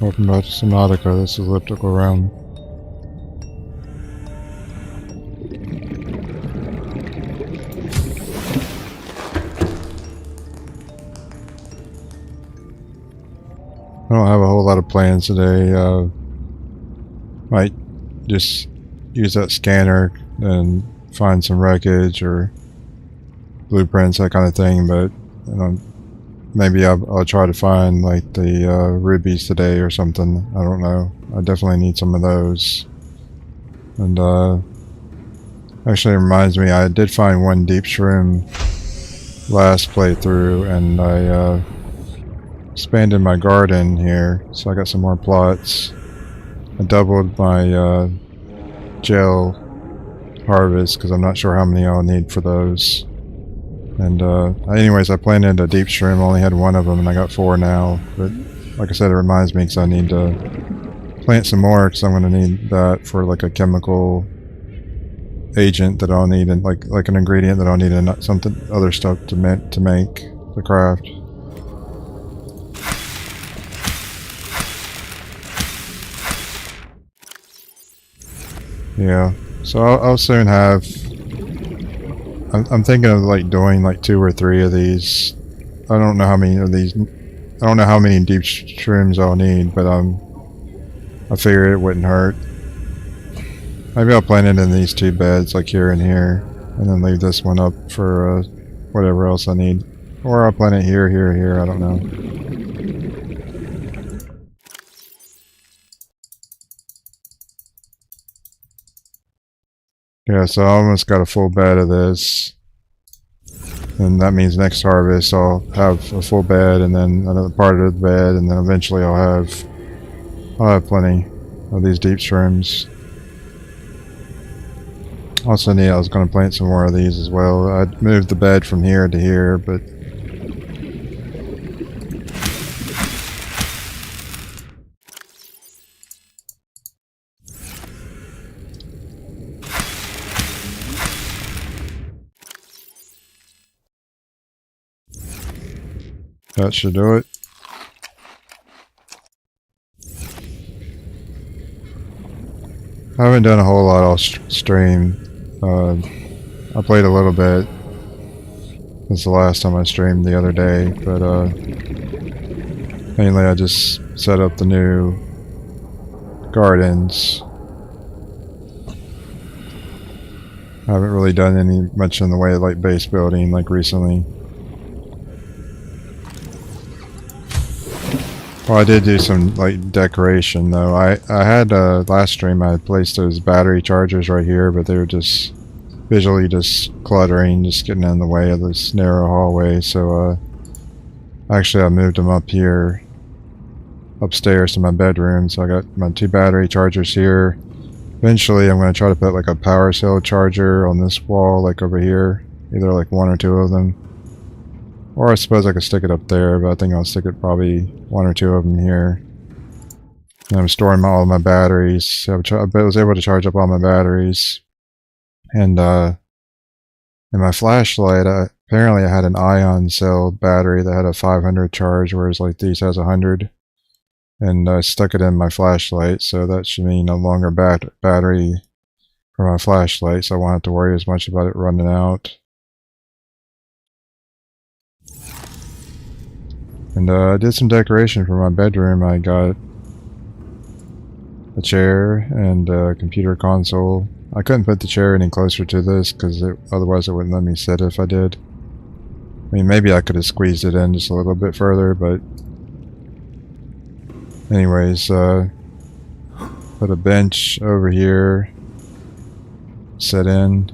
Welcome back to Subnautica. This is elliptical realm. I don't have a whole lot of plans today. Might just use that scanner and find some wreckage or blueprints, that kind of thing. But you know, maybe I'll try to find like the rubies today or something. I don't know. I definitely need some of those. And actually, it reminds me, I did find one deep shroom last playthrough, and I expanded my garden here, so I got some more plots. I doubled my gel harvest because I'm not sure how many I'll need for those. And anyways, I planted a deep shroom, only had one of them, and I got 4 now. But like I said, it reminds me because I need to plant some more, because I'm going to need that for like a chemical agent that I'll need, and like an ingredient that I'll need, and something other stuff to make the craft. Yeah, so I'll soon have. I'm thinking of like doing like 2 or 3 of these. I don't know how many of these. I don't know how many deep shrooms I'll need, but I figured it wouldn't hurt. Maybe I'll plant it in these 2 beds, like here and here, and then leave this one up for whatever else I need. Or I'll plant it here, here, here. I don't know. Yeah, so I almost got a full bed of this, and that means next harvest I'll have a full bed, and then another part of the bed, and then eventually I'll have plenty of these deep shrooms. Also, I was going to plant some more of these as well. I moved the bed from here to here, but that should do it. I haven't done a whole lot off stream. I played a little bit. That's the last time I streamed the other day, but mainly I just set up the new gardens. I haven't really done much in the way of like base building like recently. Well, I did do some like decoration though. I had last stream I had placed those battery chargers right here, but they were just visually just cluttering, just getting in the way of this narrow hallway. So actually I moved them up here, upstairs to my bedroom. So I got my 2 battery chargers here. Eventually I'm going to try to put like a power cell charger on this wall, like over here, either like 1 or 2 of them. Or I suppose I could stick it up there, but I think I'll stick it probably 1 or 2 of them here. And I'm storing all my batteries. I was able to charge up all my batteries. And in my flashlight, apparently I had an ion cell battery that had a 500 charge, whereas like these has 100. And I stuck it in my flashlight, so that should mean a longer battery for my flashlight, so I won't have to worry as much about it running out. And I did some decoration for my bedroom. I got a chair and a computer console. I couldn't put the chair any closer to this because otherwise it wouldn't let me sit if I did. I mean, maybe I could have squeezed it in just a little bit further, but anyways, put a bench over here, sit in.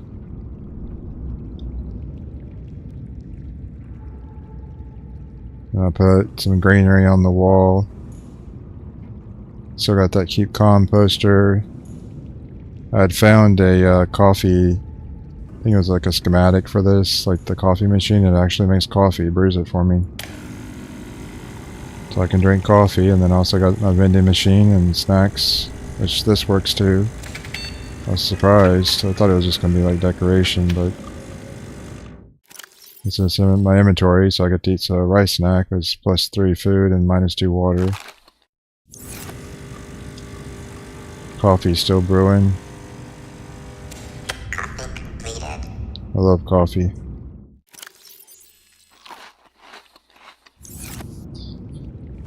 And I put some greenery on the wall. Still got that Keep Calm poster. I had found a coffee, I think it was like a schematic for this, like the coffee machine. It actually makes coffee, it brews it for me. So I can drink coffee, and then also got my vending machine and snacks, which this works too. I was surprised. I thought it was just going to be like decoration, but this is in my inventory, so I get to eat a rice snack. It's +3 food and -2 water. Coffee's still brewing. I love coffee.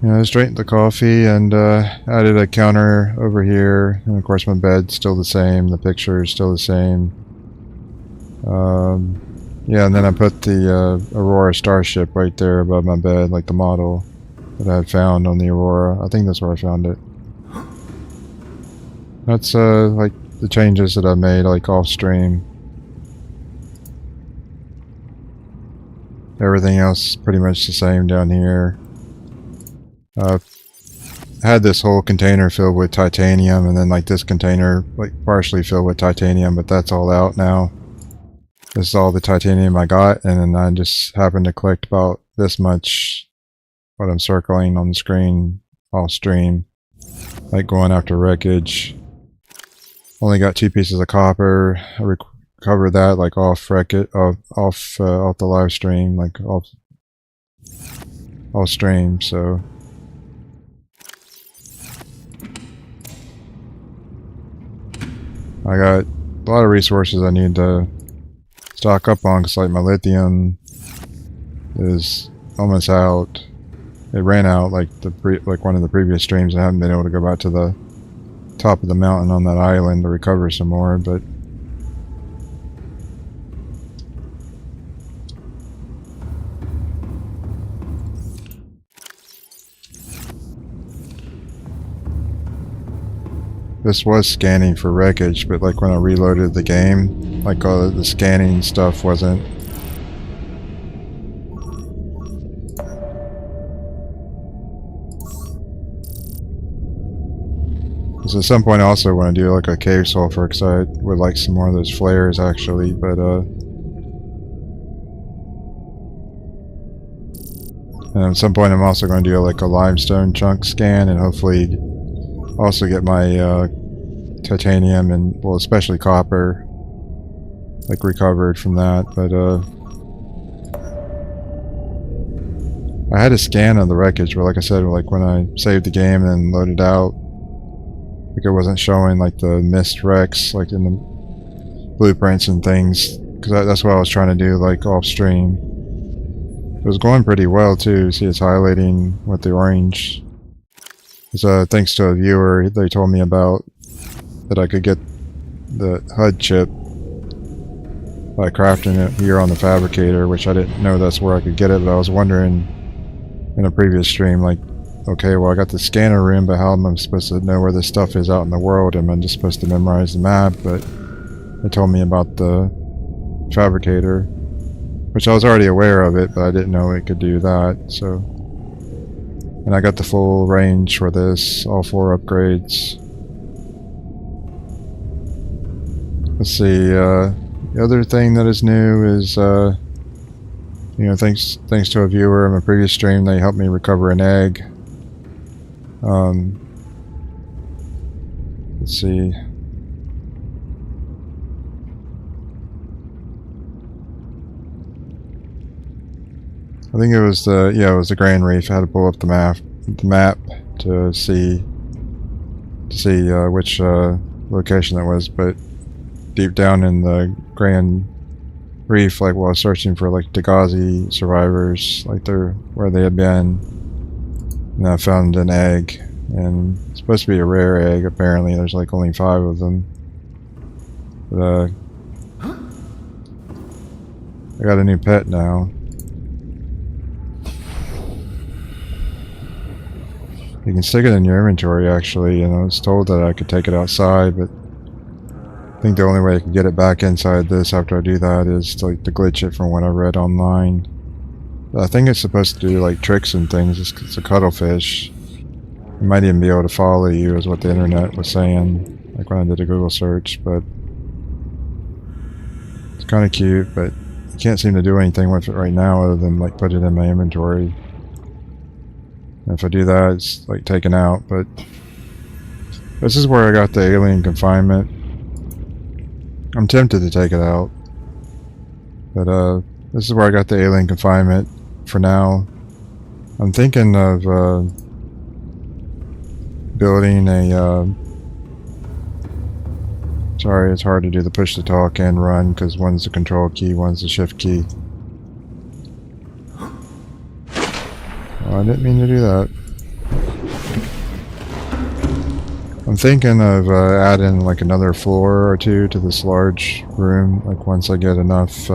Yeah, I just drank the coffee and added a counter over here. And of course my bed's still the same, the picture is still the same. Yeah, and then I put the Aurora Starship right there above my bed, like the model that I had found on the Aurora. I think that's where I found it. That's like the changes that I made, like off stream. Everything else is pretty much the same down here. I had this whole container filled with titanium, and then like this container like partially filled with titanium, but that's all out now. This is all the titanium I got, and then I just happened to collect about this much, what I'm circling on the screen off stream, like going after wreckage. Only got 2 pieces of copper. I recovered that like off wreckage, off the live stream, like off stream. So I got a lot of resources I need to stock up on, because like my lithium is almost out. It ran out like one of the previous streams. I haven't been able to go back to the top of the mountain on that island to recover some more, but this was scanning for wreckage, but like when I reloaded the game, like all the scanning stuff wasn't. So at some point I also want to do like a cave sulfur, because I would like some more of those flares actually, but and at some point I'm also going to do like a limestone chunk scan, and hopefully also get my titanium and, well, especially copper, like recovered from that. But I had a scan of the wreckage, but like I said, like when I saved the game and then loaded out, like it wasn't showing like the missed wrecks like in the blueprints and things, because that's what I was trying to do like off stream. It was going pretty well too. See, it's highlighting with the orange. So thanks to a viewer, they told me about that I could get the HUD chip by crafting it here on the fabricator, which I didn't know that's where I could get it, but I was wondering in a previous stream, like, okay, well I got the scanner room, but how am I supposed to know where this stuff is out in the world? Am I just supposed to memorize the map? But they told me about the fabricator, which I was already aware of it, but I didn't know it could do that. So, and I got the full range for this, all 4 upgrades. Let's see, the other thing that is new is, you know, thanks to a viewer in my previous stream, they helped me recover an egg. Let's see. I think it was the Grand Reef. I had to pull up the map to see which location that was, but deep down in the Grand Reef, like while I was searching for like Dagazi survivors, like where they had been, and I found an egg, and it's supposed to be a rare egg. Apparently, there's like only 5 of them. But I got a new pet now. You can stick it in your inventory actually, and I was told that I could take it outside, but I think the only way I can get it back inside this after I do that is to glitch it from what I read online. I think it's supposed to do like tricks and things. It's a cuddlefish. It might even be able to follow you, is what the internet was saying, like when I did a Google search. But it's kind of cute, but I can't seem to do anything with it right now other than like put it in my inventory. And if I do that, it's like taken out. But this is where I got the alien confinement. I'm tempted to take it out, but this is where I got the alien confinement for now. I'm thinking of building a Sorry, it's hard to do the push to talk and run because one's the control key, one's the shift key. Oh, I didn't mean to do that. I'm thinking of adding like another floor or two to this large room, like once I get enough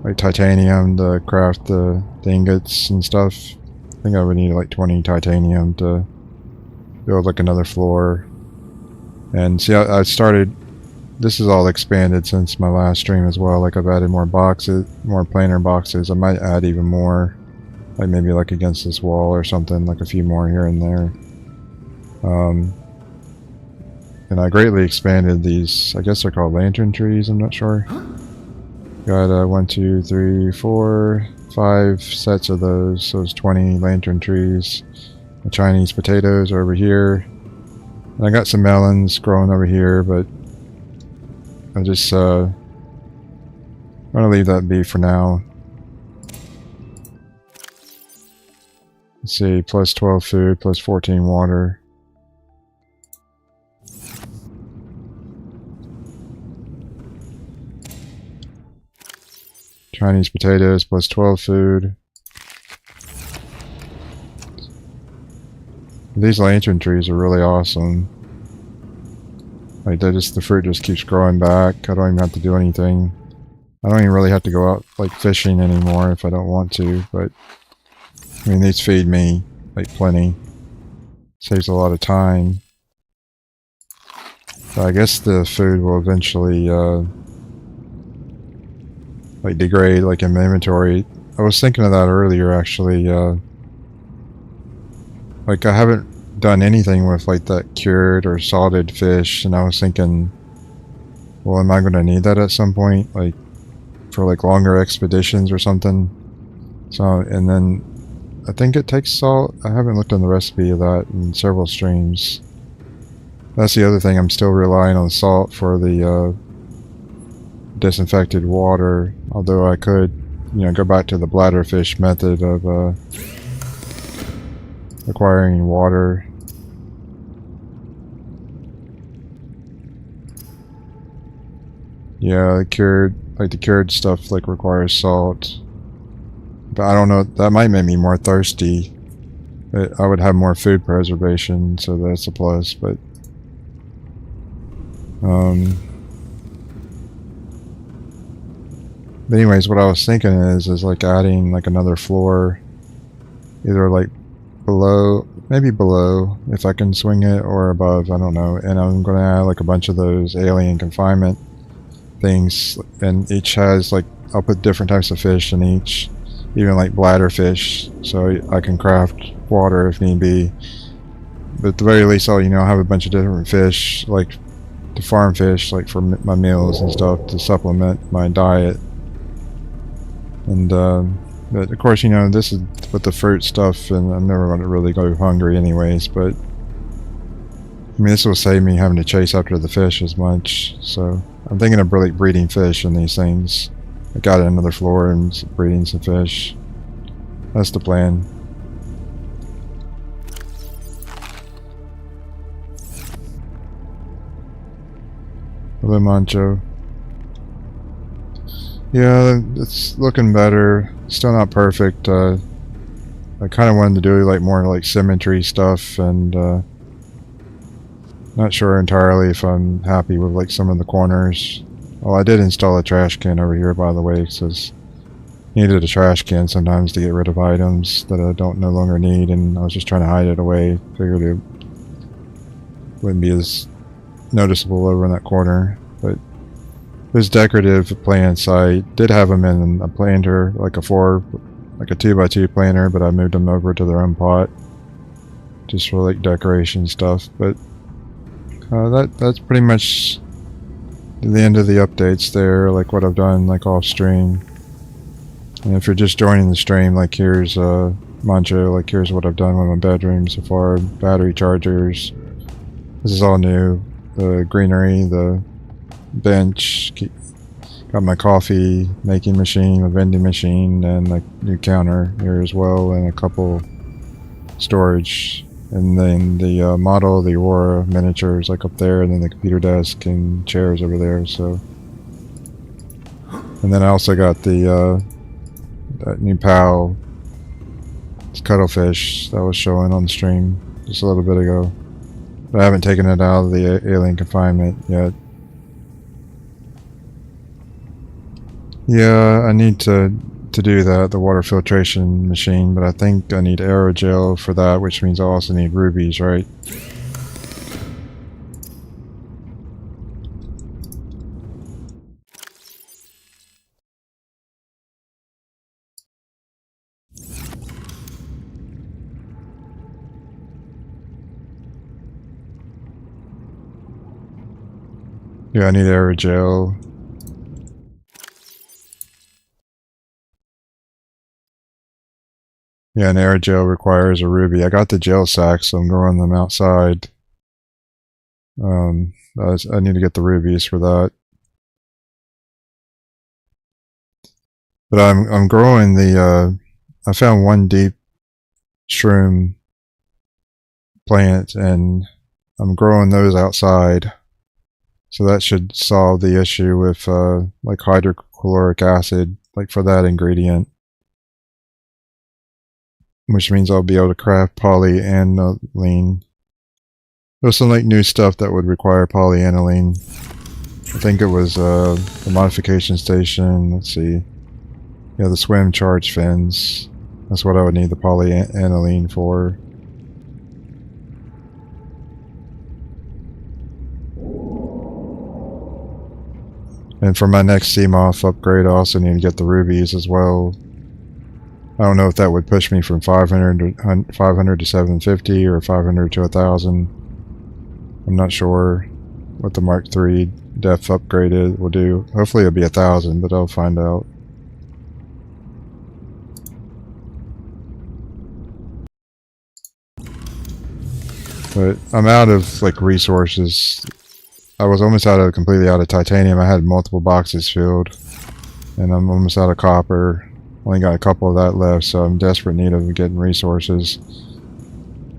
like titanium to craft the ingots and stuff. I think I would need like 20 titanium to build like another floor. And see, I started, this is all expanded since my last stream as well. Like I've added more boxes, more planar boxes. I might add even more, like maybe like against this wall or something, like a few more here and there. And I greatly expanded these, I guess they're called lantern trees, I'm not sure. Got 1, 2, 3, 4, 5 sets of those, so it's 20 lantern trees. The Chinese potatoes are over here. And I got some melons growing over here, but I just I'm gonna leave that be for now. Let's see, plus 12 food, plus 14 water. Chinese potatoes plus 12 food. These lantern trees are really awesome. Like they just, the fruit just keeps growing back. I don't even have to do anything. I don't even really have to go out like fishing anymore if I don't want to, but I mean these feed me like plenty. Saves a lot of time. But I guess the food will eventually like degrade like in my inventory. I was thinking of that earlier actually. Like I haven't done anything with like that cured or salted fish, and I was thinking, well, am I going to need that at some point, like for like longer expeditions or something? So, and then I think it takes salt. I haven't looked on the recipe of that in several streams. That's the other thing, I'm still relying on salt for the disinfected water, although I could, you know, go back to the bladderfish method of acquiring water. Yeah, the cured stuff like requires salt, but I don't know, that might make me more thirsty. I would have more food preservation, so that's a plus. But anyways, what I was thinking is like adding like another floor, either like below, maybe below if I can swing it, or above, I don't know. And I'm gonna add like a bunch of those alien confinement things, and each has like, I'll put different types of fish in each, even like bladderfish, so I can craft water if need be. But at the very least, I'll, you know, have a bunch of different fish, like to farm fish, like for my meals and stuff, to supplement my diet. And but of course, you know, this is with the fruit stuff, and I'm never going to really go hungry anyways, but I mean, this will save me having to chase after the fish as much. So I'm thinking of really breeding fish in these things. I got another floor and breeding some fish. That's the plan. Hello, Mancho. Yeah, it's looking better. Still not perfect. I kind of wanted to do like more like symmetry stuff, and not sure entirely if I'm happy with like some of the corners. Well, I did install a trash can over here, by the way, because needed a trash can sometimes to get rid of items that I don't no longer need, and I was just trying to hide it away. Figured it wouldn't be as noticeable over in that corner. But this decorative plants, I did have them in a planter, like a 2x2 planter, but I moved them over to their own pot, just for like decoration stuff. But that's pretty much the end of the updates there, like what I've done like off stream. And if you're just joining the stream, like here's Mancho, like here's what I've done with my bedroom so far. Battery chargers, this is all new. The greenery, the bench, got my coffee making machine, a vending machine, and a new counter here as well, and a couple storage And then the model, the Aurora miniatures, like up there, and then the computer desk and chairs over there. So, and then I also got the that new PAL, it's Cuddlefish that was showing on the stream just a little bit ago. But I haven't taken it out of the alien confinement yet. Yeah, I need to do that, the water filtration machine, but I think I need aerogel for that, which means I also need rubies, right? Yeah, I need aerogel. Yeah, and aerogel requires a ruby. I got the gel sacks, so I'm growing them outside. I need to get the rubies for that. But I'm growing the I found one deep shroom plant, and I'm growing those outside. So that should solve the issue with like hydrochloric acid, like for that ingredient. Which means I'll be able to craft polyaniline. There's some like new stuff that would require polyaniline. I think it was the modification station. Let's see. Yeah, the swim charge fins. That's what I would need the polyaniline for. And for my next Seamoth upgrade, I also need to get the rubies as well. I don't know if that would push me from 500 to 750 or 500 to 1000. I'm not sure what the Mark III depth upgrade will do. Hopefully it'll be 1000, but I'll find out. But I'm out of like resources. I was almost completely out of titanium. I had multiple boxes filled, and I'm almost out of copper. Only got a couple of that left, so I'm in desperate need of getting resources.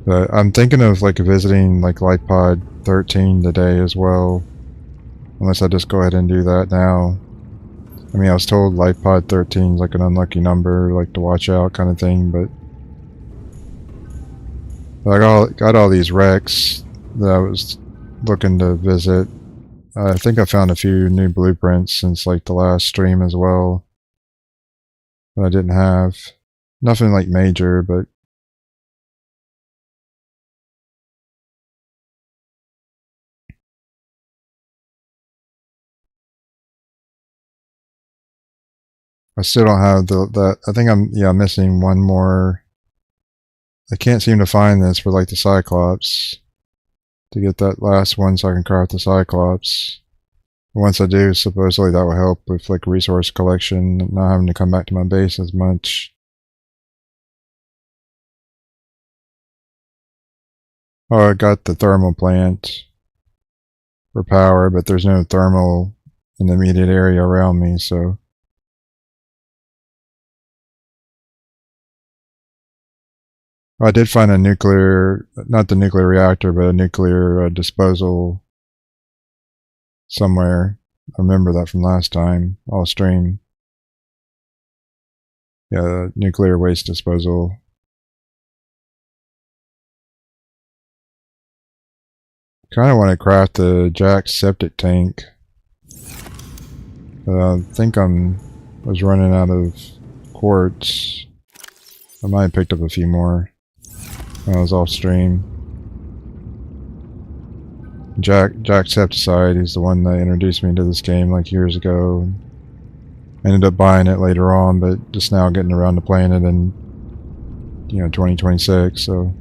But I'm thinking of like visiting like Lifepod 13 today as well. Unless I just go ahead and do that now. I mean, I was told Lifepod 13 is like an unlucky number, like to watch out kind of thing, but I got all these wrecks that I was looking to visit. I think I found a few new blueprints since like the last stream as well. That I didn't have. Nothing like major, but I still don't have that. I think I'm missing one more. I can't seem to find this for like the Cyclops. To get that last one so I can craft the Cyclops. Once I do, supposedly that will help with like resource collection, not having to come back to my base as much. Oh, I got the thermal plant for power, but there's no thermal in the immediate area around me, so. I did find a nuclear, not the nuclear reactor, but a nuclear disposal somewhere. I remember that from last time. I'll stream. Yeah, nuclear waste disposal. Kind of want to craft the Jack septic tank. I think I was running out of quartz. I might have picked up a few more when I was off stream. Jack Septicide, he's the one that introduced me to this game like years ago. Ended up buying it later on, but just now getting around to playing it in 2026, so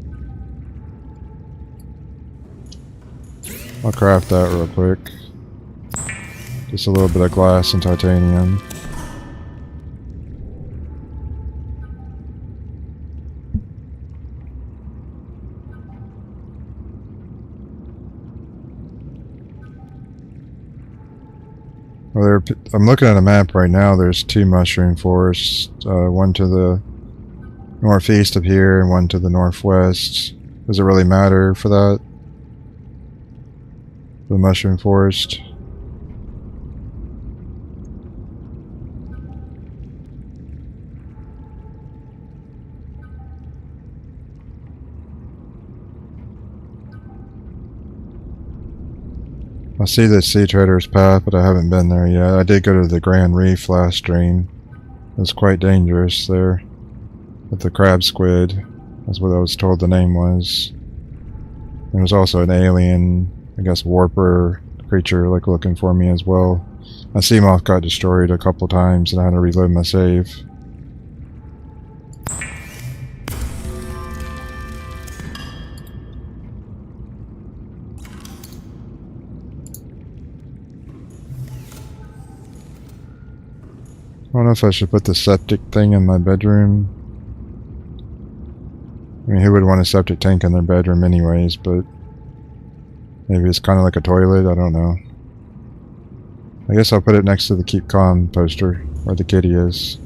I'll craft that real quick. Just a little bit of glass and titanium. Well, I'm looking at a map right now. There's two mushroom forests, one to the northeast of here and one to the northwest. Does it really matter for that? The mushroom forest? I see the sea treacherous path, but I haven't been there yet. I did go to the Grand Reef last stream. It was quite dangerous there with the crab squid. That's what I was told the name was. There was also an alien, I guess, warper creature like looking for me as well. My sea moth got destroyed a couple times and I had to reload my save. I don't know if I should put the septic thing in my bedroom. I mean, who would want a septic tank in their bedroom anyways, but maybe it's kind of like a toilet, I don't know. I guess I'll put it next to the Keep Calm poster, where the kitty is.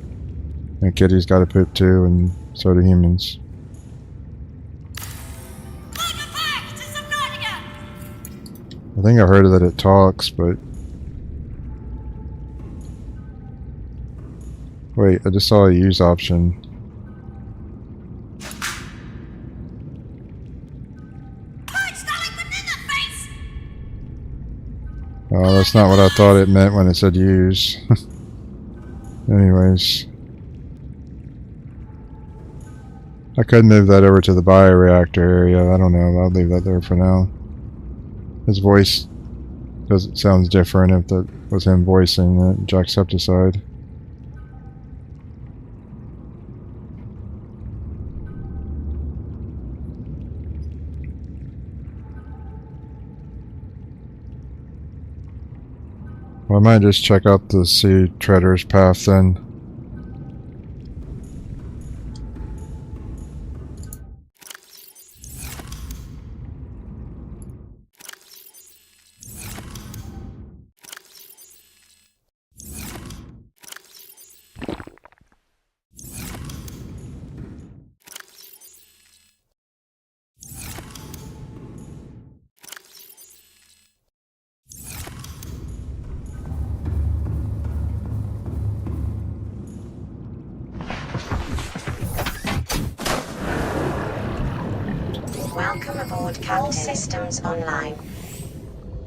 And the kitty's got to poop too, and so do humans. I think I heard that it talks, but... Wait, I just saw a use option. Oh, that's not what I thought it meant when it said use. Anyways. I could move that over to the bioreactor area. I don't know. I'll leave that there for now. His voice sounds different if that was him voicing the Jacksepticide. Well, I might just check out the sea treacherous path then. Welcome aboard, all systems online.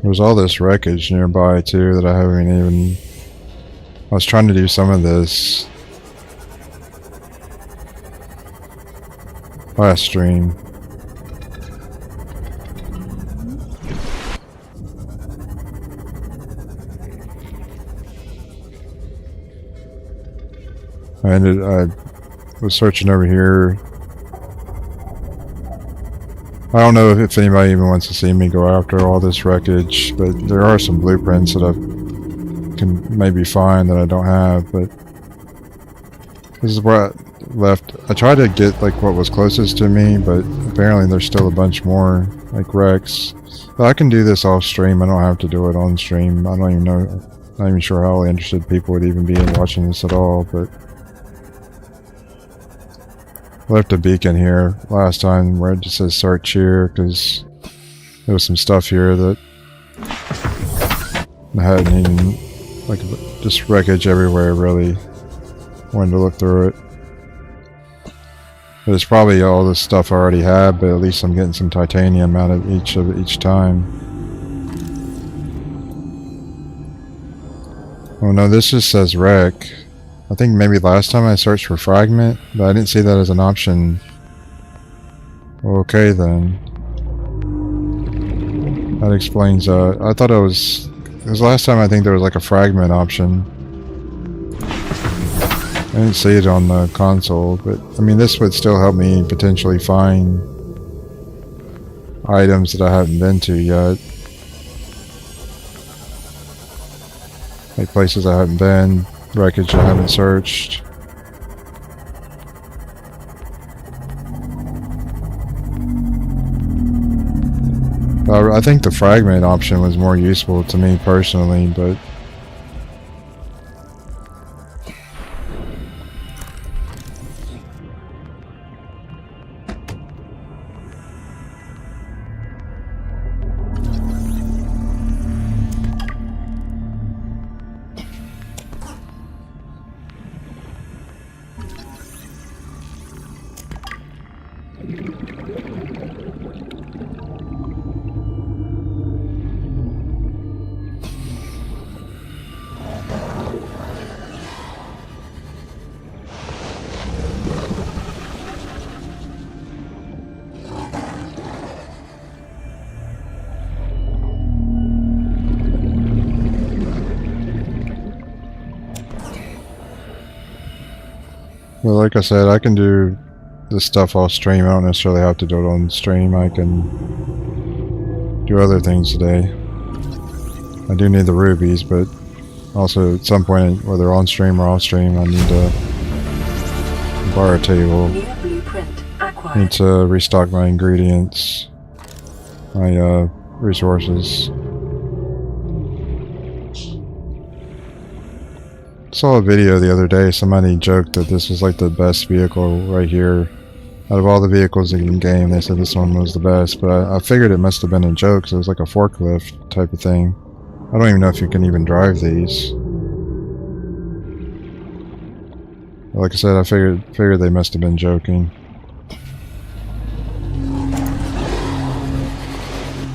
There's all this wreckage nearby too that I haven't even... I was trying to do some of this last stream. I was searching over here. I don't know if anybody even wants to see me go after all this wreckage, but there are some blueprints that I can maybe find that I don't have, but this is where I left. I tried to get like what was closest to me, but apparently there's still a bunch more like wrecks. But I can do this off stream. I don't have to do it on stream. I don't even know. Not even sure how interested people would even be in watching this at all, but I left a beacon here last time where it just says search here because there was some stuff here that I hadn't even, like, just wreckage everywhere really. Wanted to look through it. But it's probably all the stuff I already had, but at least I'm getting some titanium out of each time. Oh no, this just says wreck. I think maybe last time I searched for fragment, but I didn't see that as an option. Okay then. That explains that. I thought it was... Because last time I think there was like a fragment option. I didn't see it on the console, but I mean this would still help me potentially find items that I haven't been to yet. Like places I haven't been. Wreckage I haven't searched. I think the fragment option was more useful to me personally, but Well, like I said, I can do this stuff off stream. I don't necessarily have to do it on stream. I can do other things today. I do need the rubies, but also at some point, whether on stream or off stream, I need to bar a table. I need to restock my ingredients, my resources. Saw a video the other day, somebody joked that this was like the best vehicle right here. Out of all the vehicles in the game, they said this one was the best, but I figured it must have been a joke, because it was like a forklift type of thing. I don't even know if you can even drive these. Like I said, I figured they must have been joking.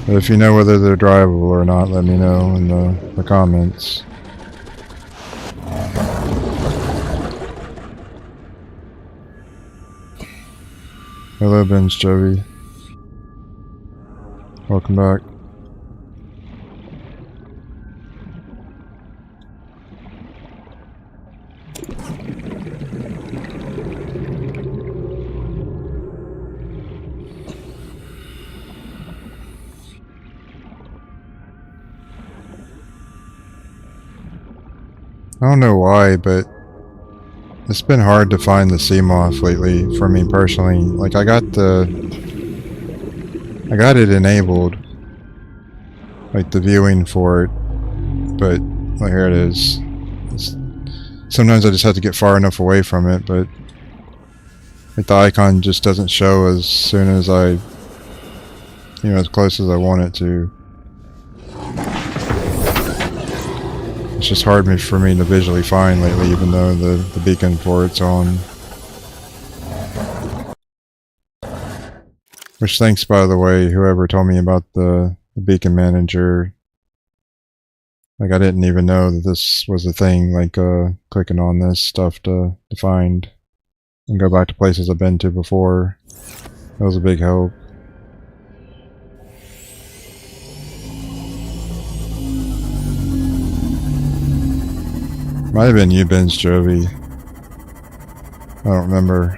But if you know whether they're drivable or not, let me know in the comments. Hello, Ben's Jovi. Welcome back. I don't know why, but it's been hard to find the sea moth lately for me personally. Like I got it enabled, like the viewing for it, but well, here it is. Sometimes I just have to get far enough away from it, but like the icon just doesn't show as soon as I, as close as I want it to. It's just hard for me to visually find lately, even though the beacon for it's on. Which, thanks by the way, whoever told me about the beacon manager. Like I didn't even know that this was a thing, like clicking on this stuff to find and go back to places I've been to before. That was a big help. Might have been you, Ben's Jovi. I don't remember.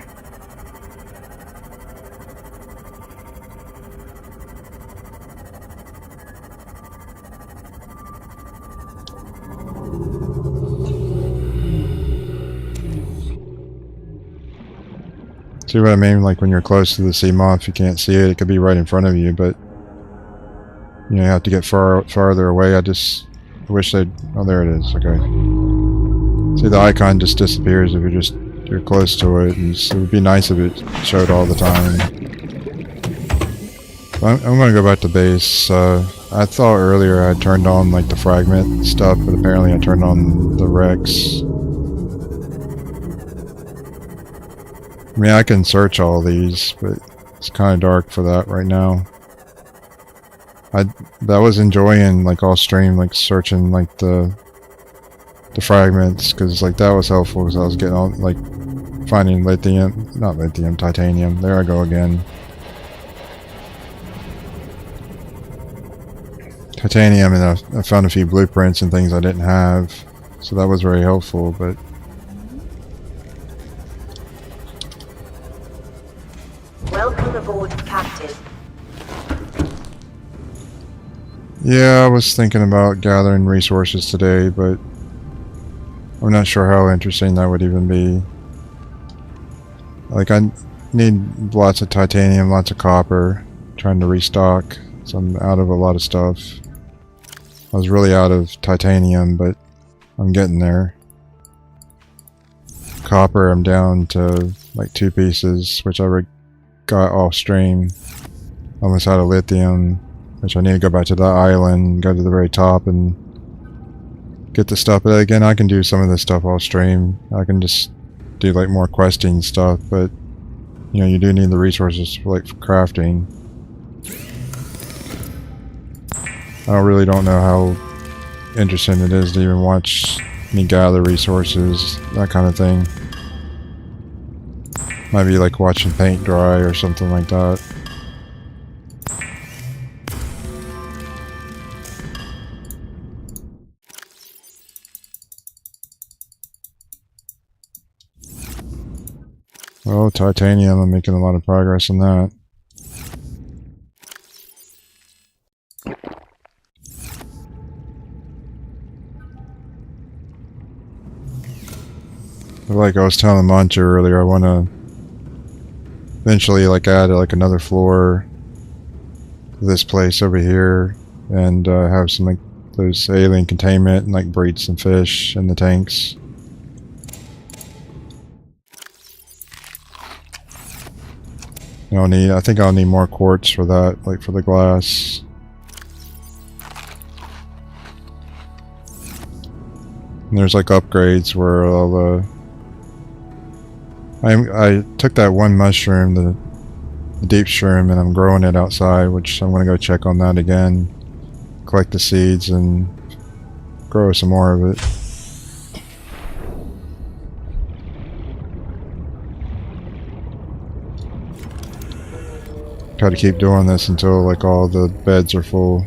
See what I mean? Like when you're close to the sea moth, you can't see it. It could be right in front of you, but you have to get farther away. I wish they'd. Oh, there it is. Okay. See, the icon just disappears if you're close to it. And it would be nice if it showed all the time. I'm gonna go back to base. I thought earlier I turned on like the fragment stuff, but apparently I turned on the wrecks. I mean, I can search all these, but it's kind of dark for that right now. I was enjoying like all stream, like searching like the fragments, because like that was helpful, because I was getting all like finding titanium. There I go again. Titanium, and I found a few blueprints and things I didn't have, so that was very helpful. But welcome aboard, Captain. yeah, I was thinking about gathering resources today, but I'm not sure how interesting that would even be. Like, I need lots of titanium, lots of copper, trying to restock, so I'm out of a lot of stuff. I was really out of titanium, but I'm getting there. Copper, I'm down to like 2 pieces, which I got off stream. Almost out of lithium, which I need to go back to the island, go to the very top and get the stuff. But again, I can do some of this stuff off stream. I can just do like more questing stuff, but you know, you do need the resources for, like, for crafting. I really don't know how interesting it is to even watch me gather resources, that kind of thing. Might be like watching paint dry or something like that. Oh, titanium, I'm making a lot of progress on that. But like I was telling Mancha earlier, I want to eventually like add like another floor to this place over here and have some like those alien containment and like breed some fish in the tanks. I think I'll need more quartz for that, like for the glass. And there's like upgrades where I'll I took that one mushroom, the deep shroom, and I'm growing it outside, which I'm gonna go check on that again, collect the seeds and grow some more of it. Try to keep doing this until like all the beds are full.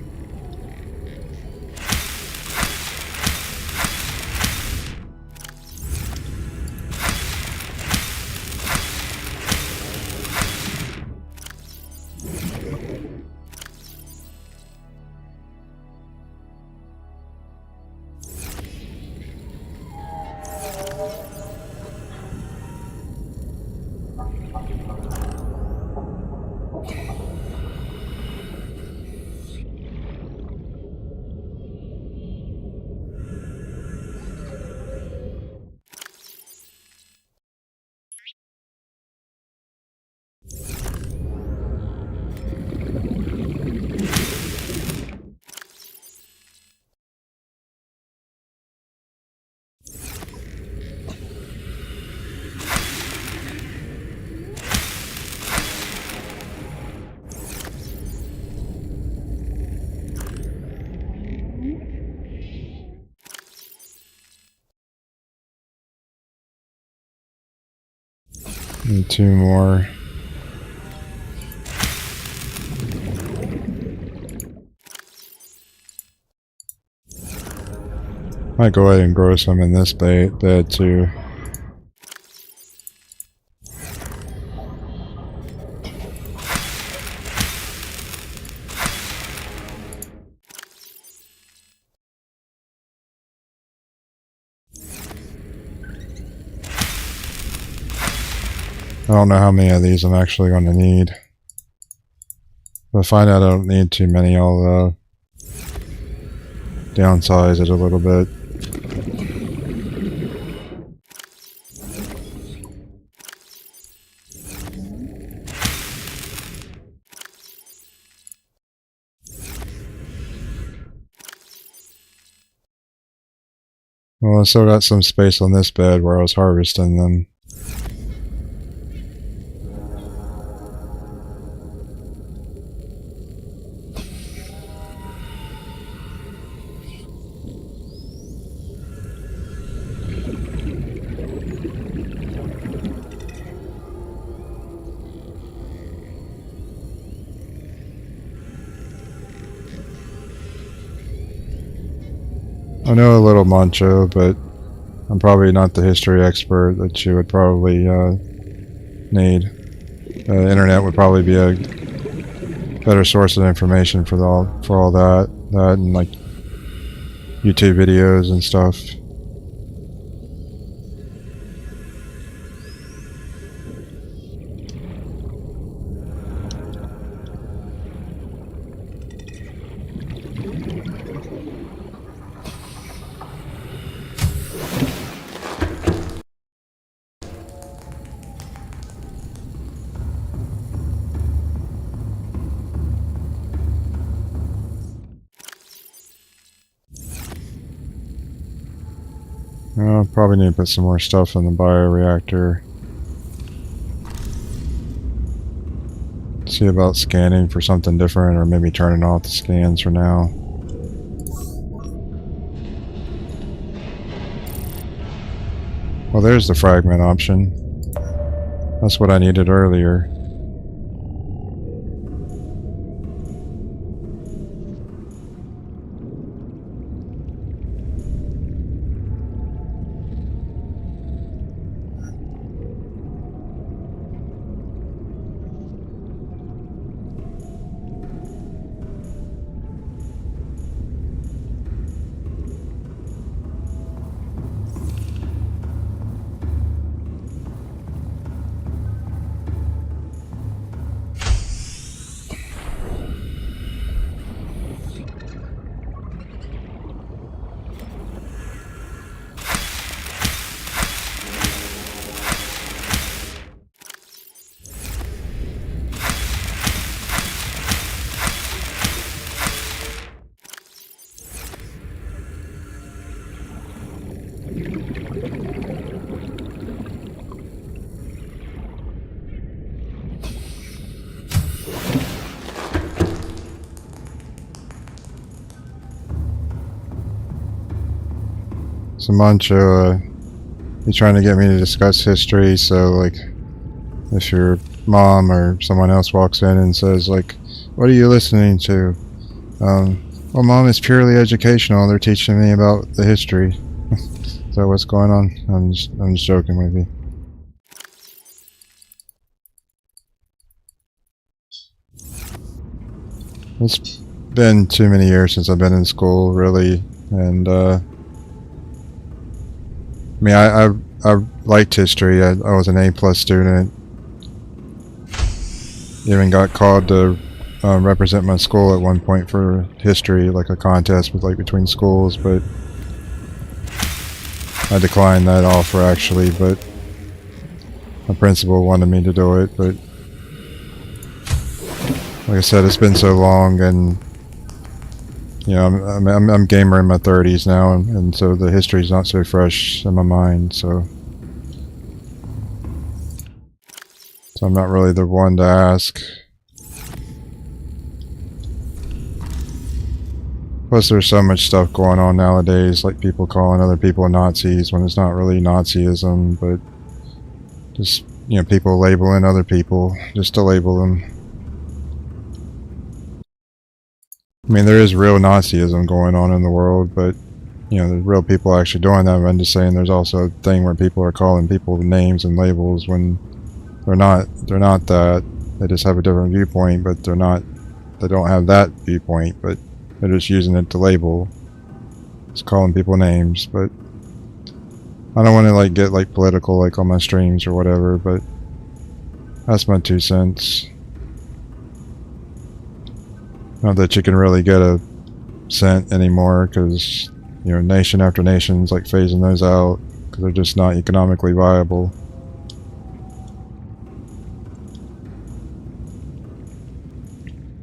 Need 2 more. Might go ahead and grow some in this bed too. I don't know how many of these I'm actually going to need. If I find out I don't need too many, I'll downsize it a little bit. Well, I still got some space on this bed where I was harvesting them. I know a little Mancho, but I'm probably not the history expert that you would probably need. The internet would probably be a better source of information for all that and like YouTube videos and stuff. I'll probably need to put some more stuff in the bioreactor. See about scanning for something different, or maybe turning off the scans for now. Well, there's the fragment option. That's what I needed earlier. So Mancho, he's trying to get me to discuss history, so like, if your mom or someone else walks in and says like, what are you listening to? Well, Mom, it's purely educational, they're teaching me about the history. So what's going on? I'm just joking with you. It's been too many years since I've been in school, really, and I mean, I liked history. I was an A+ student. Even got called to represent my school at one point for history, like a contest with like between schools, but I declined that offer actually. But my principal wanted me to do it. But like I said, it's been so long, and you know, I'm gamer in my 30s now, and so the history's not so fresh in my mind. So I'm not really the one to ask. Plus, there's so much stuff going on nowadays, like people calling other people Nazis when it's not really Nazism, but just, you know, people labeling other people just to label them. I mean, there is real Nazism going on in the world, but, you know, there's real people actually doing that. I'm just saying there's also a thing where people are calling people names and labels when they're not that. They just have a different viewpoint, but they don't have that viewpoint, but they're just using it to label. It's calling people names, but I don't want to like get like political like on my streams or whatever, but that's my 2 cents. Not that you can really get a cent anymore, because, you know, nation after nation's like phasing those out because they're just not economically viable.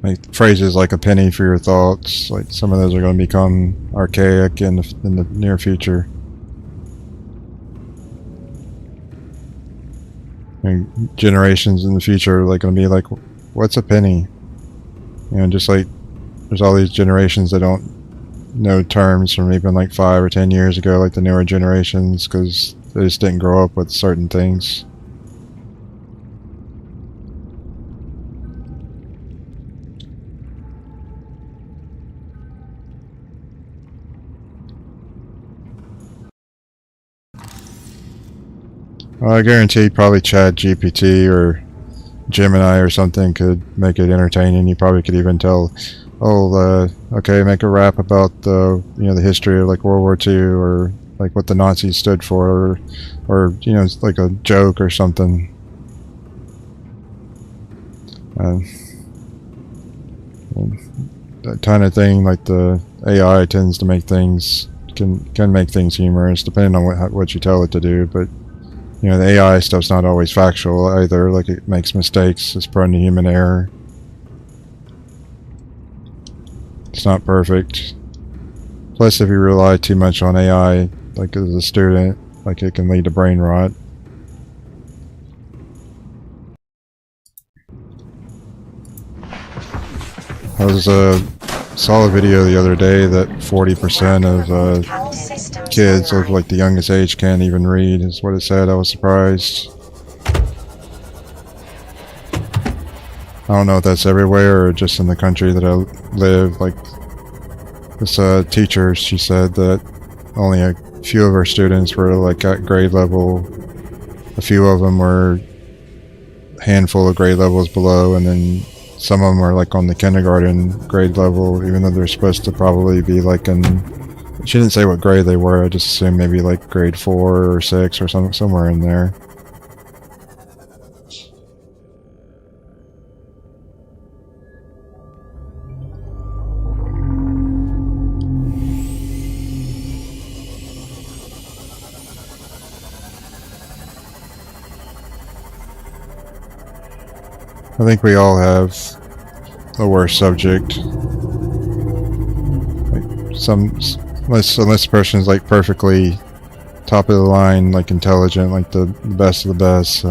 Like phrases like a penny for your thoughts, like some of those are going to become archaic in the near future. And generations in the future are like going to be like, what's a penny? You know, just like there's all these generations that don't know terms from even like 5 or 10 years ago, like the newer generations, because they just didn't grow up with certain things. Well, I guarantee probably Chat GPT or Gemini or something could make it entertaining. You probably could even tell, oh, okay, make a rap about the, you know, the history of like World War II, or like what the Nazis stood for, or you know, like a joke or something. That kind of thing. Like the AI tends to make things can make things humorous, depending on what you tell it to do, but. You know, the AI stuff's not always factual either, like it makes mistakes, it's prone to human error. It's not perfect. Plus, if you rely too much on AI, like as a student, like it can lead to brain rot. I was saw a video the other day that 40% of kids of like the youngest age can't even read, is what it said. I was surprised. I don't know if that's everywhere or just in the country that I live. Like this teacher, she said that only a few of her students were like at grade level. A few of them were a handful of grade levels below, and then some of them were like on the kindergarten grade level, even though they're supposed to probably be like in... She didn't say what grade they were. I just assumed maybe like grade 4 or 6 or somewhere in there. I think we all have the worst subject. Like unless the person is like perfectly top of the line, like intelligent, like the best of the best,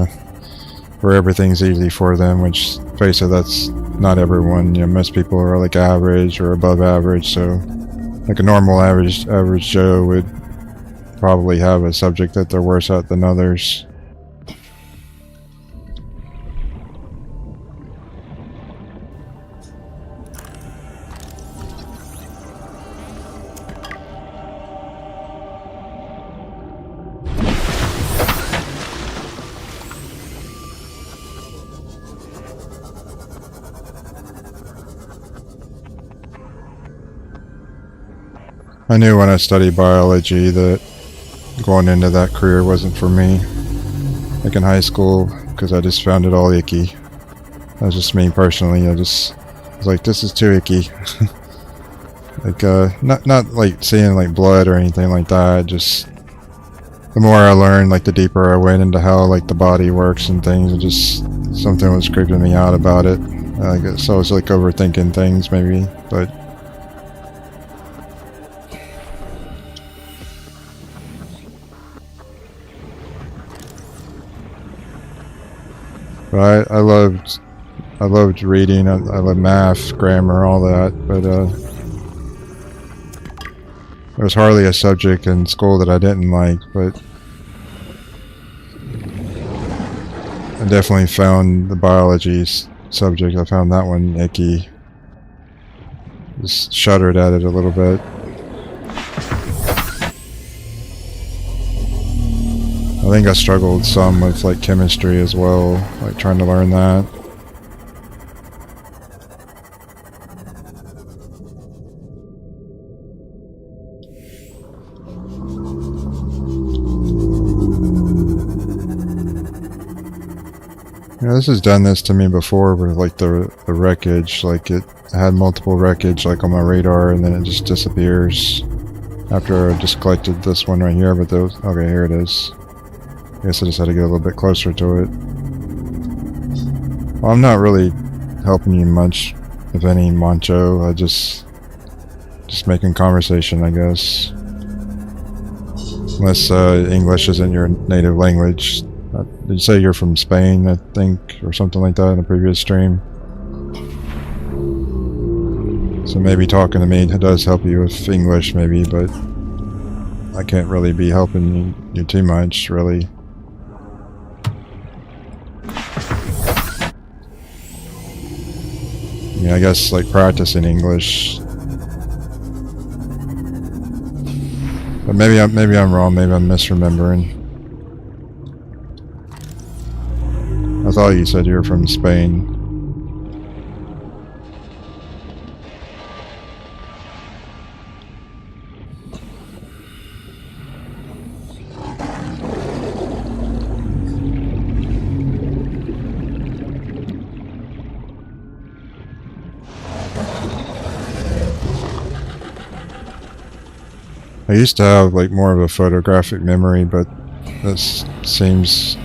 where everything's easy for them. Which, face it, that's not everyone. You know, most people are like average or above average. So, like a normal average Joe would probably have a subject that they're worse at than others. I knew when I studied biology that going into that career wasn't for me. Like in high school, because I just found it all icky. That's just me personally. I was like, this is too icky. Like, not like seeing like blood or anything like that. Just the more I learned, like the deeper I went into how like the body works and things, it just something was creeping me out about it. I guess I was like overthinking things maybe, but. But I loved reading. I love math, grammar, all that. But there was hardly a subject in school that I didn't like. But I definitely found the biology subject. I found that one icky. Just shuddered at it a little bit. I think I struggled some with like chemistry as well, like trying to learn that. You know, this has done this to me before with like the wreckage. Like it had multiple wreckage like on my radar, and then it just disappears after I just collected this one right here. But those, okay, here it is. I guess I just had to get a little bit closer to it. Well, I'm not really helping you much, if any, Moncho. I just making conversation, I guess. Unless English isn't your native language. Did you say you're from Spain, I think, or something like that in a previous stream? So maybe talking to me does help you with English, maybe, but I can't really be helping you too much, really. Yeah, I guess like practicing English. But maybe I'm wrong. Maybe I'm misremembering. I thought you said you were from Spain. I used to have like more of a photographic memory, but this seems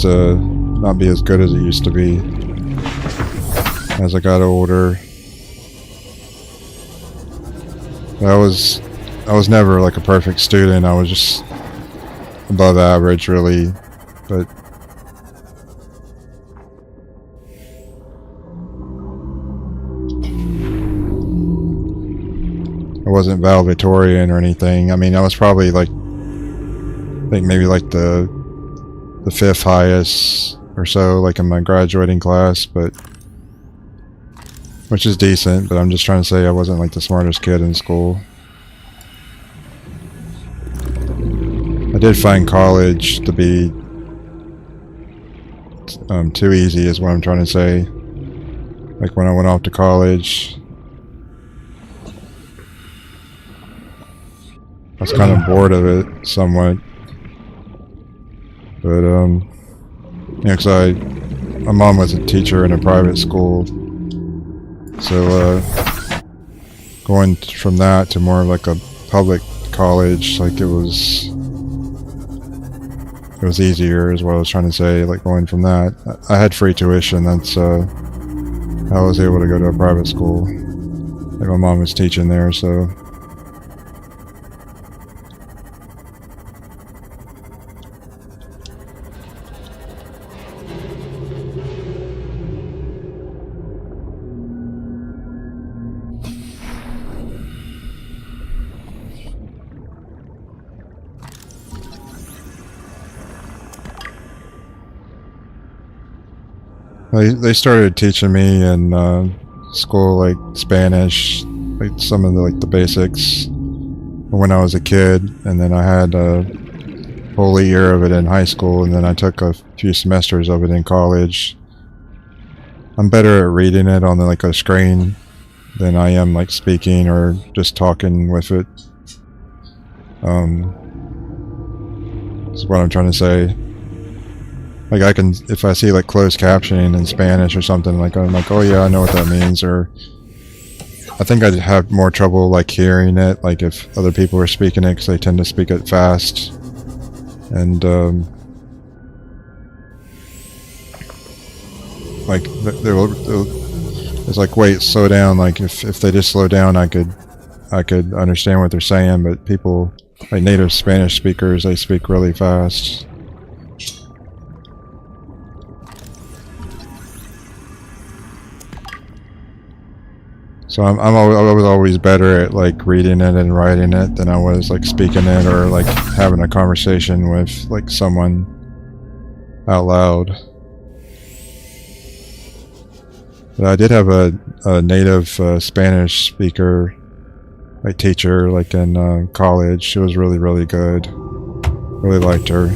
to not be as good as it used to be as I got older. I was never like a perfect student. I was just above average, really, but wasn't valedictorian or anything. I mean, I was probably like, I think maybe like the 5th highest or so, like in my graduating class, but which is decent. But I'm just trying to say I wasn't like the smartest kid in school. I did find college to be too easy, is what I'm trying to say. Like when I went off to college, I was kind of bored of it somewhat. But yeah, 'cause my mom was a teacher in a private school, so going from that to more of like a public college, like it was easier, is what I was trying to say. Like going from that, I had free tuition. That's how I was able to go to a private school. Like my mom was teaching there, so. They started teaching me in school, like Spanish, like some of the basics when I was a kid, and then I had a whole year of it in high school, and then I took a few semesters of it in college. I'm better at reading it on like a screen than I am like speaking or just talking with it. That's what I'm trying to say. Like I can, if I see like closed captioning in Spanish or something, like I'm like, oh yeah, I know what that means. Or I think I'd have more trouble like hearing it, like if other people are speaking it, because they tend to speak it fast. And like it's like, wait, slow down. Like if they just slow down, I could understand what they're saying. But people like native Spanish speakers, they speak really fast. So I was always better at like reading it and writing it than I was like speaking it or like having a conversation with like someone out loud. But I did have a native Spanish speaker, like teacher, like in college. She was really, really good. Really liked her.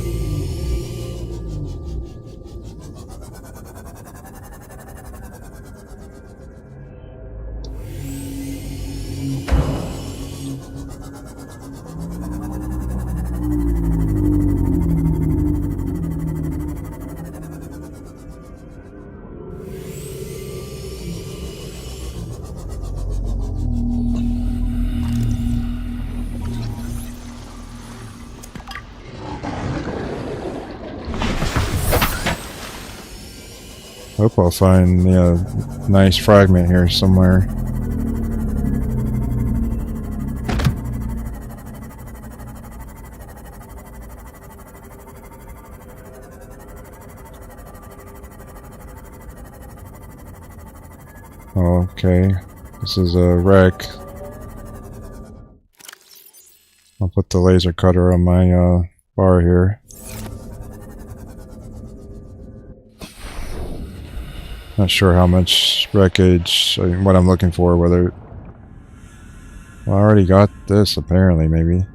Hope I'll find a nice fragment here somewhere. Okay, this is a wreck. I'll put the laser cutter on my bar here. Not sure how much wreckage, I mean, what I'm looking for, whether... Well, I already got this, apparently, maybe.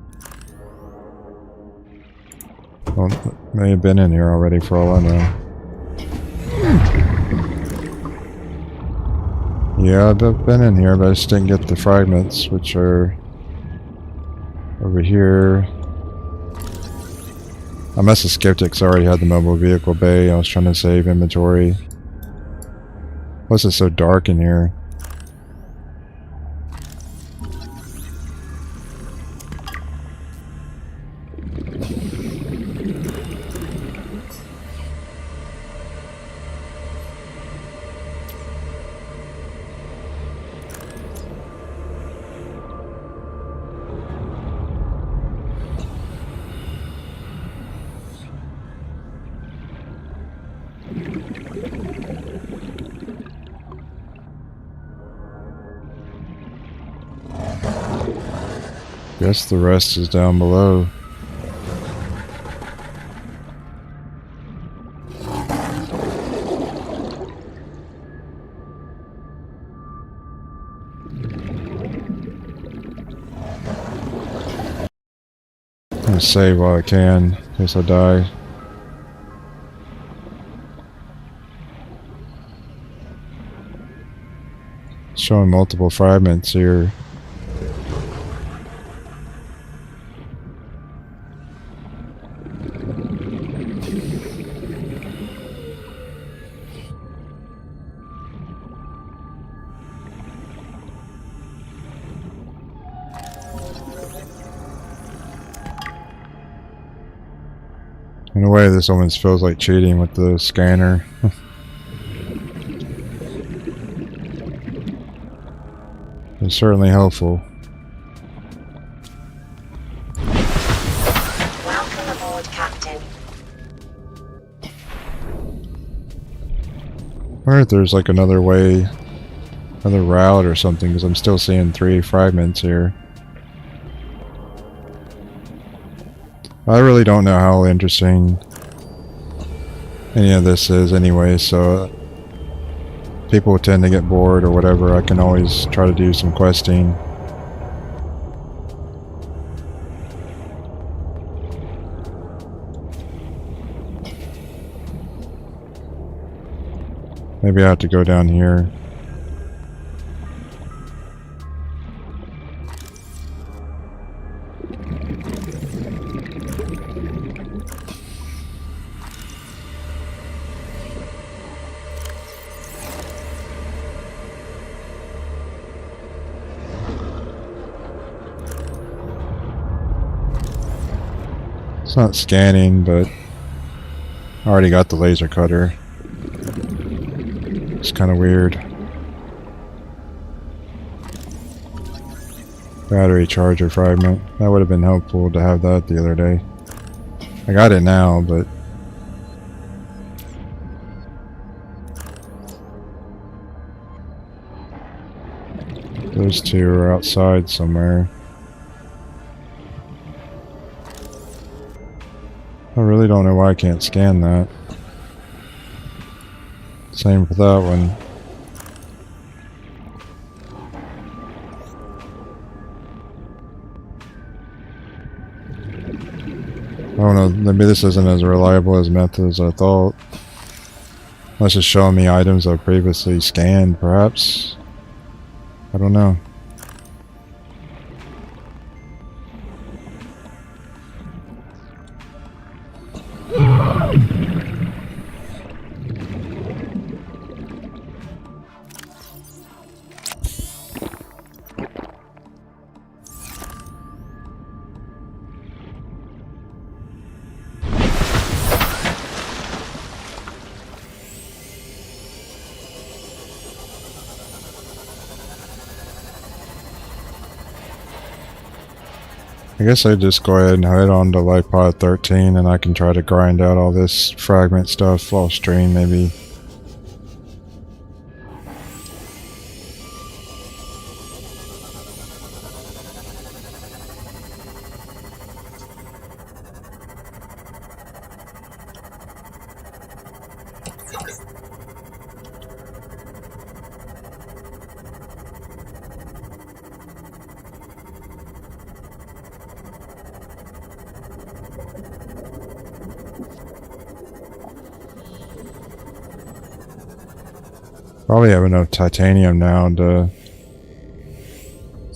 Well, it may have been in here already, for all I know. Yeah, I've been in here, but I just didn't get the fragments, which are... over here. I must have skipped it because I already had the mobile vehicle bay. I was trying to save inventory. Plus it's so dark in here. Guess the rest is down below. I'm gonna save while I can, in case I die. Showing multiple fragments here. In a way, this almost feels like cheating with the scanner. It's certainly helpful. Welcome aboard, Captain. I wonder if there's like another way, another route or something, because I'm still seeing 3 fragments here. I really don't know how interesting any of this is anyway, so people tend to get bored or whatever. I can always try to do some questing. Maybe I have to go down here. It's not scanning, but I already got the laser cutter. It's kind of weird. Battery charger fragment. That would have been helpful to have that the other day. I got it now, but those 2 are outside somewhere. I really don't know why I can't scan that. Same for that one. I don't know, maybe this isn't as reliable as method as I thought. Unless it's showing me items I've previously scanned, perhaps. I don't know. I guess I just go ahead and head on to Lifepod 13 and I can try to grind out all this fragment stuff off stream maybe. Probably have enough titanium now to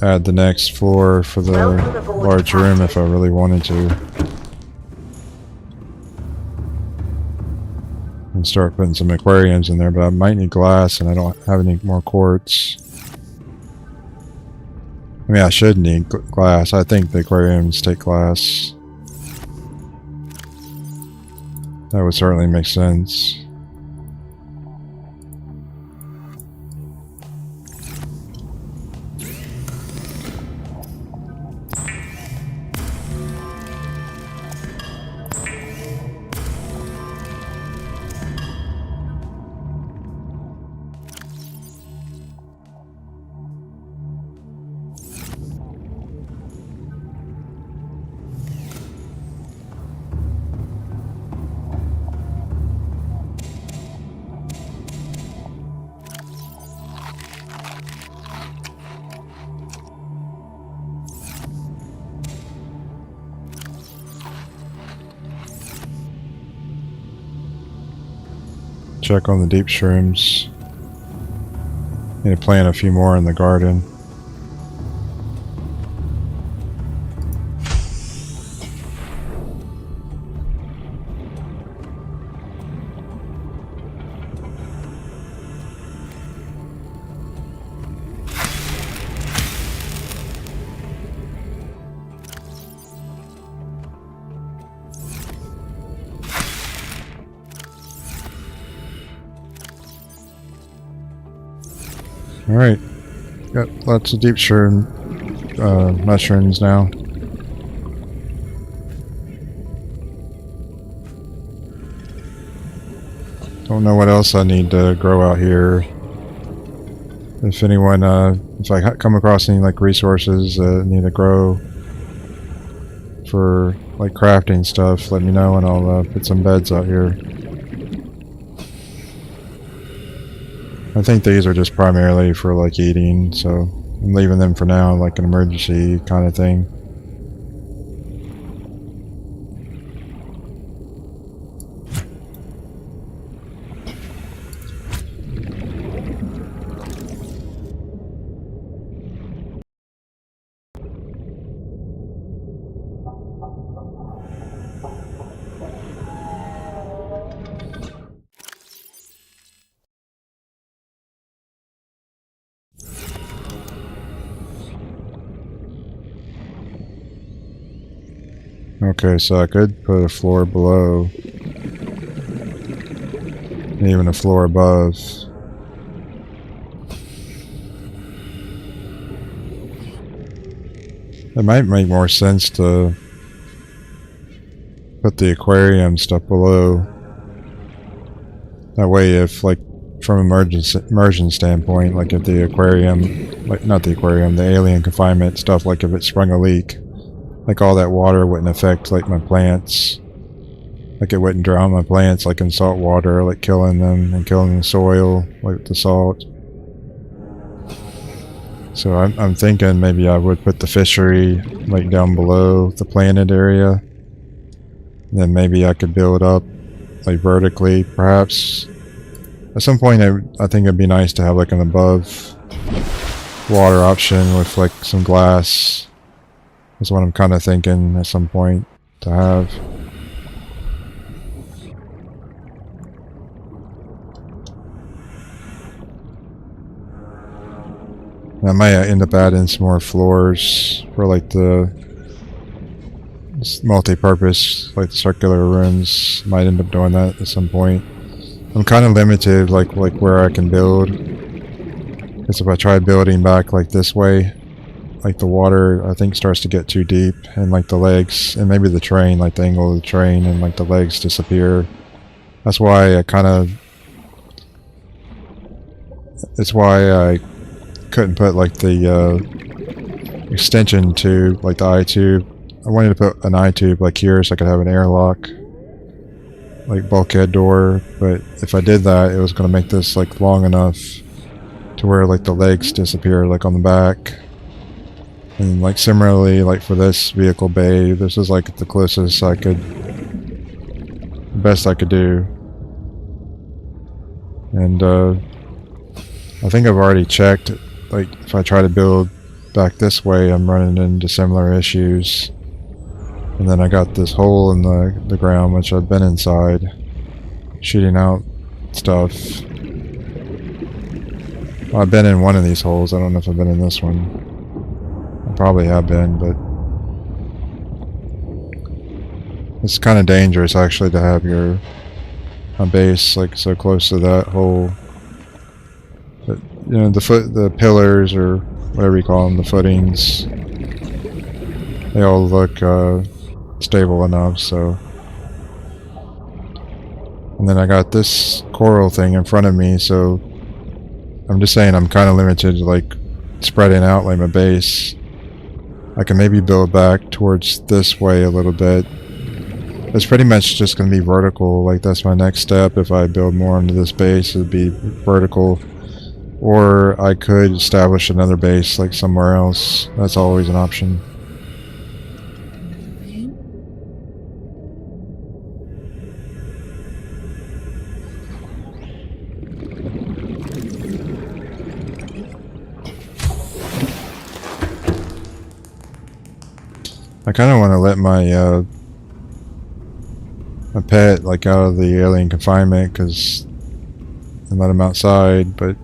add the next floor for the large room if I really wanted to. And start putting some aquariums in there, but I might need glass and I don't have any more quartz. I mean, I should need glass. I think the aquariums take glass. That would certainly make sense. check on the deep shrooms. Need to plant a few more in the garden. Alright, got lots of deep shroom mushrooms now. Don't know what else I need to grow out here. If anyone, if I come across any like resources that need to grow for like crafting stuff, let me know and I'll put some beds out here. I think these are just primarily for like eating, so I'm leaving them for now, like an emergency kind of thing. Okay, so I could put a floor below, and even a floor above. It might make more sense to put the aquarium stuff below. That way, if like from immersion standpoint, like if the aquarium, like not the aquarium, the alien confinement stuff, like if it sprung a leak, like all that water wouldn't affect like my plants. Like it wouldn't drown my plants like in salt water, like killing them and killing the soil, like the salt. So I'm thinking maybe I would put the fishery like down below the planted area. Then maybe I could build up like vertically, perhaps. At some point I think it'd be nice to have like an above water option with like some glass. That's what I'm kind of thinking at some point to have. I might end up adding some more floors for like the multi-purpose, like the circular rooms. Might end up doing that at some point. I'm kind of limited like where I can build. Because if I try building back like this way, like the water I think starts to get too deep, and like the legs and maybe the train, like the angle of the train and like the legs disappear. That's why I kind of, it's why I couldn't put like the extension tube, like the eye tube. I wanted to put an eye tube like here so I could have an airlock, like bulkhead door, but if I did that it was going to make this like long enough to where like the legs disappear like on the back. And like similarly, like for this vehicle bay, this is like the closest I could, the best I could do. And I think I've already checked, like if I try to build back this way I'm running into similar issues. And then I got this hole in the ground which I've been inside shooting out stuff. Well, I've been in one of these holes, I don't know if I've been in this one. I probably have been, but it's kind of dangerous actually to have your base like so close to that hole. But you know, the pillars or whatever you call them, the footings, they all look stable enough. So, and then I got this coral thing in front of me, so I'm just saying I'm kind of limited to like spreading out like my base. I can maybe build back towards this way a little bit. It's pretty much just going to be vertical, like that's my next step. If I build more into this base, it would be vertical. Or I could establish another base like somewhere else. That's always an option. kind of want to let my my pet like out of the alien confinement because and let him outside, but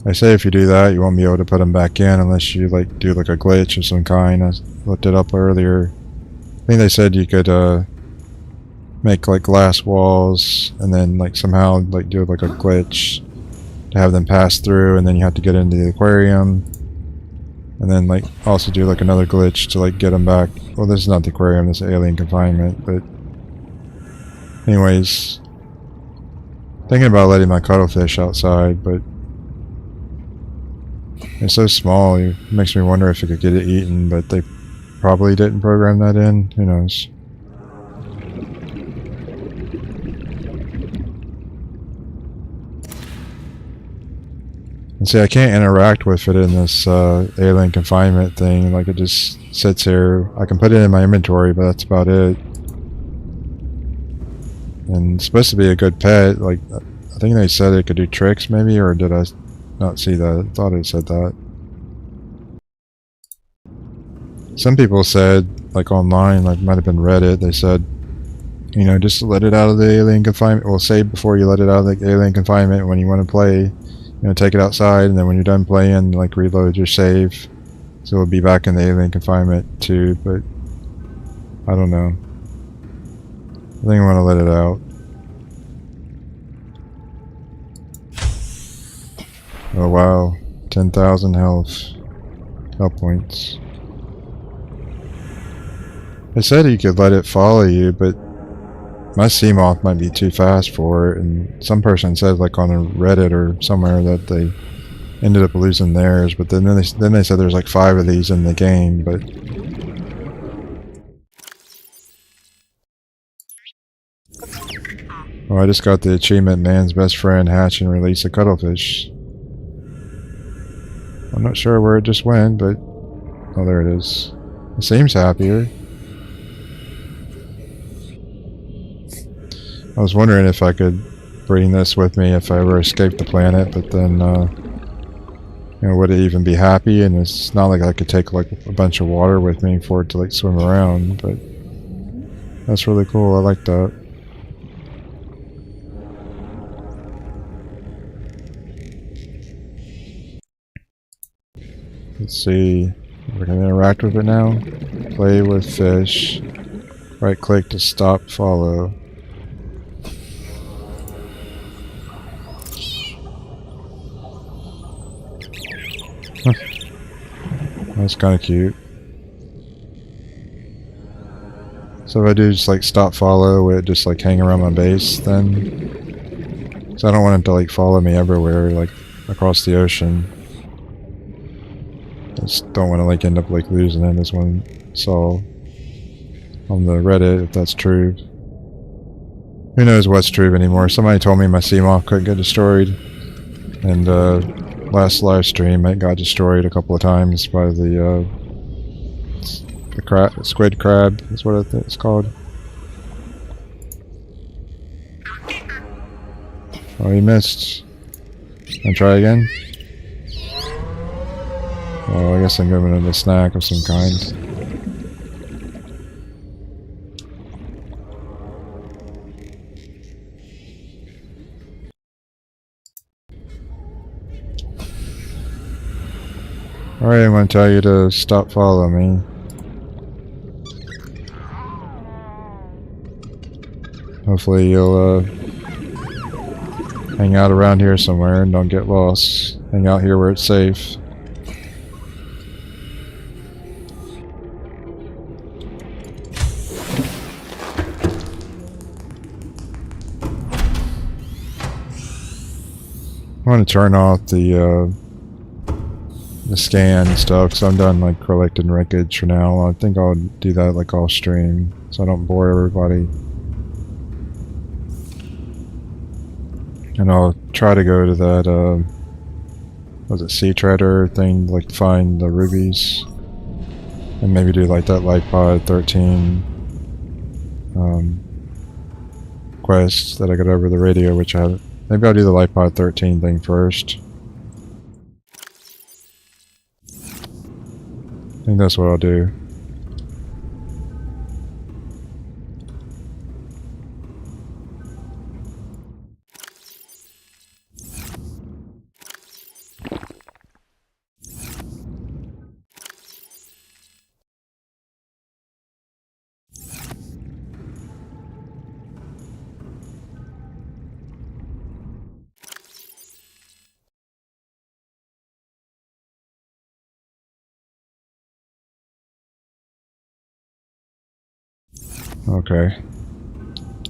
I say if you do that, you won't be able to put him back in unless you like do like a glitch of some kind. I looked it up earlier. I think they said you could make like glass walls and then like somehow like do like a glitch to have them pass through, and then you have to get into the aquarium, and then like also do like another glitch to like get them back. Well, this is not the aquarium, this is alien confinement, but anyways, thinking about letting my cuttlefish outside, but it's so small, it makes me wonder if it could get it eaten, but they probably didn't program that in. Who knows? And see, I can't interact with it in this alien confinement thing. Like, it just sits here. I can put it in my inventory, but that's about it. And it's supposed to be a good pet. Like, I think they said it could do tricks, maybe, or did I not see that? I thought it said that. Some people said, like online, like might have been Reddit, they said, you know, just let it out of the alien confinement. Well, save before you let it out of the alien confinement. When you want to play, you know, take it outside, and then when you're done playing, like reload your save. So it'll be back in the alien confinement too, but I don't know. I think I want to let it out. Oh wow, 10,000 health points. They said you could let it follow you, but my sea moth might be too fast for it, and some person said like on a Reddit or somewhere that they ended up losing theirs, but then they said there's like 5 of these in the game, but oh, I just got the achievement, man's best friend, hatch and release a cuttlefish. I'm not sure where it just went, but oh, there it is. It seems happier. I was wondering if I could bring this with me if I ever escaped the planet, but then, you know, would it even be happy? And it's not like I could take like a bunch of water with me for it to like swim around, but that's really cool. I like that. Let's see if I can interact with it now. Play with fish. Right click to stop follow. That's kind of cute. So if I do just like stop follow, will it just like hang around my base then? So I don't want him to like follow me everywhere, like across the ocean. I just don't want to like end up like losing him, as one saw on the Reddit, if that's true. Who knows what's true anymore? Somebody told me my sea moth couldn't get destroyed, and last live stream it got destroyed a couple of times by the squid crab is what it's called. Oh, he missed. And try again. Oh, I guess I'm giving it a snack of some kind. Alright, I'm going to tell you to stop following me. Hopefully you'll hang out around here somewhere and don't get lost. Hang out here where it's safe. I want to turn off the scan stuff, because I'm done like collecting wreckage for now. I think I'll do that like off stream so I don't bore everybody. And I'll try to go to that was it sea treader thing, like find the rubies, and maybe do like that Lifepod 13 quest that I got over the radio, which I haven't. Maybe I'll do the Lifepod 13 thing first. think that's what I'll do. Okay.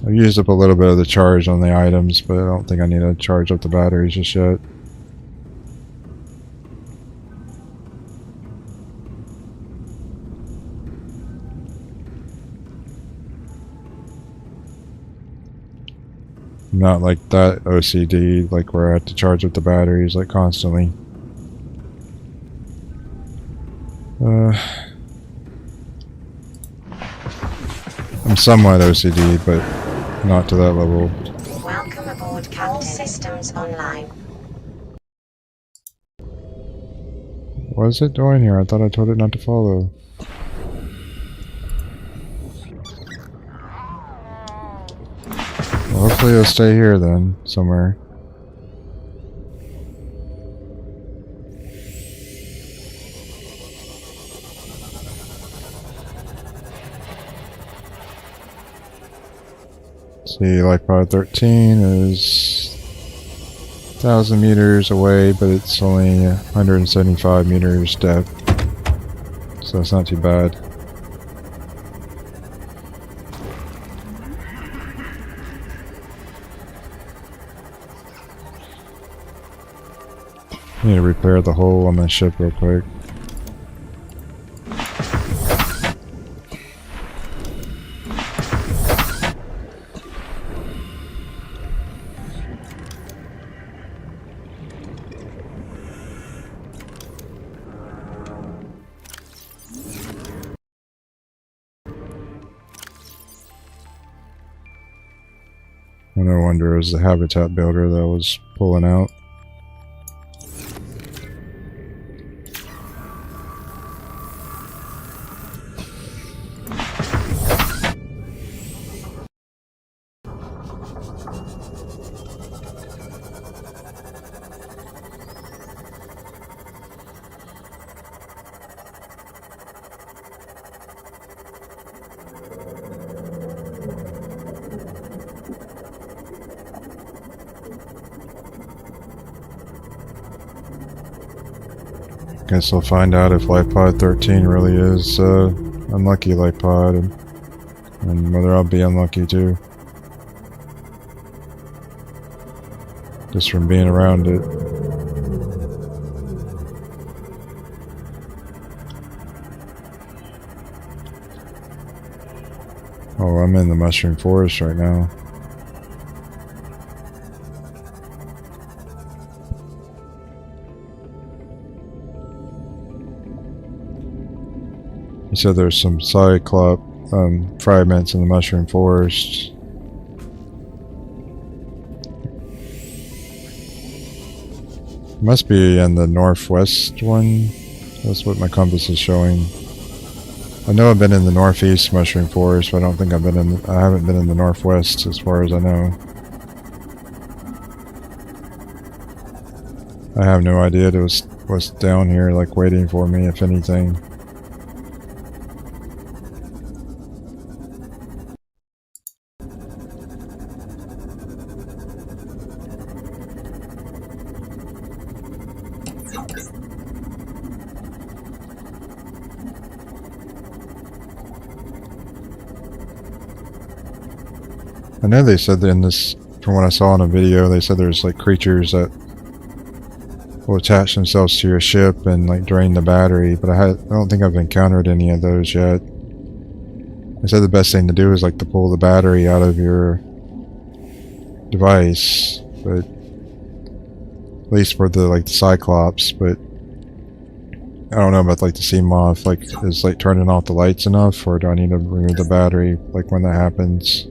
I've used up a little bit of the charge on the items, but I don't think I need to charge up the batteries just yet. Not like that OCD, like where I have to charge up the batteries like constantly. I'm somewhat OCD, but not to that level. Welcome aboard, Captain. Systems online. What is it doing here? I thought I told it not to follow. Well, hopefully it'll stay here then, somewhere. See, Lifepod 13 is 1,000 meters away, but it's only 175 meters depth, so it's not too bad. I need to repair the hole on my ship real quick. No wonder it was the habitat builder that was pulling out. Guess I'll find out if Lifepod 13 really is unlucky Lifepod, and whether I'll be unlucky too. Just from being around it. Oh, I'm in the mushroom forest right now. He said there's some Cyclops fragments in the mushroom forest. Must be in the northwest one. That's what my compass is showing. I know I've been in the northeast mushroom forest, but I don't think I haven't been in the northwest as far as I know. I have no idea it was down here like waiting for me, if anything. I know they said that in this, from what I saw in a video, they said there's like creatures that will attach themselves to your ship and like drain the battery, but I don't think I've encountered any of those yet. They said the best thing to do is like to pull the battery out of your device, but at least for the like the Cyclops, but I don't know about like the sea moth. Like, is like turning off the lights enough, or do I need to remove the battery like when that happens?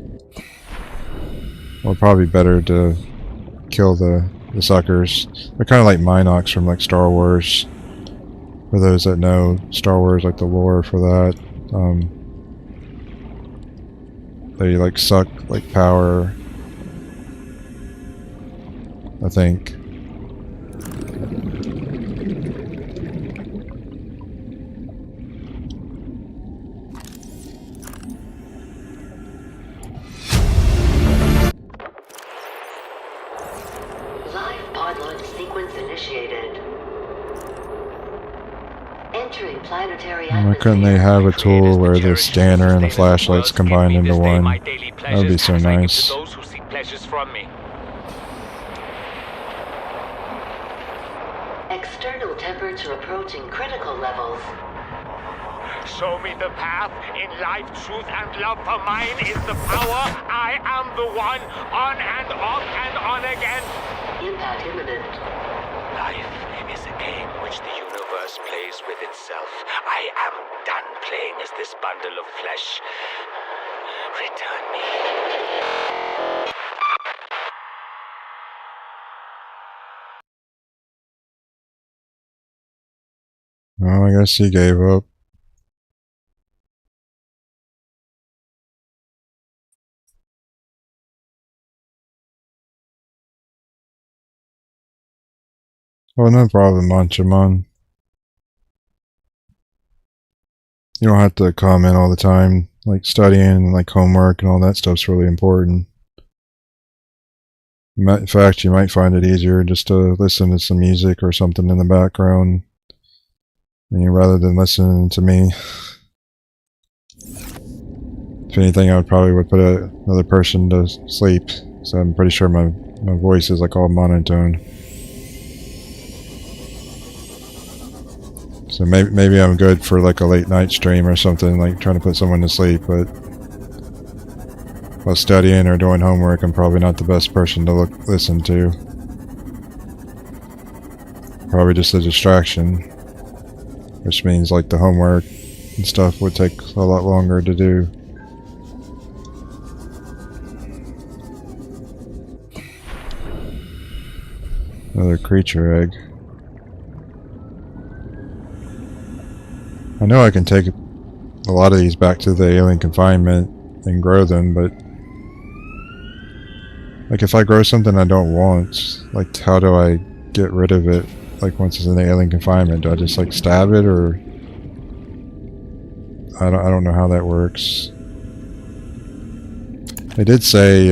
Well, probably better to kill the suckers. They're kind of like Minox from like Star Wars. For those that know Star Wars, like the lore for that, they like suck like power, I think. Lifepod launch sequence initiated. Entering planetary Why couldn't they have a tool where the scanner and the flashlight's combined into one? That would be so nice. External temperature approaching critical levels. Show me the path. In life, truth, and love for mine is the power. I am the one. On and off and on again. Impact imminent. Life is a game which the universe plays with itself. I am done playing as this bundle of flesh. Return me. Oh, I guess he gave up. Oh, no problem, Manchaman. You don't have to comment all the time. Like studying and like homework and all that stuff's really important. In fact, you might find it easier just to listen to some music or something in the background, rather than listening to me. If anything, I probably would put another person to sleep. So I'm pretty sure my voice is like all monotone. So maybe I'm good for like a late night stream or something, like trying to put someone to sleep, but while studying or doing homework, I'm probably not the best person to listen to. Probably just a distraction, which means like the homework and stuff would take a lot longer to do. Another creature egg. I know I can take a lot of these back to the alien confinement and grow them, but like if I grow something I don't want, like how do I get rid of it? Like once it's in the alien confinement, do I just like stab it, or I don't know how that works. They did say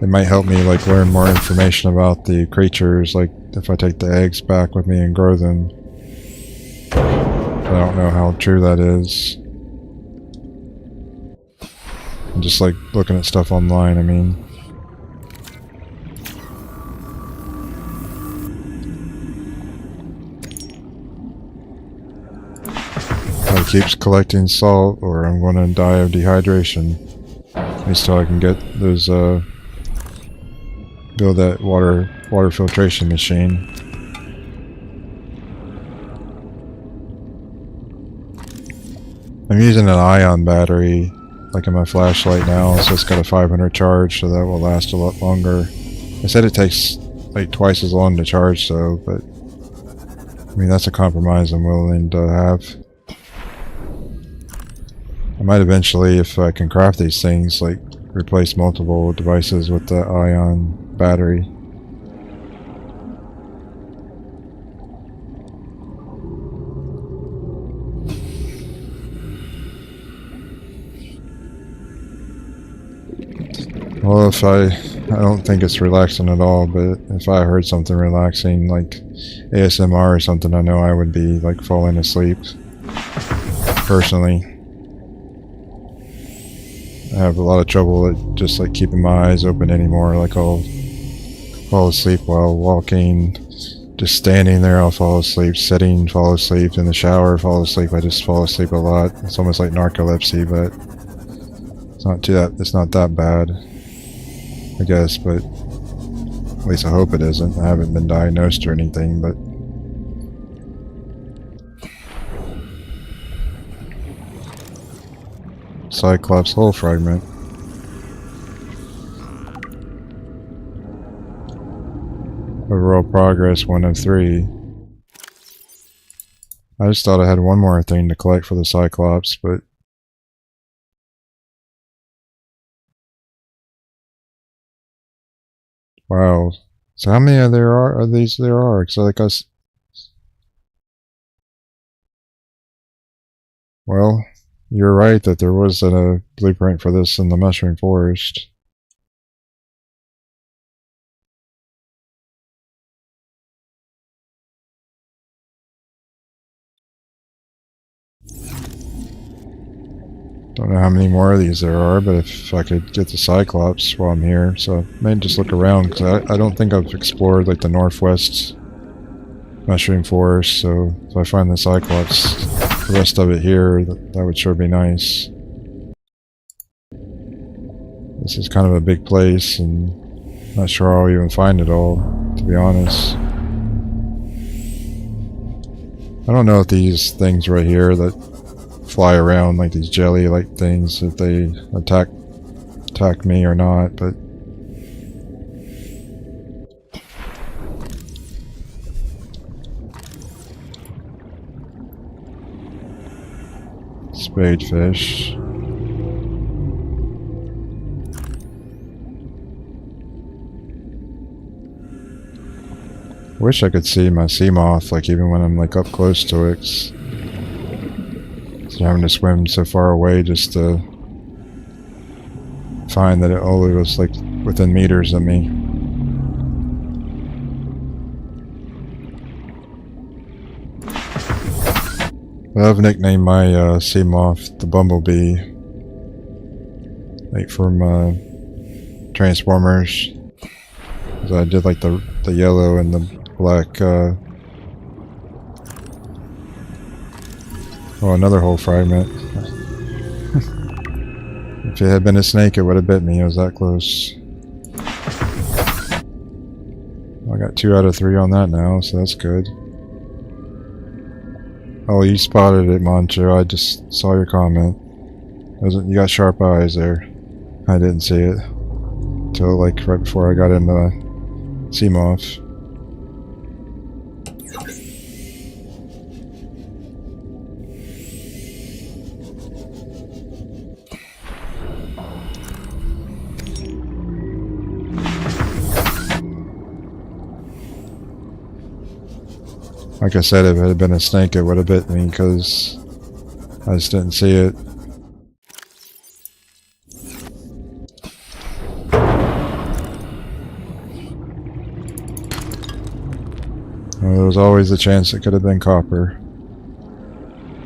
it might help me like learn more information about the creatures, like if I take the eggs back with me and grow them. I don't know how true that is. I'm just like looking at stuff online, I mean. I keeps collecting salt or I'm going to die of dehydration. At least till I can get those, build that water filtration machine. I'm using an ion battery, like in my flashlight now, so it's got a 500 charge, so that will last a lot longer. I said it takes like twice as long to charge, though, but I mean that's a compromise I'm willing to have. I might eventually, if I can craft these things, like replace multiple devices with the ion battery. Well, if I don't think it's relaxing at all, but if I heard something relaxing, like ASMR or something, I know I would be like falling asleep. Personally, I have a lot of trouble at just like keeping my eyes open anymore. Like I'll fall asleep while walking, just standing there I'll fall asleep, sitting, fall asleep, in the shower, fall asleep. I just fall asleep a lot. It's almost like narcolepsy, but it's not that bad, I guess, but at least I hope it isn't. I haven't been diagnosed or anything, but Cyclops Hull fragment. Overall progress 1 of 3. I just thought I had one more thing to collect for the Cyclops, but wow. So how many of these there are? So like us. Well, you're right that there was a blueprint for this in the mushroom forest. Don't know how many more of these there are, but if I could get the Cyclops while I'm here, so I may just look around, because I don't think I've explored like the northwest mushroom forest, so if I find the Cyclops, the rest of it here, that would sure be nice. This is kind of a big place, and not sure I'll even find it all, to be honest. I don't know if these things right here that fly around, like these jelly-like things, if they attack me or not, but spadefish. Wish I could see my sea moth, like even when I'm like up close to it. So having to swim so far away just to find that it only was like within meters of me. I've nicknamed my sea moth the Bumblebee, like from Transformers. So I did like the yellow and the black. Oh, another whole fragment. If it had been a snake, it would have bit me. It was that close. I got 2 out of 3 on that now, so that's good. Oh, you spotted it, Moncho. I just saw your comment. You got sharp eyes there. I didn't see it till like right before I got in the sea moth. Like I said, if it had been a snake, it would have bit me because I just didn't see it. Well, there was always a chance it could have been copper.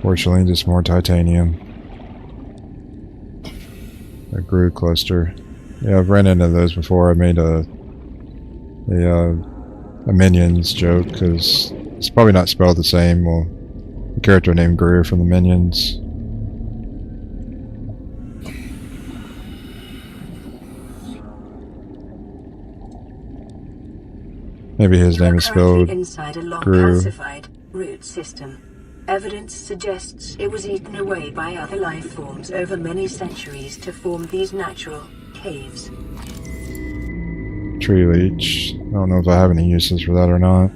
Fortunately, just more titanium. A groove cluster. Yeah, I've run into those before. I made a Minions joke because it's probably not spelled the same. Well, the character named Greer from the Minions. Maybe his name is spelled inside a long Grew. calcified root system. Evidence suggests it was eaten away by other life forms over many centuries to form these natural caves. Tree leech. I don't know if I have any uses for that or not.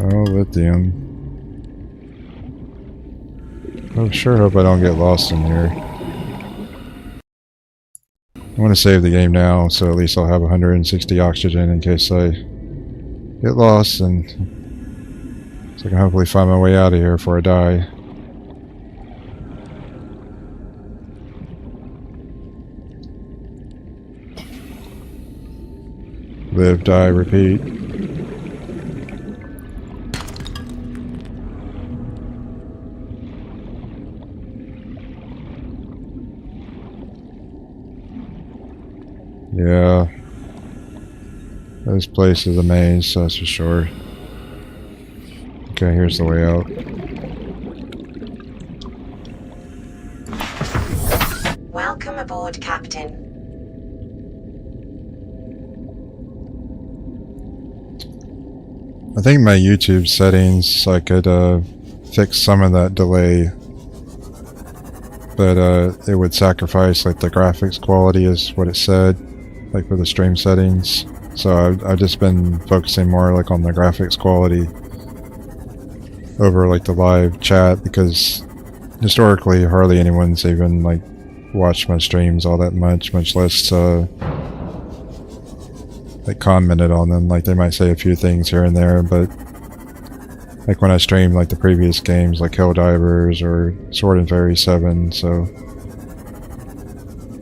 Oh, lithium. I sure hope I don't get lost in here. I want to save the game now, so at least I'll have 160 oxygen in case I get lost, and so I can hopefully find my way out of here before I die. Live, die, repeat. Yeah. This place is a maze, that's for sure. Okay, here's the way out. Welcome aboard, Captain. I think my YouTube settings, I could fix some of that delay, but it would sacrifice like the graphics quality is what it said, like for the stream settings. So I've just been focusing more like on the graphics quality over like the live chat, because historically hardly anyone's even like watched my streams all that much less like commented on them. Like they might say a few things here and there, but like when I streamed like the previous games like Helldivers or Sword and Fairy 7, so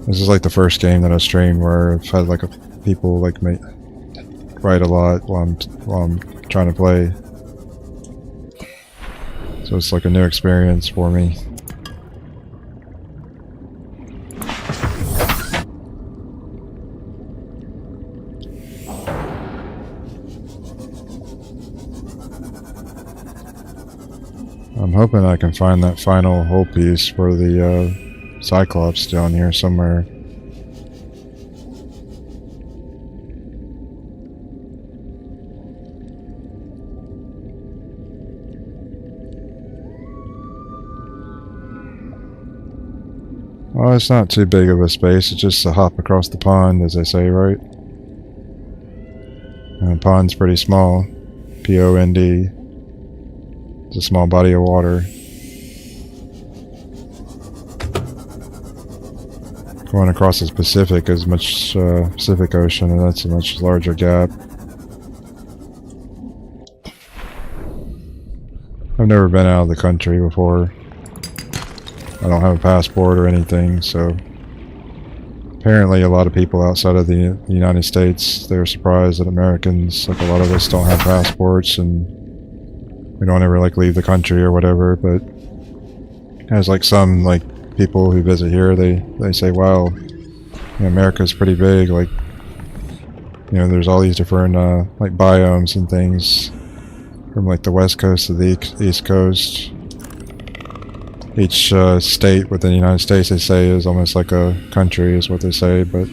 this is like the first game that I streamed where I've had like people like write a lot while I'm trying to play. So it's like a new experience for me. I'm hoping I can find that final hull piece for the Cyclops down here somewhere. Well, it's not too big of a space. It's just a hop across the pond, as they say, right? And the pond's pretty small. P-O-N-D. It's a small body of water. Going across the Pacific is much Pacific Ocean, and that's a much larger gap. I've never been out of the country before. I don't have a passport or anything, so apparently a lot of people outside of the United States, they're surprised that Americans, like a lot of us, don't have passports and we don't ever like leave the country or whatever. But as like some like people who visit here, they say, wow, America's pretty big, like, there's all these different like biomes and things from like the west coast to the east coast. Each state within the United States, they say, is almost like a country, is what they say, but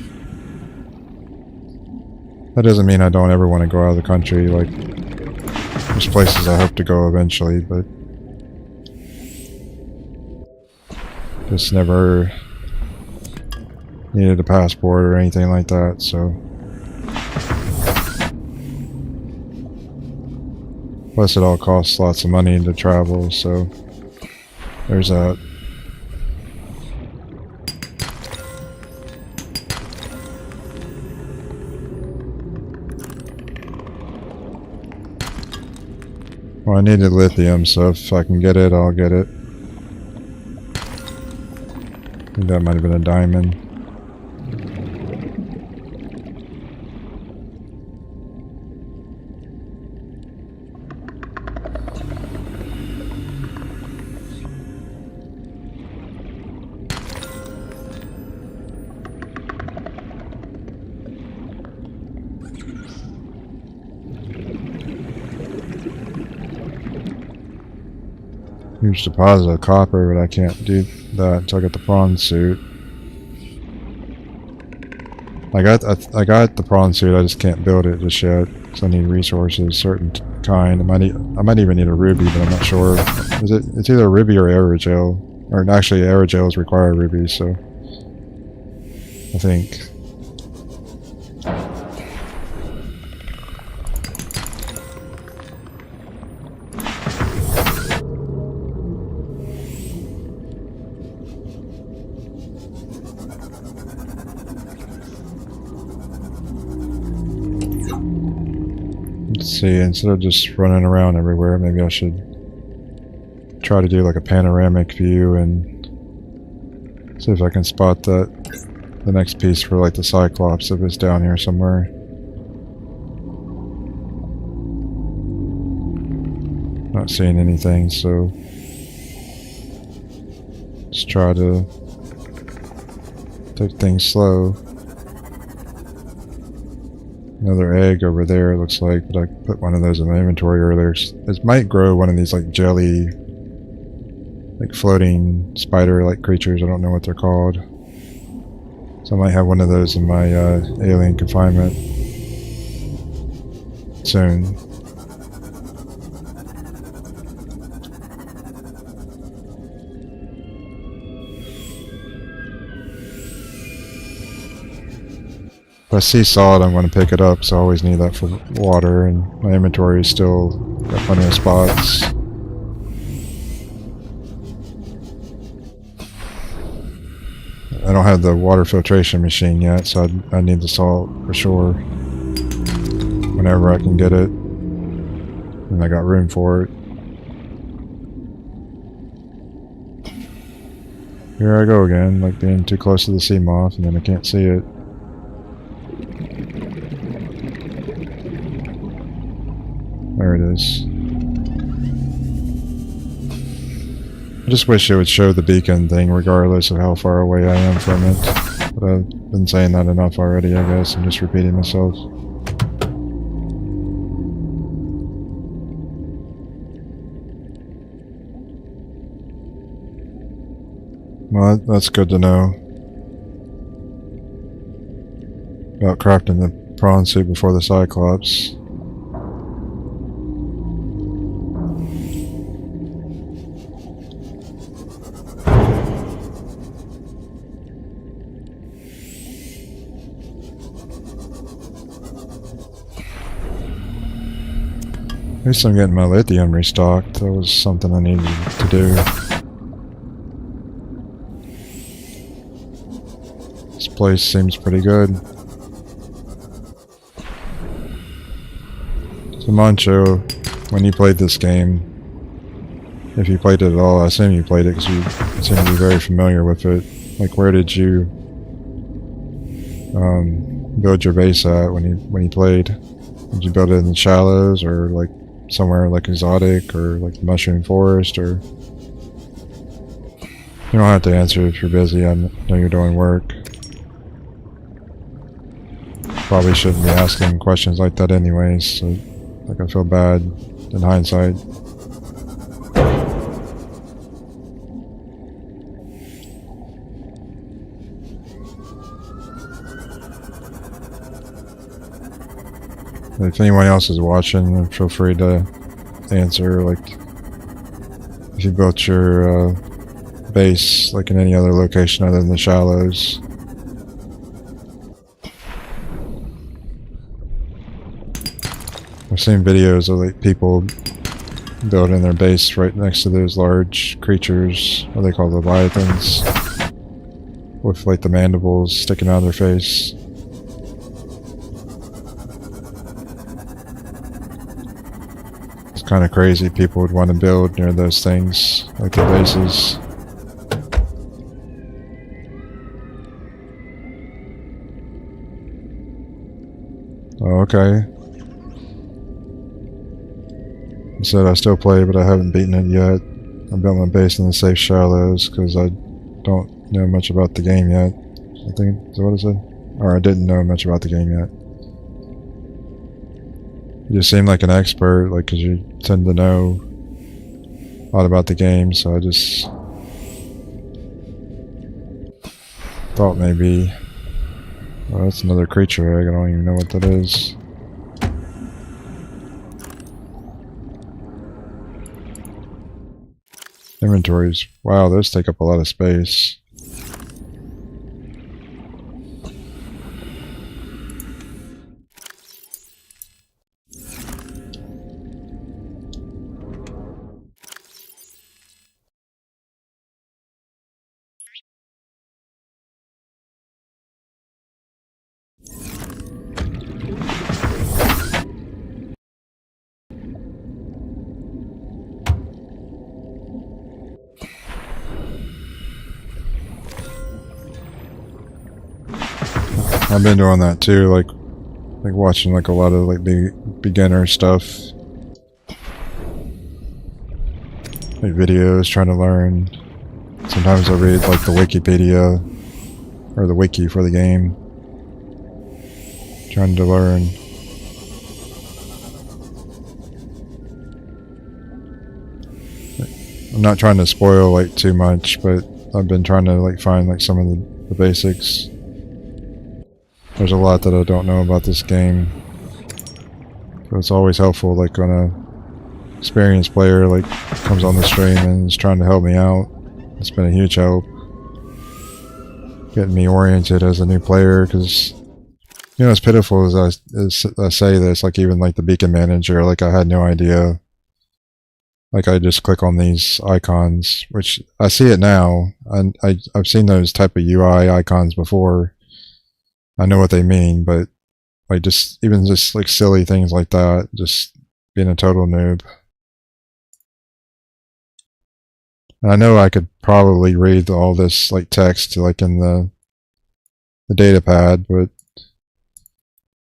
that doesn't mean I don't ever want to go out of the country. Like, there's places I hope to go eventually, but just never needed a passport or anything like that, so. Plus it all costs lots of money to travel, so there's that. Well, I needed lithium, so if I can get it, I'll get it. I think that might have been a diamond. Huge deposit of copper, but I can't do that until I get the prawn suit. I got the prawn suit, I just can't build it just yet, because I need resources, certain kind. I might even need a ruby, but I'm not sure. It's either a ruby or aerogel, or actually aerogels require rubies, so I think. See, instead of just running around everywhere, maybe I should try to do like a panoramic view and see if I can spot the next piece for like the Cyclops if it's down here somewhere. Not seeing anything, so just try to take things slow. Another egg over there, looks like, but I put one of those in my inventory earlier. It might grow one of these like jelly, like floating spider-like creatures. I don't know what they're called. So I might have one of those in my alien confinement soon. I see salt, I'm going to pick it up, so I always need that for water, and my inventory is still got plenty of spots. I don't have the water filtration machine yet, so I need the salt for sure. Whenever I can get it. And I got room for it. Here I go again, like being too close to the sea moth, and then I can't see it. There it is. I just wish it would show the beacon thing regardless of how far away I am from it. But I've been saying that enough already, I guess. I'm just repeating myself. Well, that's good to know. About crafting the prawn suit before the Cyclops. At least I'm getting my lithium restocked. That was something I needed to do. This place seems pretty good. So Mancho, when you played this game, if you played it at all, I assume you played it because you seem to be very familiar with it. Like, where did you build your base at when you played? Did you build it in the shallows, or like somewhere like exotic, or like the mushroom forest, or... You don't have to answer if you're busy. I know you're doing work. Probably shouldn't be asking questions like that anyways, so like I feel bad in hindsight. If anyone else is watching, feel free to answer, like, if you built your base like in any other location other than the shallows. I've seen videos of like people building their base right next to those large creatures, what they call leviathans, with like the mandibles sticking out of their face. It's kind of crazy people would want to build near those things, like their bases. Oh, okay. I said I still play, but I haven't beaten it yet. I built my base in the safe shallows because I don't know much about the game yet. I think, is that what it said? Or I didn't know much about the game yet. You just seem like an expert, like, because you tend to know a lot about the game, so I just thought maybe... Oh, that's another creature egg, I don't even know what that is. Inventories. Wow, those take up a lot of space. I've been doing that too, like watching like a lot of like beginner stuff, like videos, trying to learn. Sometimes I read like the Wikipedia or the wiki for the game, trying to learn. I'm not trying to spoil like too much, but I've been trying to like find like some of the basics. There's a lot that I don't know about this game, so it's always helpful like when a experienced player like comes on the stream and is trying to help me out. It's been a huge help getting me oriented as a new player, because You know, as pitiful as I say this, like even like the beacon manager, like I had no idea. Like I just click on these icons, which I see it now. I've seen those type of UI icons before. I know what they mean, but like just even just like silly things like that, just being a total noob. And I know I could probably read all this like text like in the data pad, but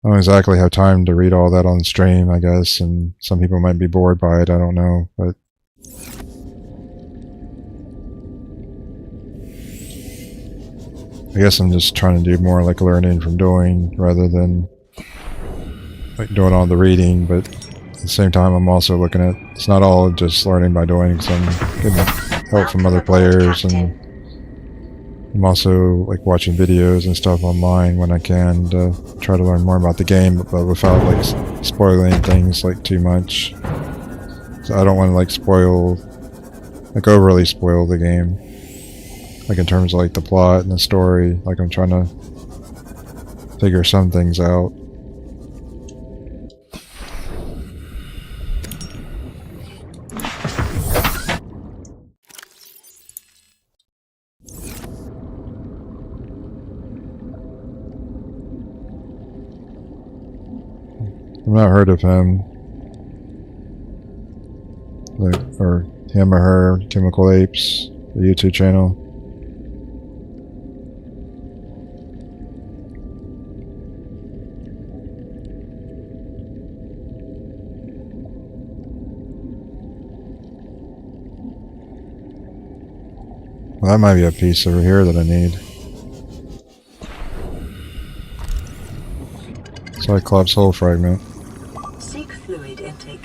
I don't exactly have time to read all that on stream, I guess, and some people might be bored by it, I don't know, but I guess I'm just trying to do more like learning from doing rather than like doing all the reading, but at the same time I'm also looking at, it's not all just learning by doing, because I'm getting help from other players, and I'm also like watching videos and stuff online when I can to try to learn more about the game, but without like spoiling things like too much. So I don't want to like spoil, like overly spoil the game, like in terms of like the plot and the story. Like I'm trying to figure some things out. I've not heard of him, like, or him or her, Chemical Apes, the YouTube channel. Well, that might be a piece over here that I need. Cyclops Hull fragment. Seek fluid intake.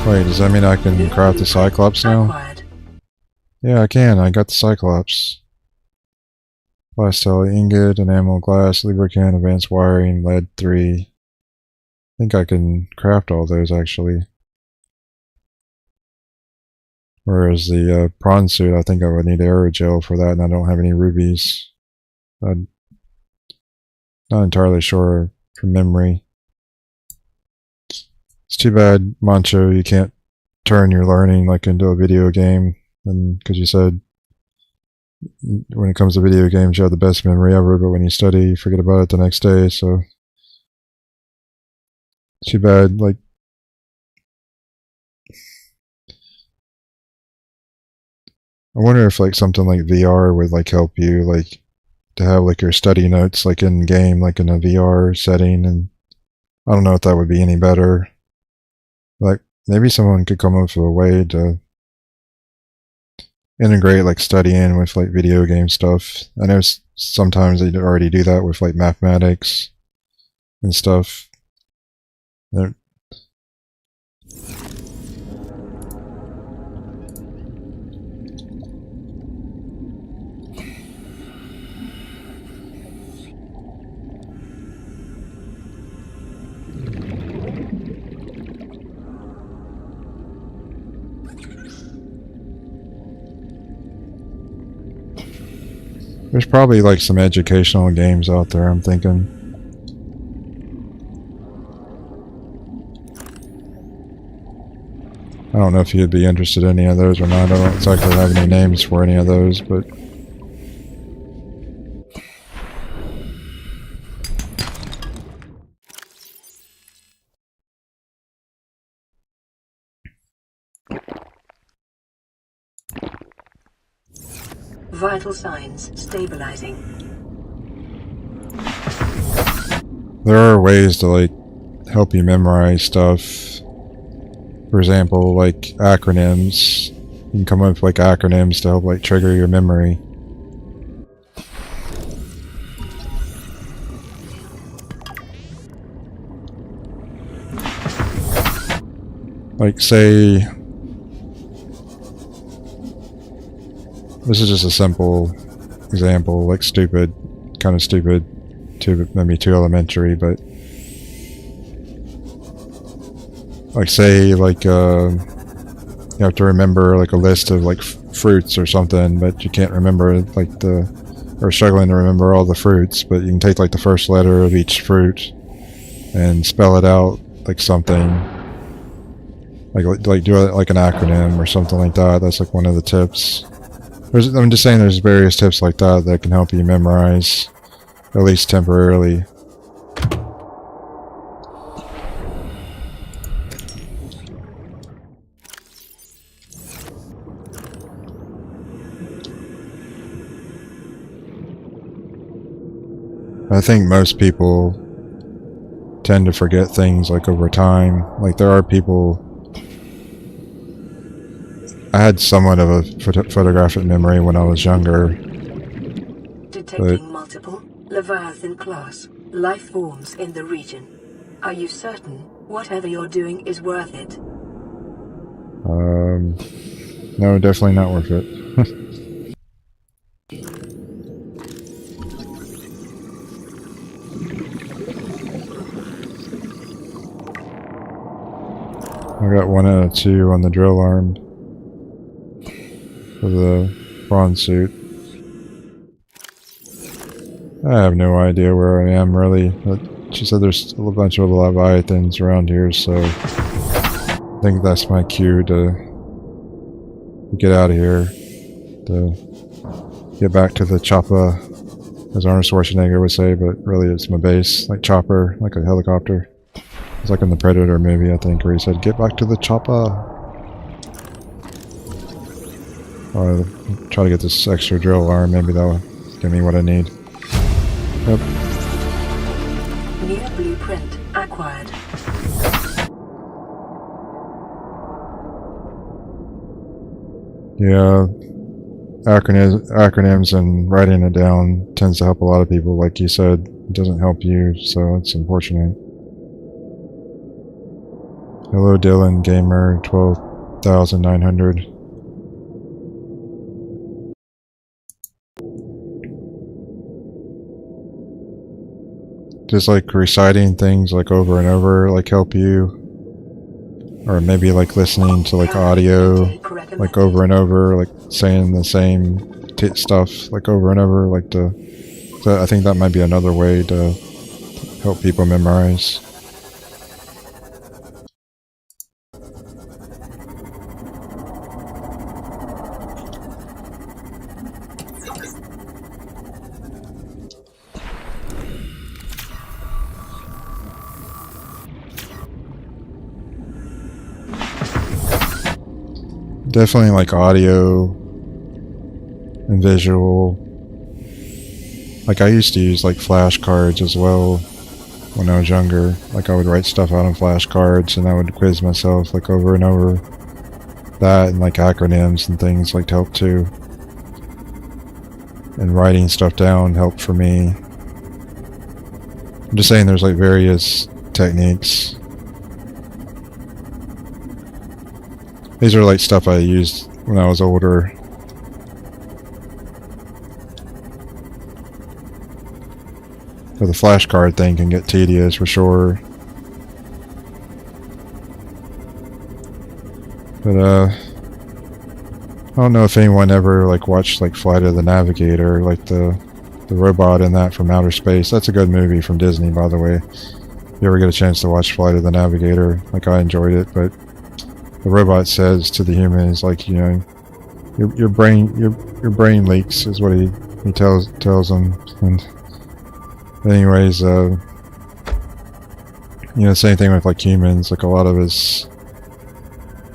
Wait, does that mean I can craft the Cyclops now? Acquired. Yeah, I can. I got the Cyclops. Plastel ingot, enamel glass, lubricant, advanced wiring, lead 3. I think I can craft all those actually. Whereas the prawn suit, I think I would need aerogel for that, and I don't have any rubies. I'm not entirely sure from memory. It's too bad, Mancho, you can't turn your learning like into a video game, and because you said when it comes to video games you have the best memory ever, but when you study you forget about it the next day, so too bad. Like I wonder if like something like VR would like help you like to have like your study notes like in game, like in a VR setting, and I don't know if that would be any better. Like maybe someone could come up with a way to integrate like studying with like video game stuff. I know sometimes they already do that with like mathematics and stuff. There's probably like some educational games out there, I'm thinking. I don't know if you'd be interested in any of those or not. I don't exactly have any names for any of those, but Vital signs stabilizing. there are ways to like help you memorize stuff. For example, like acronyms. You can come up with like acronyms to help like trigger your memory. Like say, this is just a simple example, like stupid, kind of stupid, maybe too elementary, but like say like you have to remember like a list of like fruits or something, but you can't remember like the or struggling to remember all the fruits, but you can take like the first letter of each fruit and spell it out like something, like do it like an acronym or something like that. That's like one of the tips. I'm just saying there's various tips like that that can help you memorize, at least temporarily. I think most people tend to forget things like over time. Like there are people. I had somewhat of a photographic memory when I was younger. Detecting multiple Leviathan class life forms in the region. Are you certain whatever you're doing is worth it? No, definitely not worth it. I got 1 out of 2 on the drill arm for the prawn suit. I have no idea where I am really, but she said there's a bunch of Leviathans around here, so I think that's my cue to get out of here, to get back to the chopper, as Arnold Schwarzenegger would say, but really it's my base, like chopper, like a helicopter. It's like in the Predator movie, I think, where he said, "Get back to the chopper." I'll try to get this extra drill arm, maybe that'll give me what I need. Yep. New blueprint acquired. Yeah, acronyms and writing it down tends to help a lot of people. Like you said, it doesn't help you, so it's unfortunate. Hello Dylan, gamer 12,900. Just like reciting things like over and over like help you, or maybe like listening to like audio like over and over, like saying the same stuff like over and over, like so I think that might be another way to help people memorize. Definitely like audio and visual. Like I used to use like flashcards as well when I was younger. Like I would write stuff out on flashcards and I would quiz myself like over and over. That and like acronyms and things like help too. And writing stuff down helped for me. I'm just saying there's like various techniques. These are like stuff I used when I was older. But the flashcard thing can get tedious for sure. But I don't know if anyone ever like watched like Flight of the Navigator, like the robot in that from outer space. That's a good movie from Disney, by the way. If you ever get a chance to watch Flight of the Navigator, like I enjoyed it, but the robot says to the humans, like, you know, your brain leaks is what he tells them. And anyways, you know, same thing with like humans. Like a lot of us,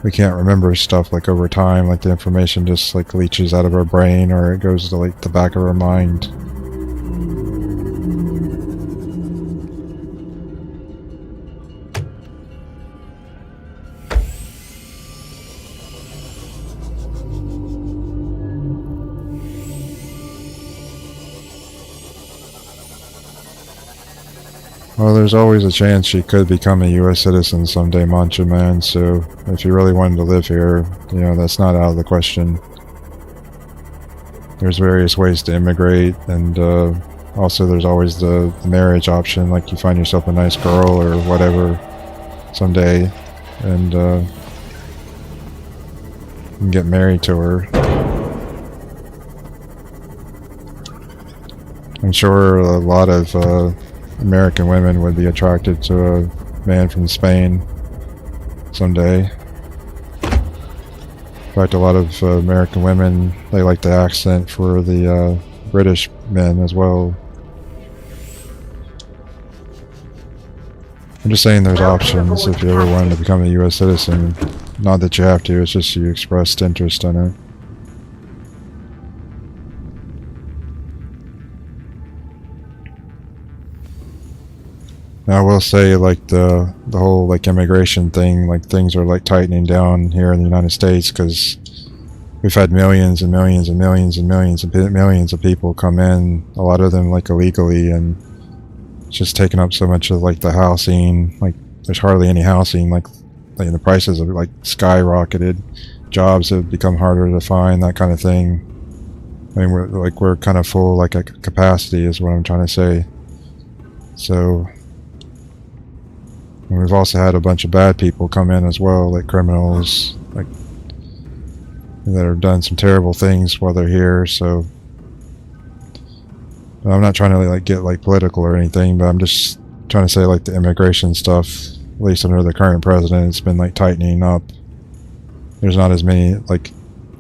we can't remember stuff like over time. Like the information just like leaches out of our brain, or it goes to like the back of our mind. Well, there's always a chance she could become a U.S. citizen someday, Mancha Man, so if you really wanted to live here, you know, that's not out of the question. There's various ways to immigrate, and also there's always the marriage option, like you find yourself a nice girl or whatever someday, and you can get married to her. I'm sure a lot of American women would be attracted to a man from Spain someday. In fact, a lot of American women, they like the accent for the British men as well. I'm just saying there's options if you ever wanted to become a US citizen. Not that you have to, it's just you expressed interest in it. Now I will say, like, the whole like immigration thing, like things are like tightening down here in the United States because we've had millions and millions and millions and millions and millions of people come in, a lot of them like illegally, and it's just taking up so much of like the housing. Like there's hardly any housing, like the prices have like skyrocketed, jobs have become harder to find, that kind of thing. I mean, we're kind of full like at capacity is what I'm trying to say. So, and we've also had a bunch of bad people come in as well, like criminals, like that have done some terrible things while they're here. So I'm not trying to like get like political or anything, but I'm just trying to say like the immigration stuff, at least under the current president, it's been like tightening up. There's not as many, like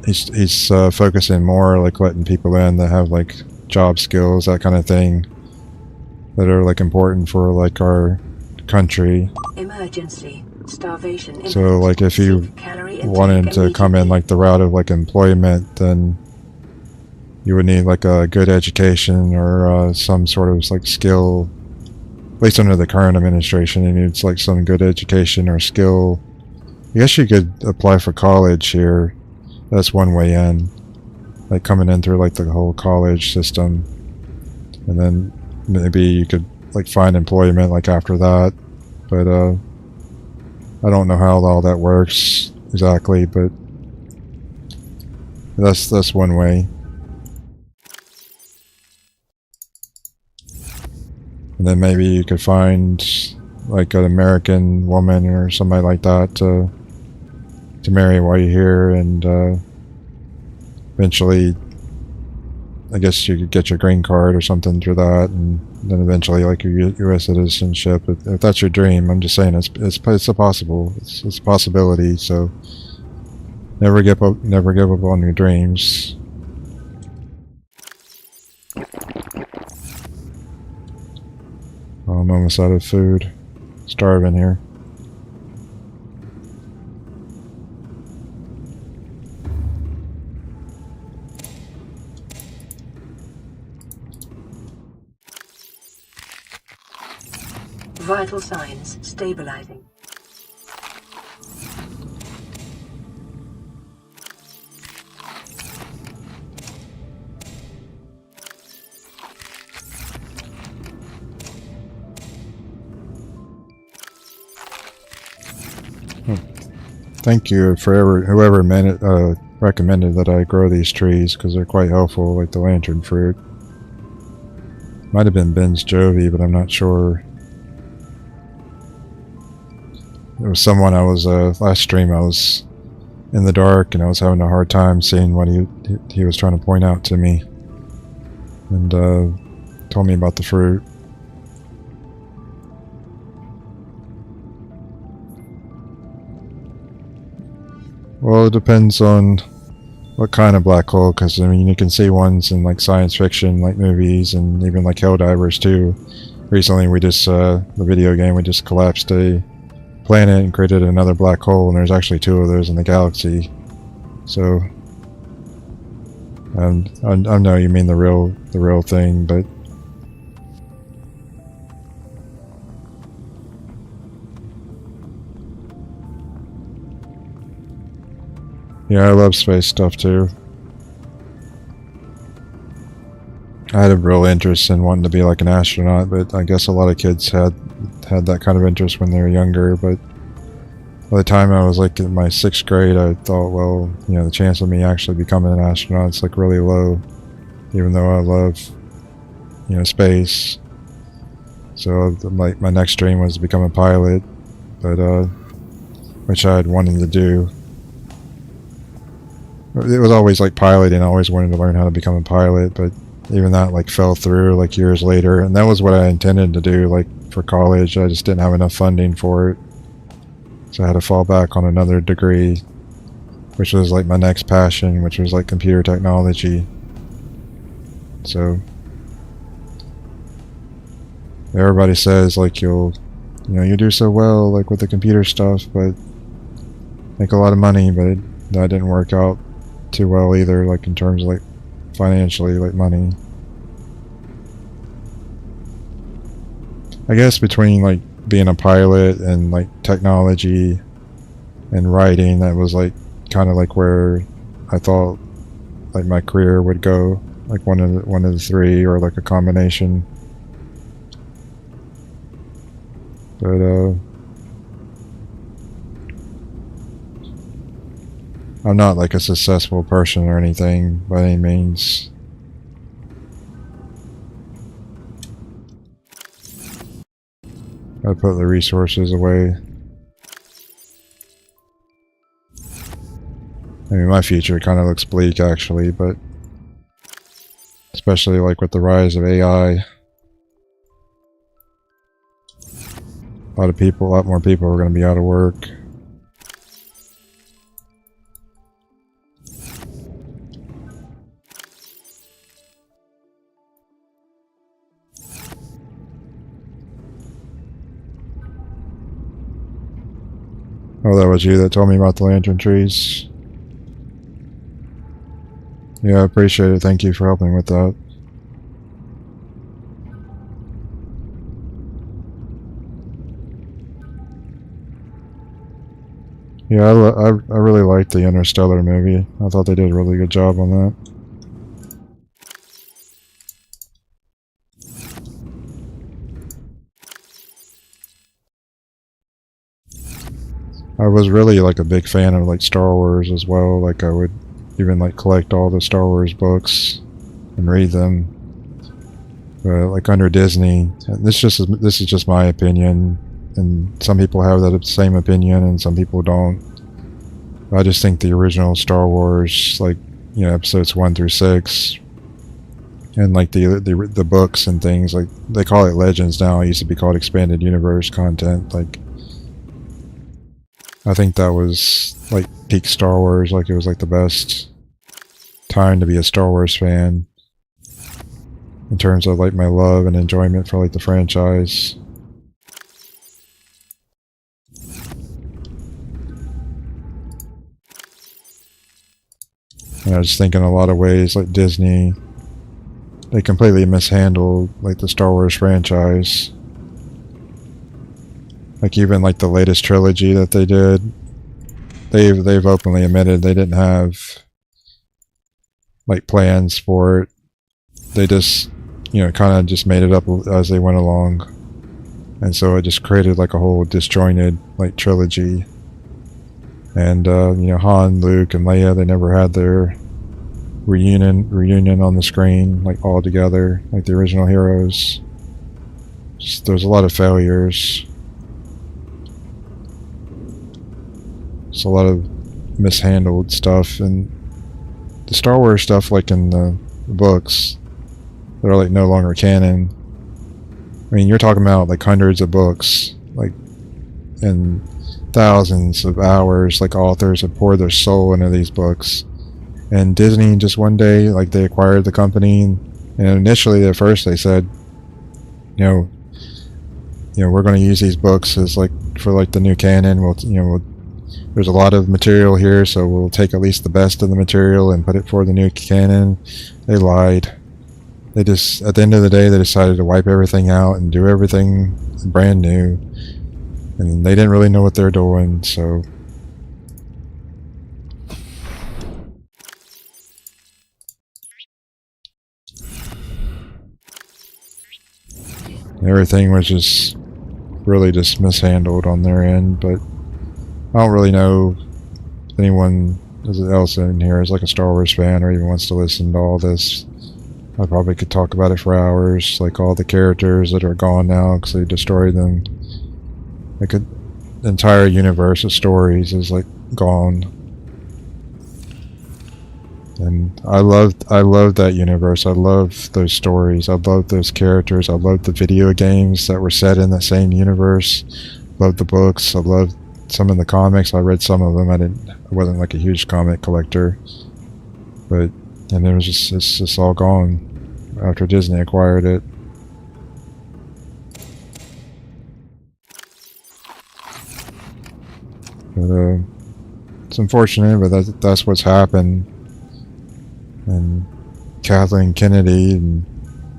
he's focusing more like letting people in that have like job skills, that kind of thing, that are like important for like our country. Emergency. Starvation. So like if you wanted to come in like the route of like employment, then you would need like a good education or some sort of like skill. At least under the current administration, it needs like some good education or skill. I guess you could apply for college here. That's one way in, like coming in through like the whole college system, and then maybe you could like find employment like after that. But I don't know how all that works exactly, but that's one way. And then maybe you could find like an American woman or somebody like that to marry while you're here, and eventually I guess you could get your green card or something through that, and then eventually like your US citizenship, if that's your dream. I'm just saying it's a possible, it's a possibility. So never give up on your dreams. I'm almost out of food. Starving here. Vital signs stabilizing. Thank you for whoever recommended that I grow these trees, because they're quite helpful, like the lantern fruit. Might have been Ben's Jovi, but I'm not sure. There was someone I was, last stream I was in the dark and I was having a hard time seeing what he was trying to point out to me. And told me about the fruit. Well, it depends on what kind of black hole, because I mean you can see ones in like science fiction like movies and even like Helldivers too. Recently we just, the video game, we just collapsed a planet and created another black hole, and there's actually 2 of those in the galaxy. So I know you mean the real thing, but yeah, I love space stuff too. I had a real interest in wanting to be like an astronaut, but I guess a lot of kids had that kind of interest when they were younger. But by the time I was like in my 6th grade, I thought, well, you know, the chance of me actually becoming an astronaut is like really low, even though I love, you know, space. So my next dream was to become a pilot, but which I had wanted to do. It was always like piloting. I always wanted to learn how to become a pilot, but even that like fell through like years later, and that was what I intended to do like for college. I just didn't have enough funding for it, so I had to fall back on another degree, which was like my next passion, which was like computer technology. So everybody says like you do so well like with the computer stuff, but make a lot of money, but that didn't work out too well either, like in terms of like financially, like money. I guess between like being a pilot and like technology and writing, that was like kind of like where I thought like my career would go, like one of the three, or like a combination. But I'm not like a successful person or anything by any means. I put the resources away. I mean, my future kind of looks bleak actually, but especially like with the rise of AI. A lot more people are going to be out of work. Oh, that was you that told me about the lantern trees? Yeah, I appreciate it. Thank you for helping with that. Yeah, I really liked the Interstellar movie. I thought they did a really good job on that. I was really like a big fan of like Star Wars as well. Like I would even like collect all the Star Wars books and read them. But like under Disney, this is just my opinion, and some people have that same opinion and some people don't. I just think the original Star Wars, like, you know, episodes 1 through 6, and like the books and things, like they call it Legends now. It used to be called Expanded Universe content. Like, I think that was like peak Star Wars. Like, it was like the best time to be a Star Wars fan in terms of like my love and enjoyment for like the franchise. And I just think in a lot of ways, like Disney, they completely mishandled like the Star Wars franchise. Like even like the latest trilogy that they did, they've openly admitted they didn't have like plans for it. They just, you know, kind of just made it up as they went along, and so it just created like a whole disjointed like trilogy. And you know, Han, Luke, and Leia, they never had their reunion on the screen like all together like the original heroes. Just, there's a lot of failures. It's a lot of mishandled stuff, and the Star Wars stuff, like in the books, they're like no longer canon. I mean, you're talking about like hundreds of books, like, and thousands of hours, like authors have poured their soul into these books. And Disney just one day, like, they acquired the company, and initially at first they said, you know, we're going to use these books as like for like the new canon. There's a lot of material here, so we'll take at least the best of the material and put it for the new canon. They lied. They just, at the end of the day, they decided to wipe everything out and do everything brand new. And they didn't really know what they're doing, so. Everything was just really just mishandled on their end, but I don't really know if anyone else in here is like a Star Wars fan or even wants to listen to all this. I probably could talk about it for hours, like all the characters that are gone now because they destroyed them. Like the entire universe of stories is like gone. And I loved that universe. I loved those stories. I loved those characters. I loved the video games that were set in that same universe. Loved the books. I loved some of the comics. I read some of them. I wasn't like a huge comic collector, but and it was it's just all gone after Disney acquired it. But it's unfortunate, but that's what's happened. And Kathleen Kennedy, and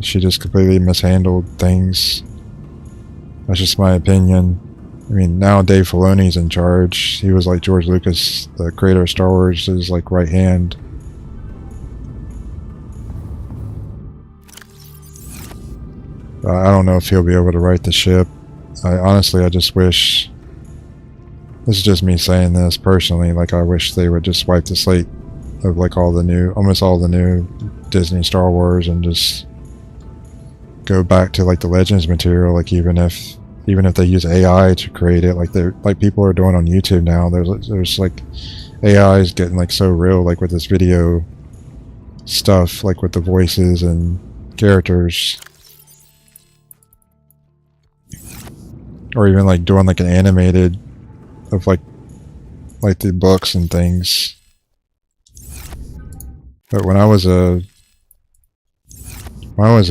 she just completely mishandled things. That's just my opinion. I mean, now Dave Filoni's in charge. He was like George Lucas, the creator of Star Wars, his like right hand. I don't know if he'll be able to right the ship. I just wish. This is just me saying this personally. Like, I wish they would just wipe the slate of like almost all the new Disney Star Wars and just go back to like the Legends material. Like even if they use AI to create it, like people are doing on YouTube now. There's like AI is getting like so real, like with this video stuff, like with the voices and characters, or even like doing like an animated of like the books and things. But when I was a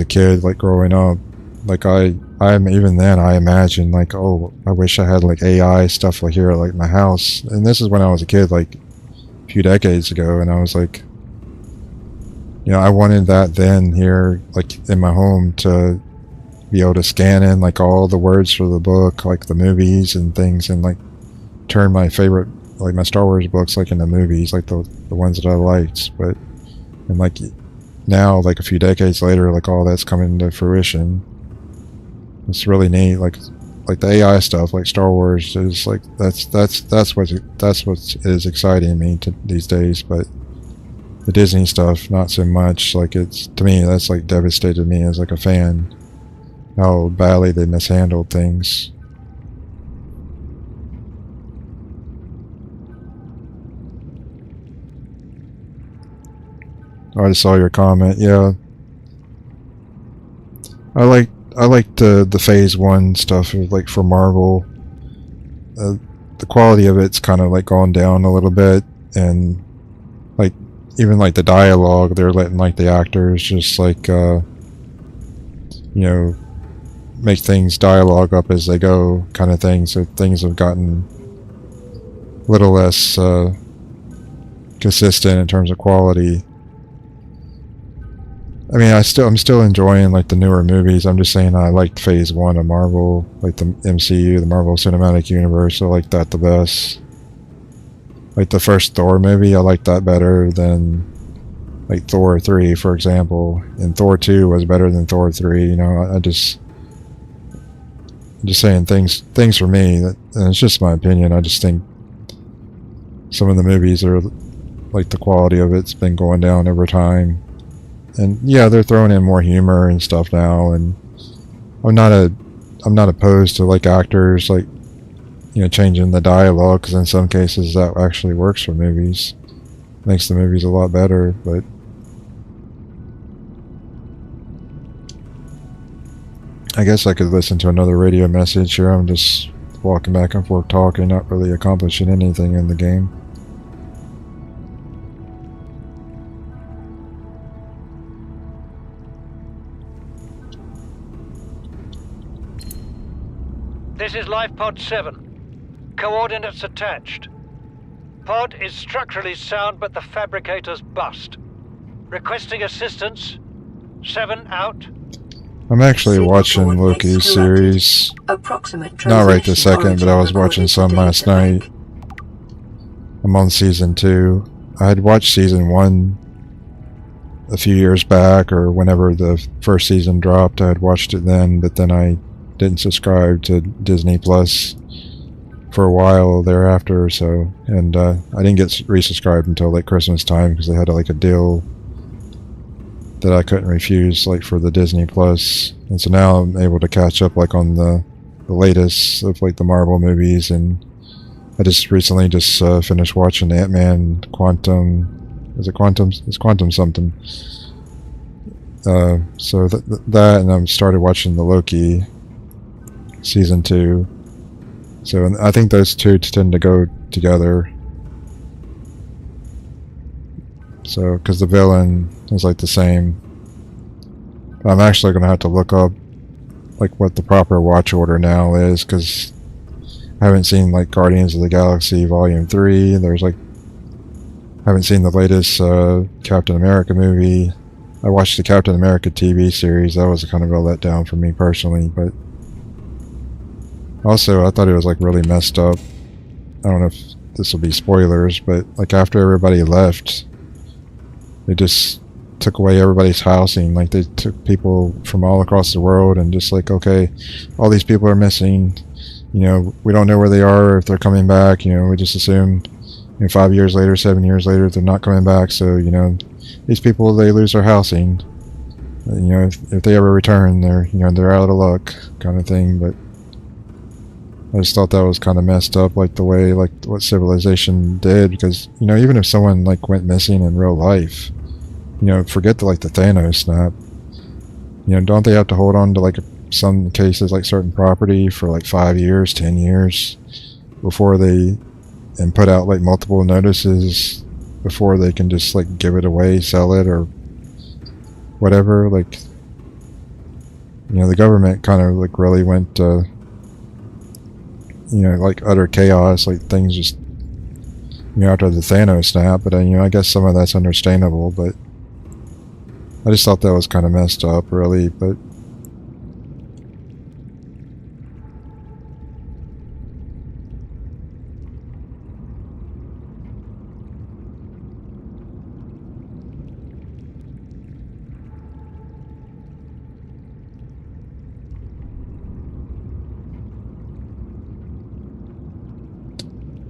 kid, like growing up, like even then I imagined like, oh, I wish I had like AI stuff like here, like my house. And this is when I was a kid, like a few decades ago, and I was like, you know, I wanted that then here, like in my home, to be able to scan in like all the words for the book, like the movies and things, and like turn my favorite, like my Star Wars books, like into movies, like the ones that I liked. But and like now, like a few decades later, like all that's coming to fruition. It's really neat. Like the AI stuff, like Star Wars is like that's what is exciting me these days. But the Disney stuff, not so much. Like it's, to me, that's like devastated me as like a fan, how badly they mishandled things. I just saw your comment. Yeah, I like the Phase 1 stuff, like for Marvel. The quality of it's kind of like gone down a little bit, and like even like the dialogue, they're letting like the actors just like you know, make things dialogue up as they go, kind of thing. So things have gotten a little less consistent in terms of quality. I mean, I'm still enjoying like the newer movies. I'm just saying I liked Phase 1 of Marvel, like the MCU, the Marvel Cinematic Universe. I like that the best. Like the first Thor movie, I liked that better than like Thor 3, for example. And Thor 2 was better than Thor 3. You know, I'm just saying things for me. And it's just my opinion. I just think some of the movies are like the quality of it's been going down over time. And yeah, they're throwing in more humor and stuff now, and I'm not opposed to like actors like, you know, changing the dialogue, because in some cases that actually works for movies, makes the movies a lot better. But I guess I could listen to another radio message here. I'm just walking back and forth talking, not really accomplishing anything in the game. This is Lifepod 7. Coordinates attached. Pod is structurally sound, but the fabricator's bust. Requesting assistance. 7 out. I'm actually watching Loki's series. Not right this second, but I was watching some last night. I'm on season 2. I had watched season 1 a few years back, or whenever the first season dropped. I had watched it then, but then I didn't subscribe to Disney Plus for a while thereafter or so, and I didn't get resubscribed until like Christmas time, because they had like a deal that I couldn't refuse, like for the Disney Plus. And so now I'm able to catch up like on the latest of like the Marvel movies, and I just recently finished watching Ant-Man Is it quantum? It's quantum something. So that, and I started watching the Loki season 2. So I think those two tend to go together. So, because the villain is like the same. But I'm actually going to have to look up like what the proper watch order now is, because I haven't seen like Guardians of the Galaxy Volume 3. There's like, I haven't seen the latest Captain America movie. I watched the Captain America TV series. That was kind of a letdown for me personally, but also I thought it was like really messed up. I don't know if this will be spoilers, but like after everybody left, they just took away everybody's housing. Like they took people from all across the world and just like, okay, all these people are missing. You know, we don't know where they are or if they're coming back. You know, we just assume, you know, 5 years later, 7 years later, they're not coming back. So, you know, these people, they lose their housing. You know, if they ever return, they're, you know, they're out of luck, kind of thing. But I just thought that was kind of messed up, like the way, like what Civilization did, because, you know, even if someone like went missing in real life, you know, forget like the Thanos snap. You know, don't they have to hold on to like some cases like certain property for like 5 years, 10 years before they, and put out like multiple notices before they can just like give it away, sell it, or whatever. Like, you know, the government kind of like really went, you know, like utter chaos, like things just, you know, after the Thanos snap. But you know, I guess some of that's understandable, but I just thought that was kind of messed up, really. But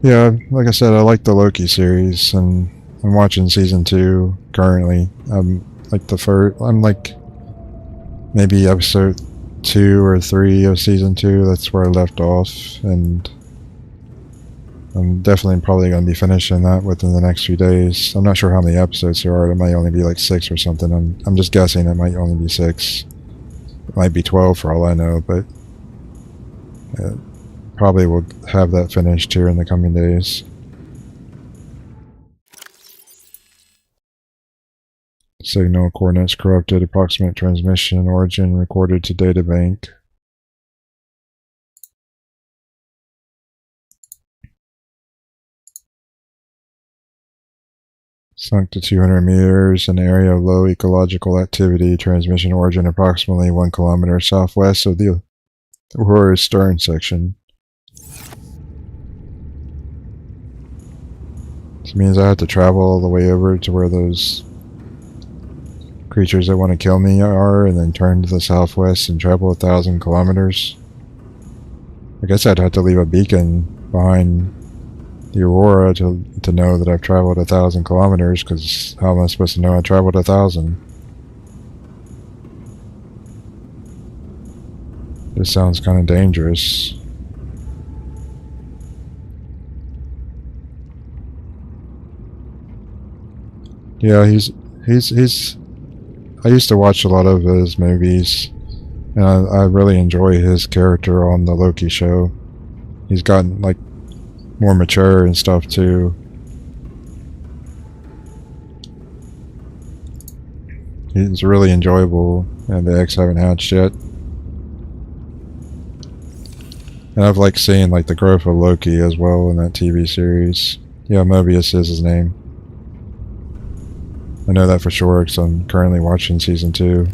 yeah, like I said, I like the Loki series, and I'm watching season 2 currently. Like the first, I'm like maybe episode 2 or 3 of season 2. That's where I left off, and I'm definitely probably going to be finishing that within the next few days. I'm not sure how many episodes there are. It might only be like 6 or something. I'm just guessing it might only be 6. It might be 12 for all I know, but probably will have that finished here in the coming days. Signal coordinates corrupted. Approximate transmission origin recorded to databank. Sunk to 200 meters. An area of low ecological activity. Transmission origin approximately 1 kilometer southwest of the Aurora's stern section. This means I have to travel all the way over to where those creatures that want to kill me are, and then turn to the southwest and travel 1,000 kilometers. I guess I'd have to leave a beacon behind the Aurora to know that I've traveled 1,000 kilometers, because how am I supposed to know I traveled 1,000? This sounds kind of dangerous. Yeah, he's I used to watch a lot of his movies, and I really enjoy his character on the Loki show. He's gotten like more mature and stuff too. He's really enjoyable, and the eggs haven't hatched yet. And I've like seen like the growth of Loki as well in that TV series. Yeah, Mobius is his name. I know that for sure because I'm currently watching season 2.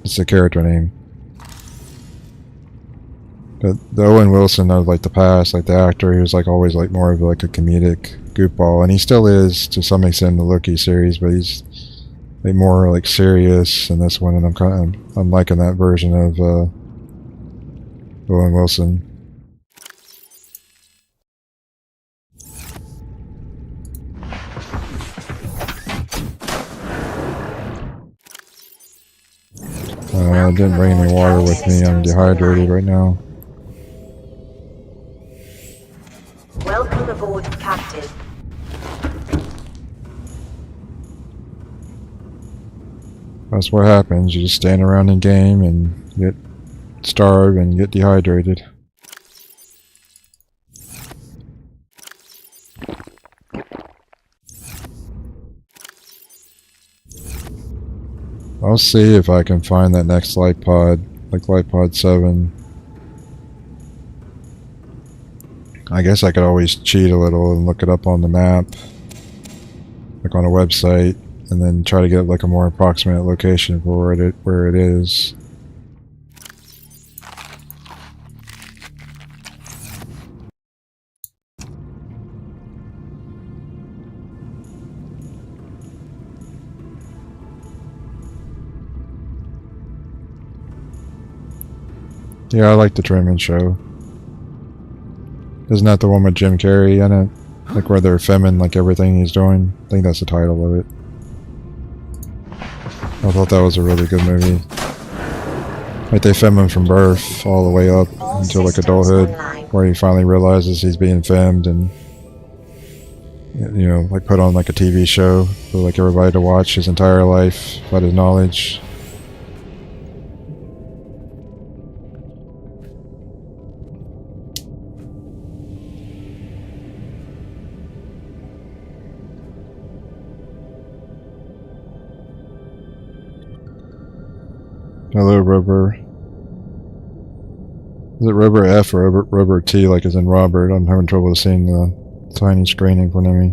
It's the character name. But the Owen Wilson of like the past, like the actor, he was like always like more of like a comedic goofball, and he still is to some extent in the Loki series, but he's like more like serious in this one, and I'm liking that version of Owen Wilson. I didn't bring any water with me. I'm dehydrated right now. Welcome aboard, Captain. That's what happens. You just stand around in game and get starved and get dehydrated. I'll see if I can find that next Lifepod, like Lifepod 7. I guess I could always cheat a little and look it up on the map, like on a website, and then try to get like a more approximate location for where it is. Yeah, I like the Truman Show. Isn't that the one with Jim Carrey in it? Like where they're filming like everything he's doing? I think that's the title of it. I thought that was a really good movie. Like they film him from birth all the way up until like adulthood, where he finally realizes he's being filmed and, you know, like put on like a TV show for like everybody to watch his entire life without his knowledge. Hello, Rubber. Is it Rubber F or Rubber T, like as in Robert? I'm having trouble seeing the tiny screen in front of me.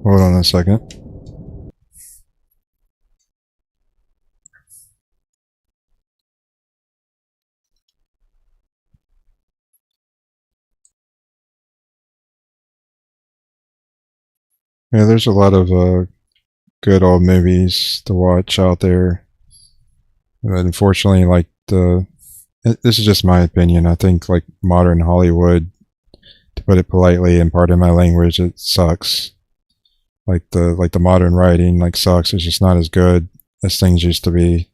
Hold on a second. Yeah, there's a lot of good old movies to watch out there. But unfortunately, like this is just my opinion. I think like modern Hollywood, to put it politely and pardon my language, it sucks. Like the modern writing like sucks. It's just not as good as things used to be.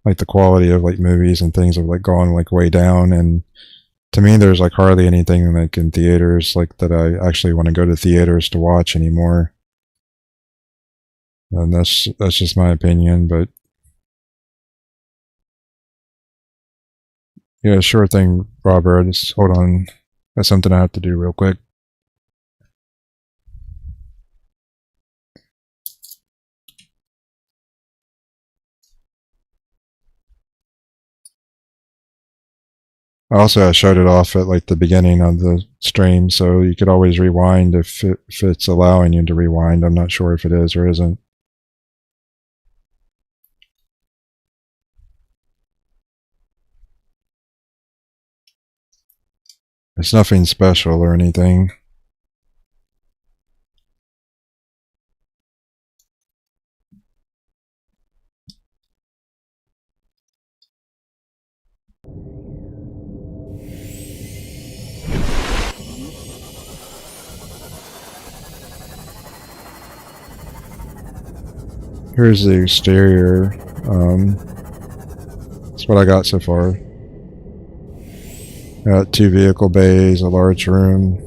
Like the quality of like movies and things have like gone like way down, and to me there's like hardly anything like in theaters like that I actually want to go to theaters to watch anymore. And that's just my opinion, but yeah, sure thing, Robert. Just hold on. That's something I have to do real quick. I showed it off at like the beginning of the stream, so you could always rewind if it's allowing you to rewind. I'm not sure if it is or isn't. It's nothing special or anything. Here's the exterior. That's what I got so far. Got 2 vehicle bays, a large room.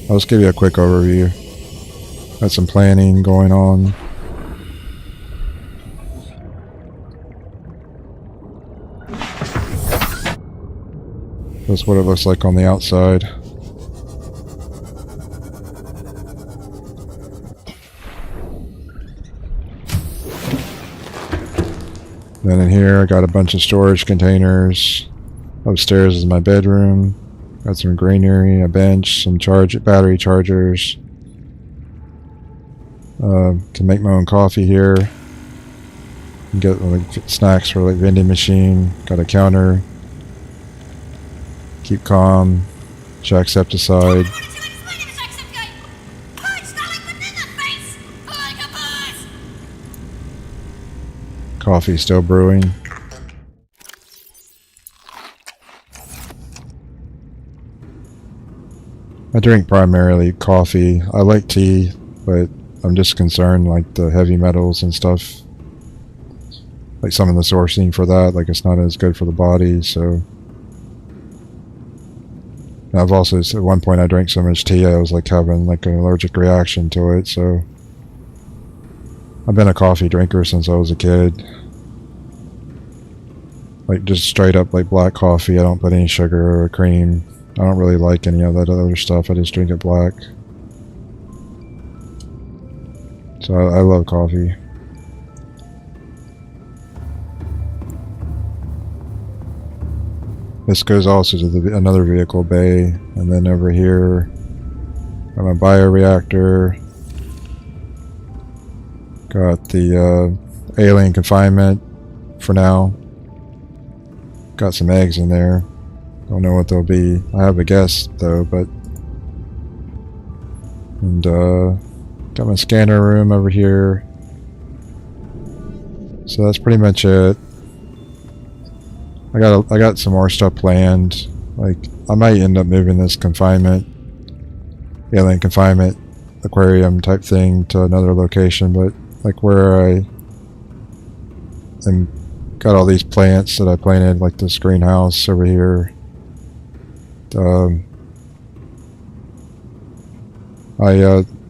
I'll just give you a quick overview. Got some planning going on. That's what it looks like on the outside. Then in here I got a bunch of storage containers. Upstairs is my bedroom. Got some greenery, a bench, some battery chargers. Can make my own coffee here. Get like snacks for like vending machine. Got a counter. Keep calm. Check septicide. Coffee still brewing. I drink primarily coffee. I like tea, but I'm just concerned like the heavy metals and stuff. like some of the sourcing for that, like it's not as good for the body. So and I've also, at one point I drank so much tea I was like having like an allergic reaction to it. So I've been a coffee drinker since I was a kid. Like just straight up like black coffee. I don't put any sugar or cream. I don't really like any of that other stuff. I just drink it black. So I love coffee. This goes also to another vehicle bay, and then over here got my bioreactor. Got the alien confinement for now. Got some eggs in there. Don't know what they'll be. I have a guess though, but and got my scanner room over here. So that's pretty much it. I got some more stuff planned. Like I might end up moving this confinement, alien confinement aquarium type thing to another location, but like where I am, got all these plants that I planted, like this greenhouse over here. I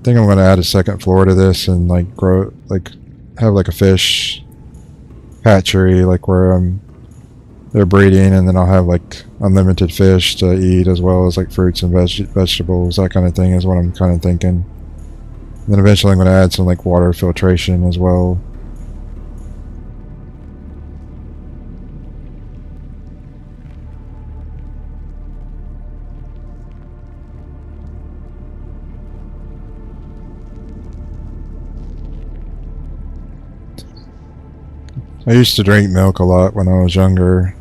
think I'm going to add a second floor to this and like grow, like have like a fish hatchery, like where they're breeding, and then I'll have like unlimited fish to eat as well as like fruits and vegetables, that kind of thing is what I'm kind of thinking. And then eventually I'm going to add some like water filtration as well. I used to drink milk a lot when I was younger.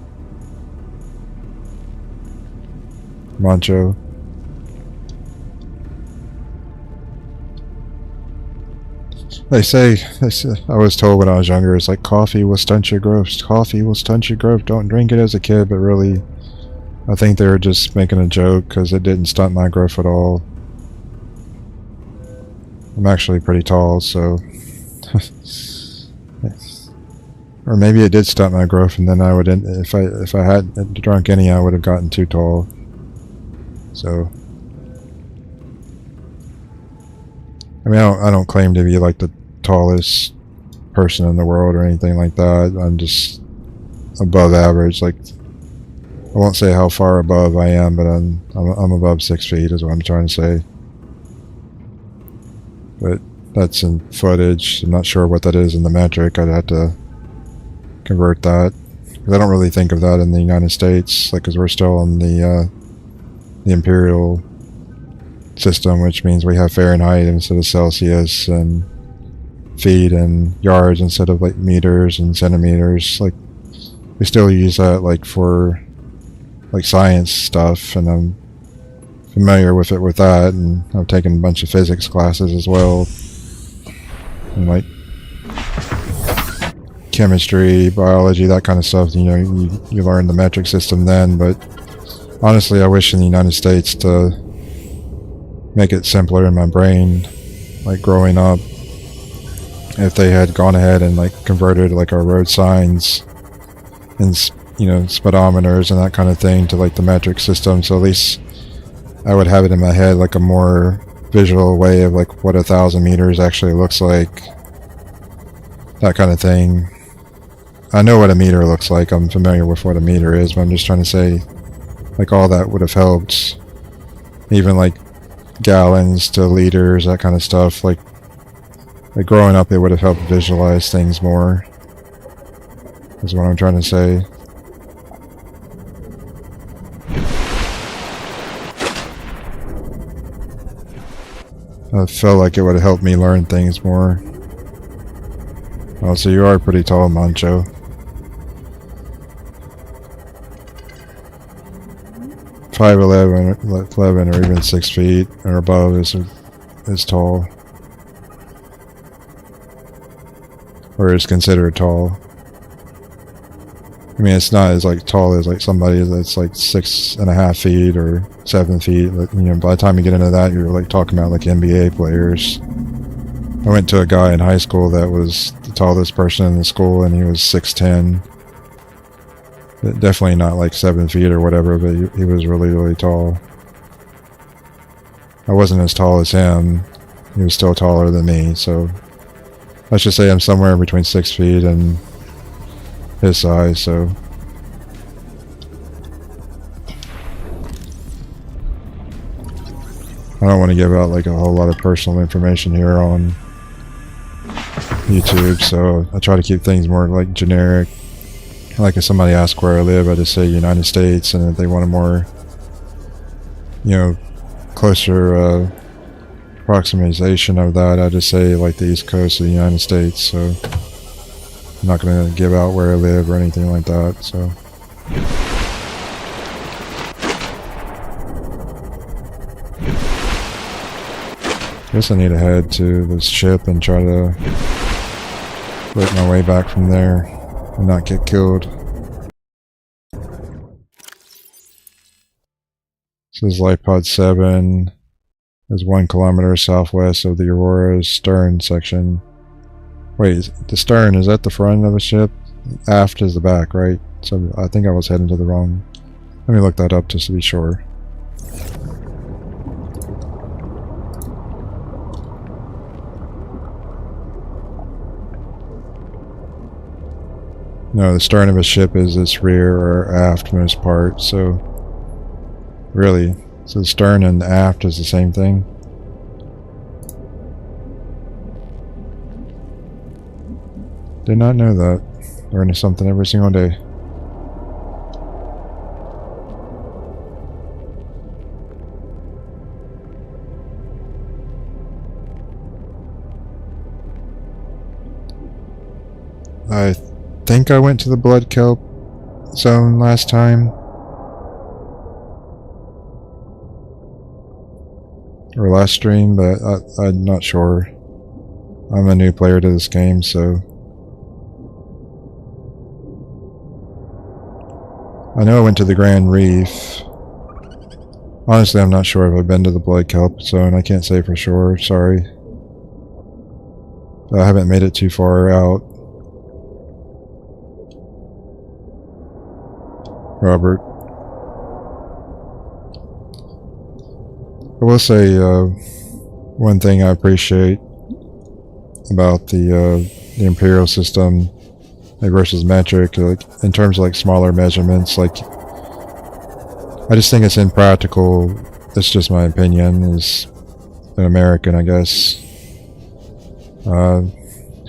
Mancho. They say, I was told when I was younger, it's like coffee will stunt your growth. Coffee will stunt your growth. Don't drink it as a kid, but really, I think they were just making a joke because it didn't stunt my growth at all. I'm actually pretty tall, so. Or maybe it did stunt my growth, and then I would, if I hadn't drunk any, I would have gotten too tall. So, I mean, I don't claim to be like the tallest person in the world or anything like that. I'm just above average. Like, I won't say how far above I am, but I'm above 6 feet is what I'm trying to say. But that's in footage. I'm not sure what that is in the metric. I'd have to convert that. I don't really think of that in the United States, like, because we're still on the imperial system, which means we have Fahrenheit instead of Celsius, and feet and yards instead of like meters and centimeters. Like, we still use that like for like science stuff, and I'm familiar with it with that, and I've taken a bunch of physics classes as well, and like chemistry, biology, that kind of stuff. You know, you learn the metric system then, but honestly I wish in the United States to make it simpler in my brain, like growing up, if they had gone ahead and like converted like our road signs and, you know, speedometers and that kind of thing to like the metric system, so at least I would have it in my head like a more visual way of like what 1,000 meters actually looks like, that kind of thing. I know what a meter looks like, I'm familiar with what a meter is, but I'm just trying to say, like, all that would have helped. Even like gallons to liters, that kind of stuff. Like growing up, it would have helped visualize things more, is what I'm trying to say. I felt like it would have helped me learn things more. Oh, so you are pretty tall, Mancho. – 5'11", or even 6 feet or above is tall, or is considered tall. I mean, it's not as like tall as like somebody that's like 6.5 feet or 7 feet. But, you know, by the time you get into that, you're like talking about like NBA players. I went to a guy in high school that was the tallest person in the school, and he was 6'10". Definitely not like 7 feet or whatever, but he was really, really tall. I wasn't as tall as him. He was still taller than me, so let's just say I'm somewhere between 6 feet and his size, so. I don't want to give out like a whole lot of personal information here on YouTube, so I try to keep things more like generic. Like if somebody asks where I live, I just say United States, and if they want a more, you know, closer approximation of that, I just say like the East Coast of the United States. So I'm not going to give out where I live or anything like that. So. Guess I need to head to this ship and try to work my way back from there and not get killed. This is Lifepod 7. Is 1 kilometer southwest of the Aurora's stern section. Wait, the stern, is that the front of the ship? Aft is the back, right? So I think I was heading to the wrong. Let me look that up just to be sure. No, the stern of a ship is its rear or aftmost part, so really, so the stern and aft is the same thing. Did not know that. Learning something every single day. I think I went to the blood kelp zone last time, or last stream, but I'm not sure. I'm a new player to this game, so I know I went to the Grand Reef. Honestly, I'm not sure if I've been to the blood kelp zone. I can't say for sure, sorry. I haven't made it too far out. Robert. I will say one thing I appreciate about the Imperial system versus metric, like in terms of like smaller measurements, like I just think it's impractical. It's just my opinion as an American, I guess, who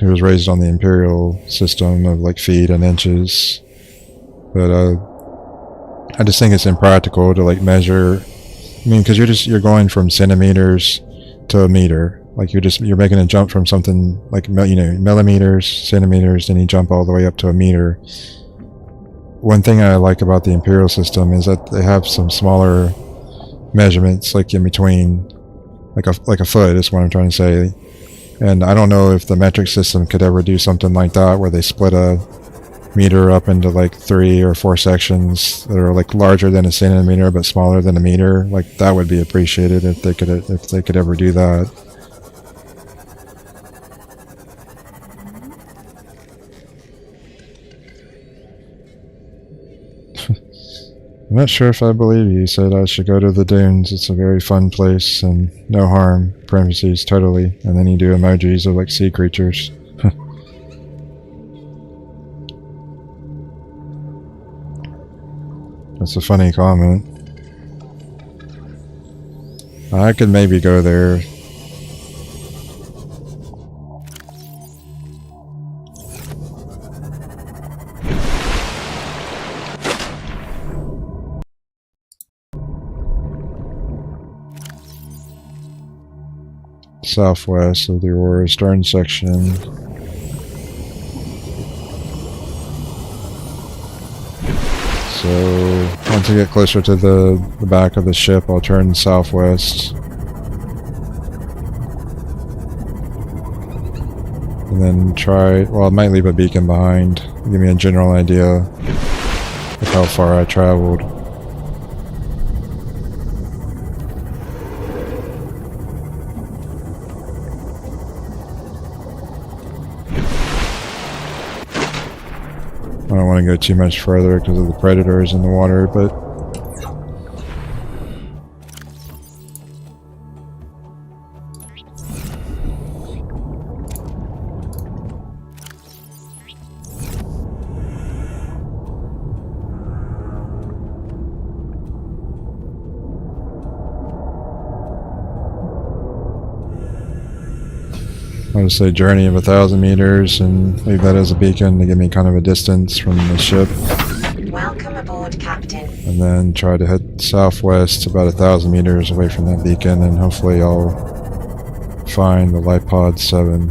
was raised on the Imperial system of like feet and inches, but I just think it's impractical to like measure. I mean, because you're going from centimeters to a meter. Like you're making a jump from something like millimeters, centimeters, then you jump all the way up to a meter. One thing I like about the Imperial system is that they have some smaller measurements, like in between, like a foot is what I'm trying to say. And I don't know if the metric system could ever do something like that, where they split a meter up into like 3 or 4 sections that are like larger than a centimeter but smaller than a meter. Like that would be appreciated if they could ever do that. I'm not sure if I believe you. You said I should go to the dunes. It's a very fun place and no harm, parentheses, totally. And then you do emojis of like sea creatures. That's a funny comment. I could maybe go there. Southwest of the Aurora stern section. So once I get closer to the back of the ship, I'll turn southwest. And then try, well, I might leave a beacon behind, give me a general idea of how far I traveled. don't want to go too much further because of the predators in the water, but I'll just say journey of 1,000 meters and leave that as a beacon to give me kind of a distance from the ship. Welcome aboard, Captain. And then try to head southwest about 1,000 meters away from that beacon, and hopefully I'll find the Lifepod 7.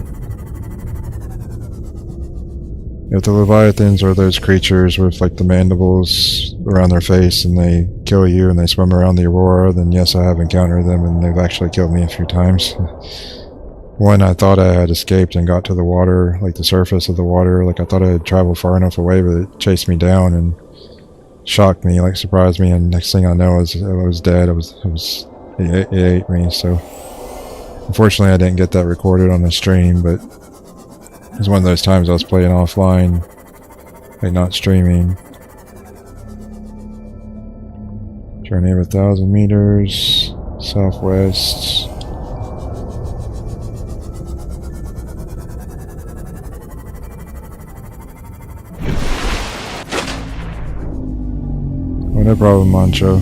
If the Leviathans are those creatures with like the mandibles around their face and they kill you and they swim around the Aurora, then yes, I have encountered them and they've actually killed me a few times. One, I thought I had escaped and got to the water, like the surface of the water, like I thought I had traveled far enough away, but it chased me down and shocked me, like surprised me, and next thing I know I was dead. It ate me. So unfortunately I didn't get that recorded on the stream, but it was one of those times I was playing offline, like not streaming. Journey of 1,000 meters southwest. Oh, no problem, Mancho.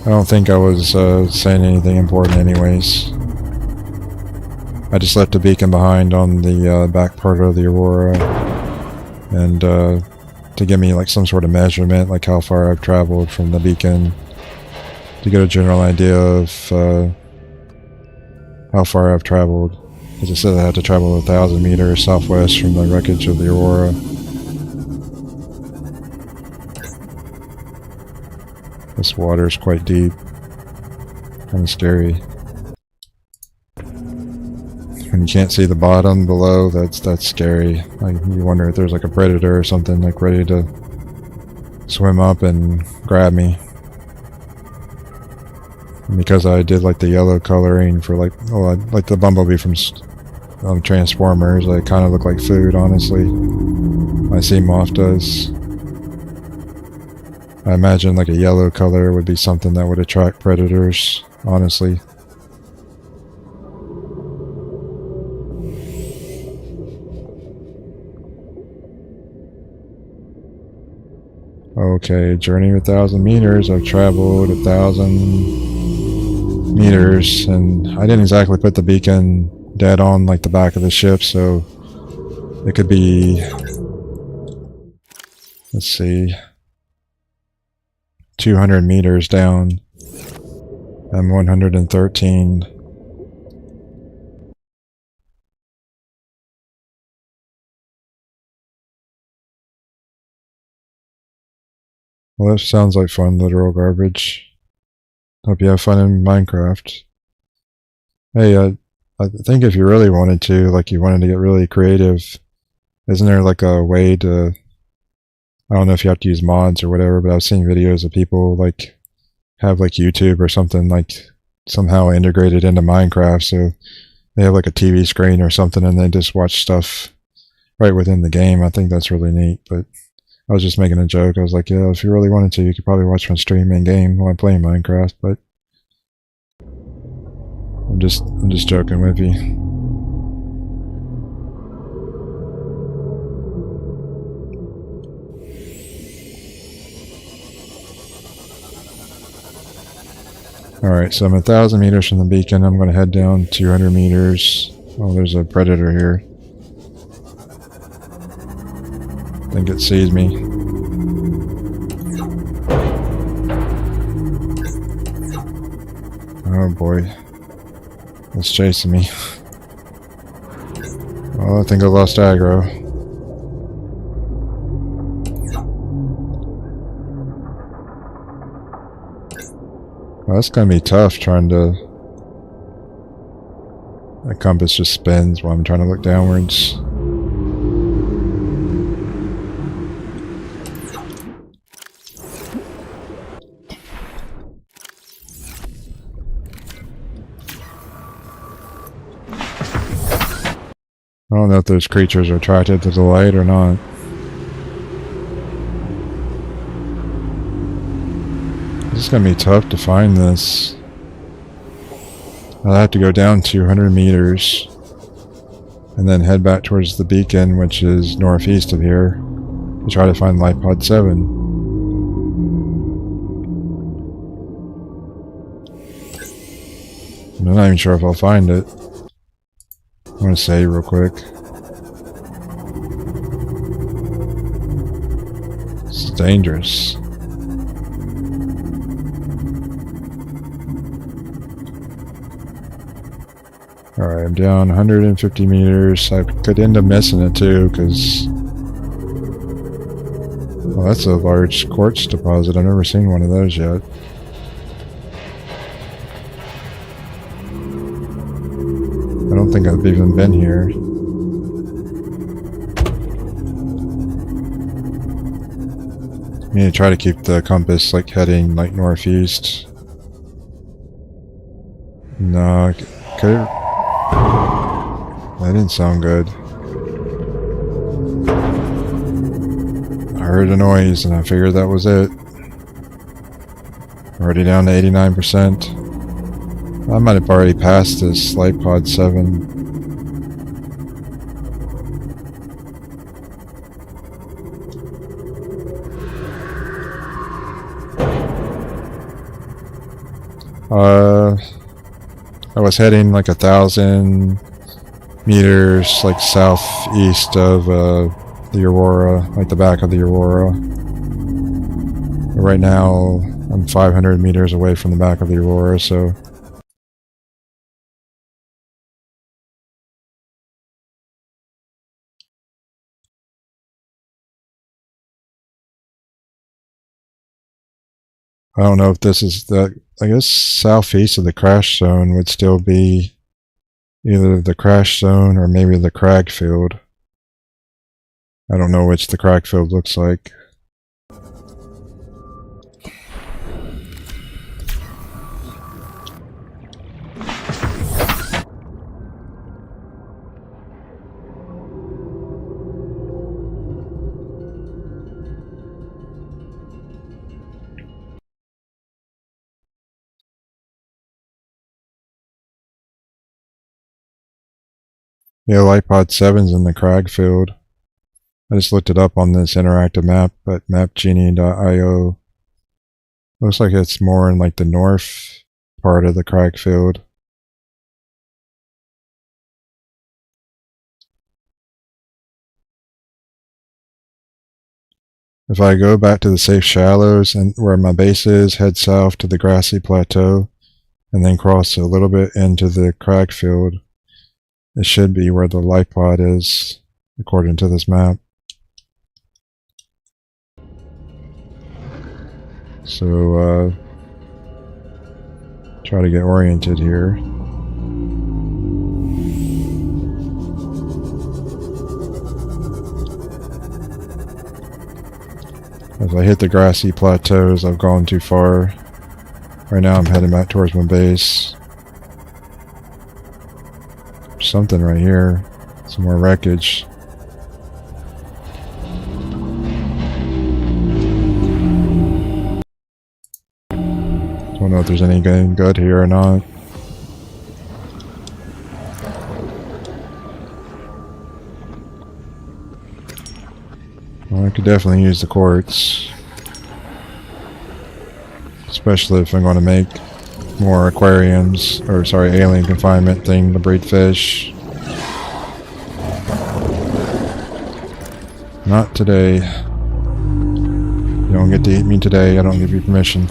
I don't think I was saying anything important anyways. I just left a beacon behind on the back part of the Aurora, and to give me like some sort of measurement, like how far I've traveled from the beacon, to get a general idea of how far I've traveled. As I said, I had to travel 1,000 meters southwest from the wreckage of the Aurora. This water is quite deep. Kind of scary. When you can't see the bottom below, that's scary. Like, you wonder if there's like a predator or something like ready to swim up and grab me. And because I did like the yellow coloring for like, oh, like the bumblebee from Transformers, they kind of look like food, honestly. My sea moth does. I imagine like a yellow color would be something that would attract predators, honestly. Okay, journey 1,000 meters. I've traveled 1,000 meters, and I didn't exactly put the beacon dead on like the back of the ship, so it could be, let's see, 200 meters down. I'm 113. Well, that sounds like fun, literal garbage. Hope you have fun in Minecraft. Hey, I think if you really wanted to, like you wanted to get really creative, isn't there like a way to, I don't know if you have to use mods or whatever, but I've seen videos of people like have like YouTube or something like somehow integrated into Minecraft, so they have like a TV screen or something and they just watch stuff right within the game. I think that's really neat, but I was just making a joke. I was like, yeah, if you really wanted to, you could probably watch my stream in game while I'm playing Minecraft, but I'm just joking with you. Alright, so I'm 1,000 meters from the beacon. I'm going to head down 200 meters. Oh, there's a predator here. I think it sees me. Oh boy. It's chasing me. Oh, I think I lost aggro. Well, that's gonna be tough trying to... The compass just spins while I'm trying to look downwards. I don't know if those creatures are attracted to the light or not. It's gonna be tough to find this. I'll have to go down 200 meters and then head back towards the beacon, which is northeast of here, to try to find Lifepod 7. I'm not even sure if I'll find it. I want to save real quick. This is dangerous. Alright, I'm down 150 meters. I could end up missing it too, because... well, that's a large quartz deposit. I've never seen one of those yet. I don't think I've even been here. I need to try to keep the compass like heading like northeast. No, could it... that didn't sound good. I heard a noise and I figured that was it. Already down to 89%. I might have already passed this Lifepod 7. I was heading like 1,000 meters like southeast of the Aurora, like the back of the Aurora. But right now I'm 500 meters away from the back of the Aurora, so I don't know if this is the... I guess southeast of the crash zone would still be either the crash zone or maybe the crag field. I don't know which the crag field looks like. Yeah, Lifepod 7's in the crag field. I just looked it up on this interactive map at mapgenie.io. Looks like it's more in like the north part of the crag field. If I go back to the safe shallows and where my base is, head south to the grassy plateau, and then cross a little bit into the crag field, it should be where the Lifepod is, according to this map. So, try to get oriented here. If I hit the grassy plateaus, I've gone too far. Right now I'm heading back towards my base. Something right here. Some more wreckage. Don't know if there's anything good here or not. Well, I could definitely use the quartz. Especially if I'm going to make more aquariums, or sorry, alien confinement thing to breed fish. Not today. You don't get to eat me today, I don't give you permission.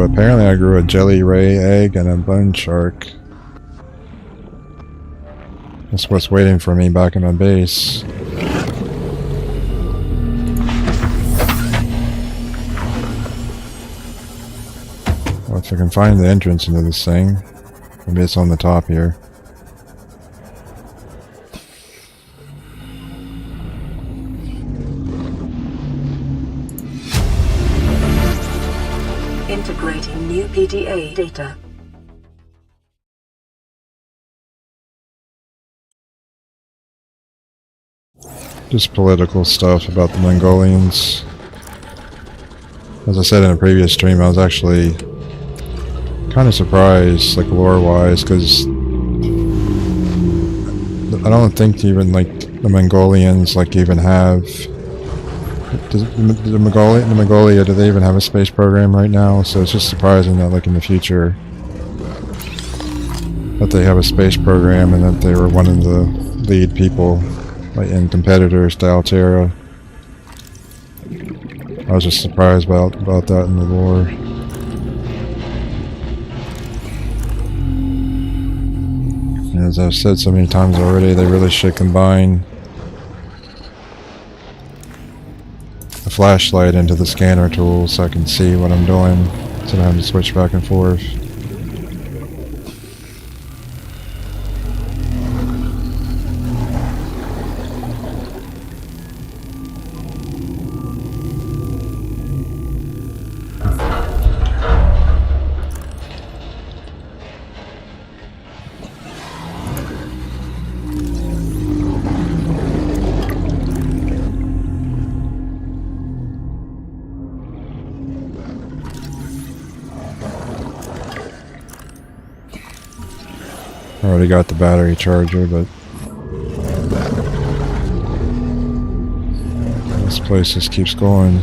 Apparently I grew a jelly ray egg and a bone shark. That's what's waiting for me back in my base. Well, If I can find the entrance into this thing. Maybe it's on the top here. Integrating new PDA data. Just political stuff about the Mongolians. As I said in a previous stream, I was actually kind of surprised, like lore-wise, because I don't think even like the Mongolians like even have. The Mongolia, do they even have a space program right now? So it's just surprising that like in the future that they have a space program and that they were one of the lead people like in competitors to Altera. I was just surprised about that in the lore. And as I've said so many times already, they really should combine the flashlight into the scanner tool so I can see what I'm doing, so I don't have to switch back and forth. I already got the battery charger, but this place just keeps going.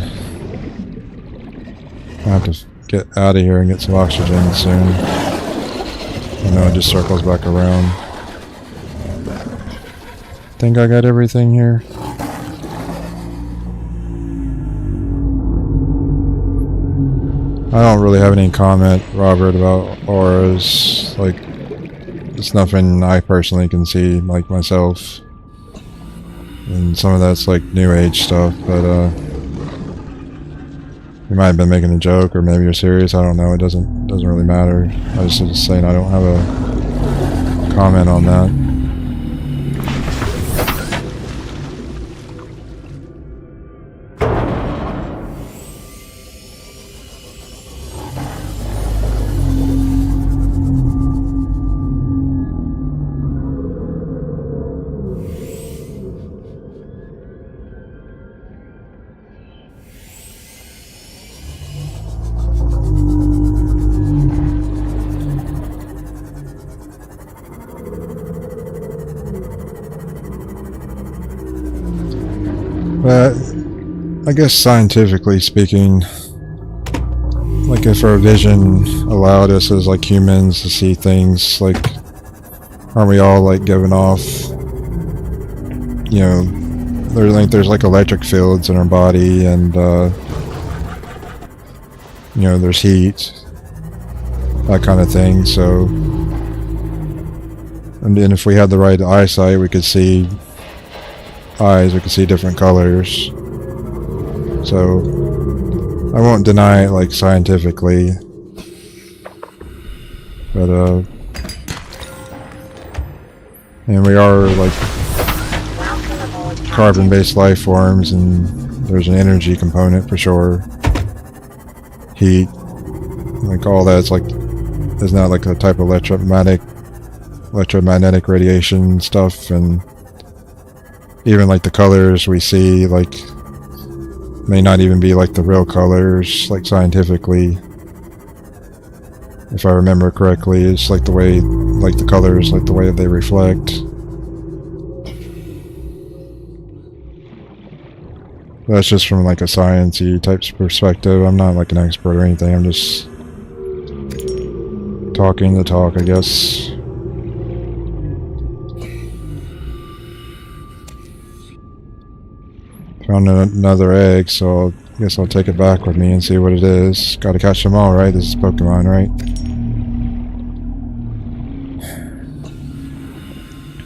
I have to get out of here and get some oxygen soon. I know it just circles back around. Think I got everything here? I don't really have any comment, Robert, about auras. Like, it's nothing I personally can see, like myself. And some of that's like new age stuff, but you might have been making a joke, or maybe you're serious. I don't know. It doesn't really matter. I was just saying I don't have a comment on that. But I guess scientifically speaking, like if our vision allowed us as like humans to see things, like aren't we all like giving off, you know, there's like electric fields in our body, and you know, there's heat, that kind of thing. So, and then if we had the right eyesight, we could see we could see different colors. So I won't deny it like scientifically, but and we are like carbon-based life forms, and there's an energy component for sure. Heat, like all that's like, is not like a type of electromagnetic radiation stuff, and even like the colors we see like may not even be like the real colors, like scientifically, if I remember correctly. It's like the way, like the colors, like the way they reflect. That's just from like a science-y type perspective. I'm not like an expert or anything. I'm just talking the talk, I guess. Found another egg, so I guess I'll take it back with me and see what it is. Gotta catch them all, right? This is Pokemon, right?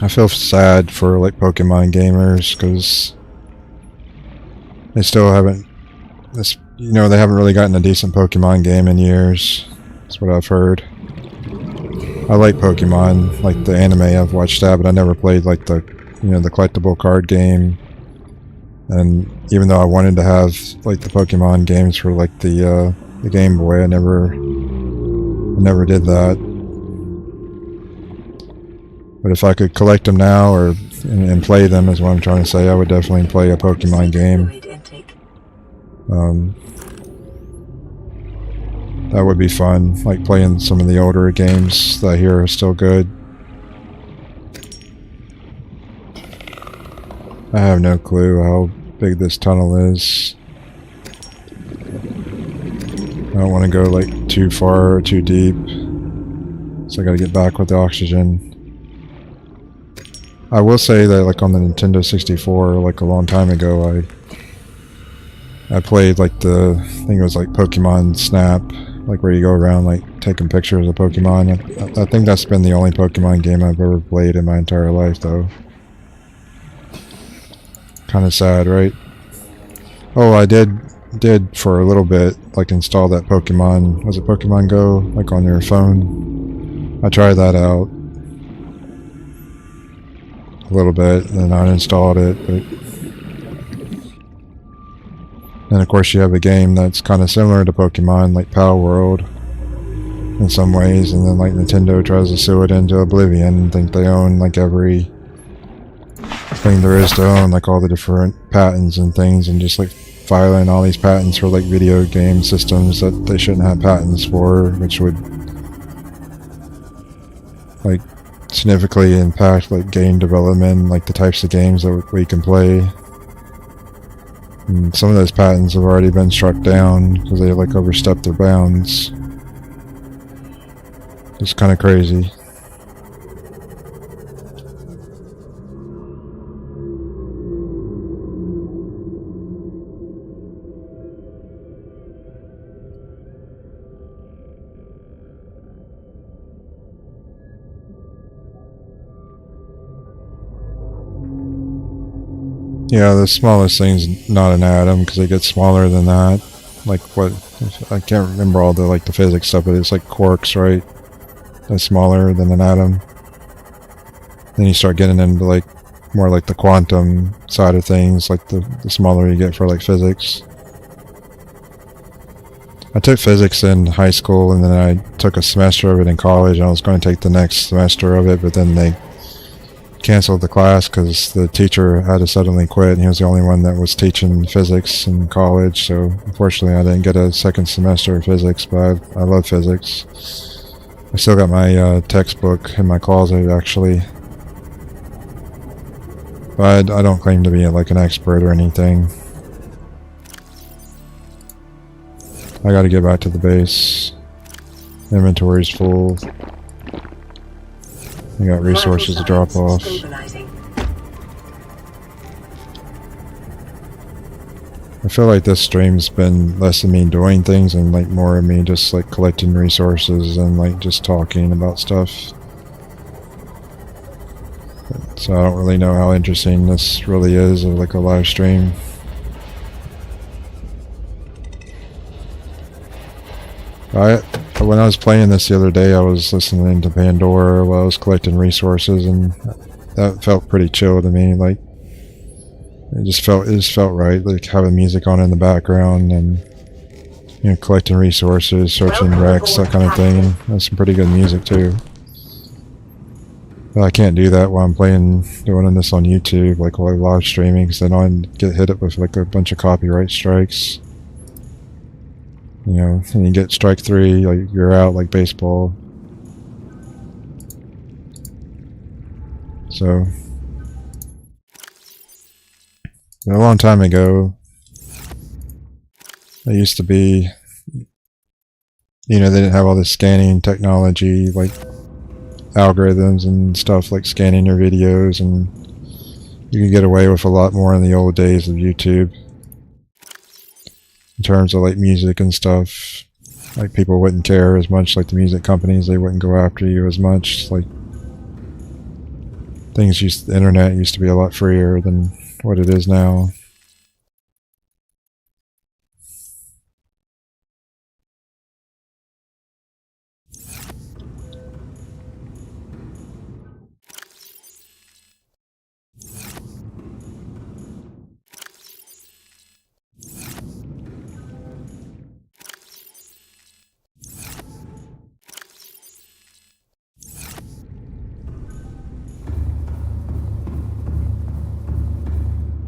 I feel sad for like Pokemon gamers, because they still haven't, you know, they haven't really gotten a decent Pokemon game in years. That's what I've heard. I like Pokemon, like the anime. I've watched that, but I never played like the, you know, the collectible card game. And even though I wanted to have like the Pokemon games for like the Game Boy, I never did that. But if I could collect them now or and play them, is what I'm trying to say, I would definitely play a Pokemon game. That would be fun, like playing some of the older games that I hear are still good. I have no clue how big this tunnel is. I don't want to go like too far or too deep, so I gotta get back with the oxygen. I will say that like on the Nintendo 64, like a long time ago, I played like I think it was like Pokemon Snap, like where you go around like taking pictures of Pokemon. I think that's been the only Pokemon game I've ever played in my entire life though. Kind of sad, right? Oh, I did for a little bit like install that Pokemon, was it Pokemon Go, like on your phone? I tried that out a little bit, and then I uninstalled it, but then of course you have a game that's kind of similar to Pokemon, like Pal World in some ways, and then like Nintendo tries to sue it into oblivion and think they own like every thing there is to own, like all the different patents and things, and just like filing all these patents for like video game systems that they shouldn't have patents for, which would like significantly impact like game development, like the types of games that we can play. And some of those patents have already been struck down because they like overstepped their bounds. It's kind of crazy. Yeah, the smallest thing's not an atom because it gets smaller than that. Like what? I can't remember all the like the physics stuff, but it's like quarks, right? That's smaller than an atom. Then you start getting into like more like the quantum side of things, like the smaller you get for like physics. I took physics in high school, and then I took a semester of it in college, and I was going to take the next semester of it, but then they canceled the class because the teacher had to suddenly quit, and he was the only one that was teaching physics in college, so unfortunately I didn't get a second semester of physics, but I love physics. I still got my textbook in my closet actually, but I don't claim to be like an expert or anything. I gotta get back to the base. Inventory's full. I got resources to drop off. I feel like this stream's been less of me doing things and like more of me just like collecting resources and like just talking about stuff. So I don't really know how interesting this really is of like a live stream. When I was playing this the other day, I was listening to Pandora while I was collecting resources, and that felt pretty chill to me. Like it just felt right, like having music on in the background and, you know, collecting resources, searching wrecks, that kind of thing. That's some pretty good music too. But I can't do that while I'm doing this on YouTube, like while I'm live streaming, because then I get hit up with like a bunch of copyright strikes. You know, and you get strike 3, like you're out, like baseball. So, a long time ago, it used to be, you know, they didn't have all this scanning technology, like algorithms and stuff, like scanning your videos, and you could get away with a lot more in the old days of YouTube. In terms of like music and stuff, like people wouldn't care as much, like the music companies, they wouldn't go after you as much. Like the internet used to be a lot freer than what it is now.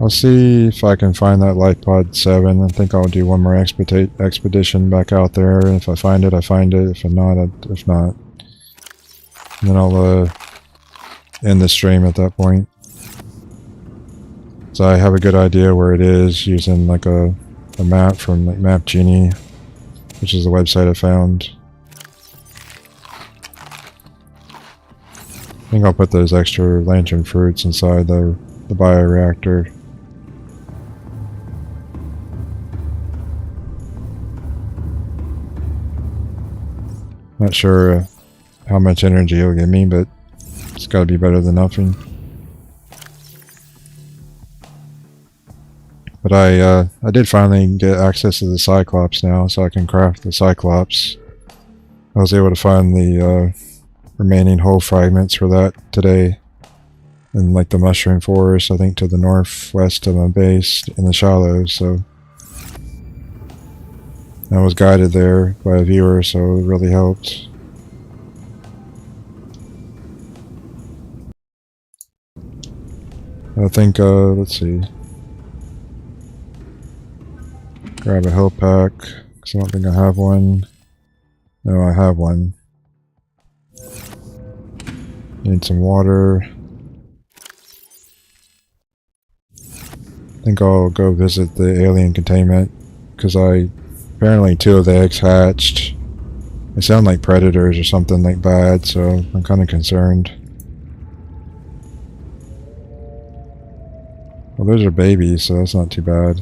I'll see if I can find that Lifepod 7. I think I'll do one more expedition back out there. If I find it, I find it. If not, if not. And then I'll end the stream at that point. So I have a good idea where it is using like a map from like Map Genie, which is the website I found. I think I'll put those extra lantern fruits inside the bioreactor. Not sure how much energy it'll give me, but it's got to be better than nothing. But I did finally get access to the Cyclops now, so I can craft the Cyclops. I was able to find the remaining hull fragments for that today in like the mushroom forest, I think to the northwest of my base in the shallows, so I was guided there by a viewer, so it really helped. I think, let's see. Grab a health pack, because I don't think I have one. No, I have one. Need some water. I think I'll go visit the alien containment, because apparently 2 of the eggs hatched. They sound like predators or something like bad, so I'm kind of concerned. Well, those are babies, so that's not too bad.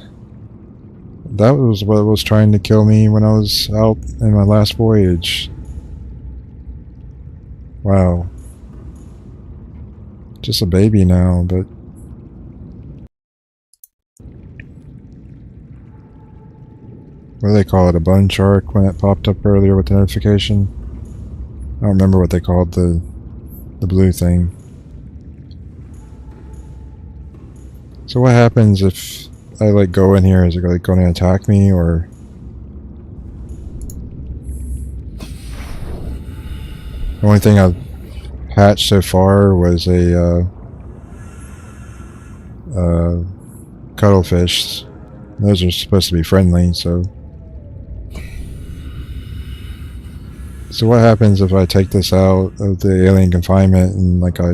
That was what was trying to kill me when I was out in my last voyage. Wow. Just a baby now, but... what do they call it? A bone shark when it popped up earlier with the notification? I don't remember what they called the blue thing. So what happens if I like go in here? Is it like going to attack me, or... The only thing I've hatched so far was a cuddlefish. Those are supposed to be friendly, so... So what happens if I take this out of the alien confinement and like I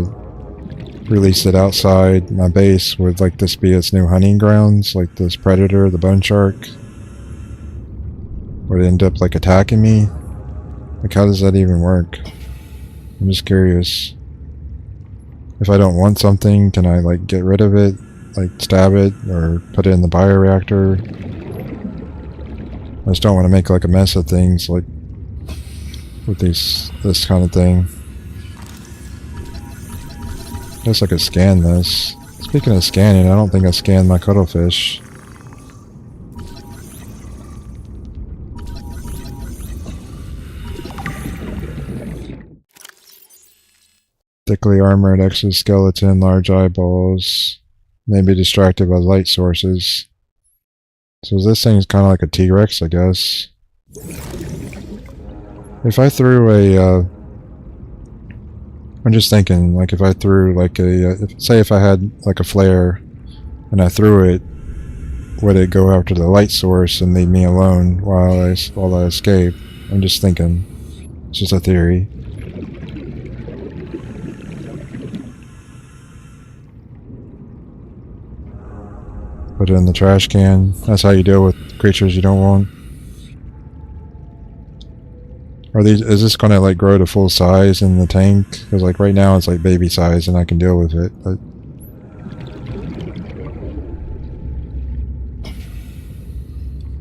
release it outside my base? Would like this be its new hunting grounds, like this predator, the bone shark? Would it end up like attacking me? Like how does that even work? I'm just curious. If I don't want something, can I like get rid of it? Like stab it or put it in the bioreactor? I just don't want to make like a mess of things like with this kind of thing. I guess I could scan this. Speaking of scanning, I don't think I scanned my cuddlefish. Thickly armored exoskeleton, large eyeballs, may be distracted by light sources. So this thing's kind of like a T-Rex, I guess. If I threw a, I'm just thinking, like if I threw like say if I had like a flare and I threw it, would it go after the light source and leave me alone while I escape? I'm just thinking. It's just a theory. Put it in the trash can. That's how you deal with creatures you don't want. Is this gonna like grow to full size in the tank? Because like right now it's like baby size and I can deal with it, but...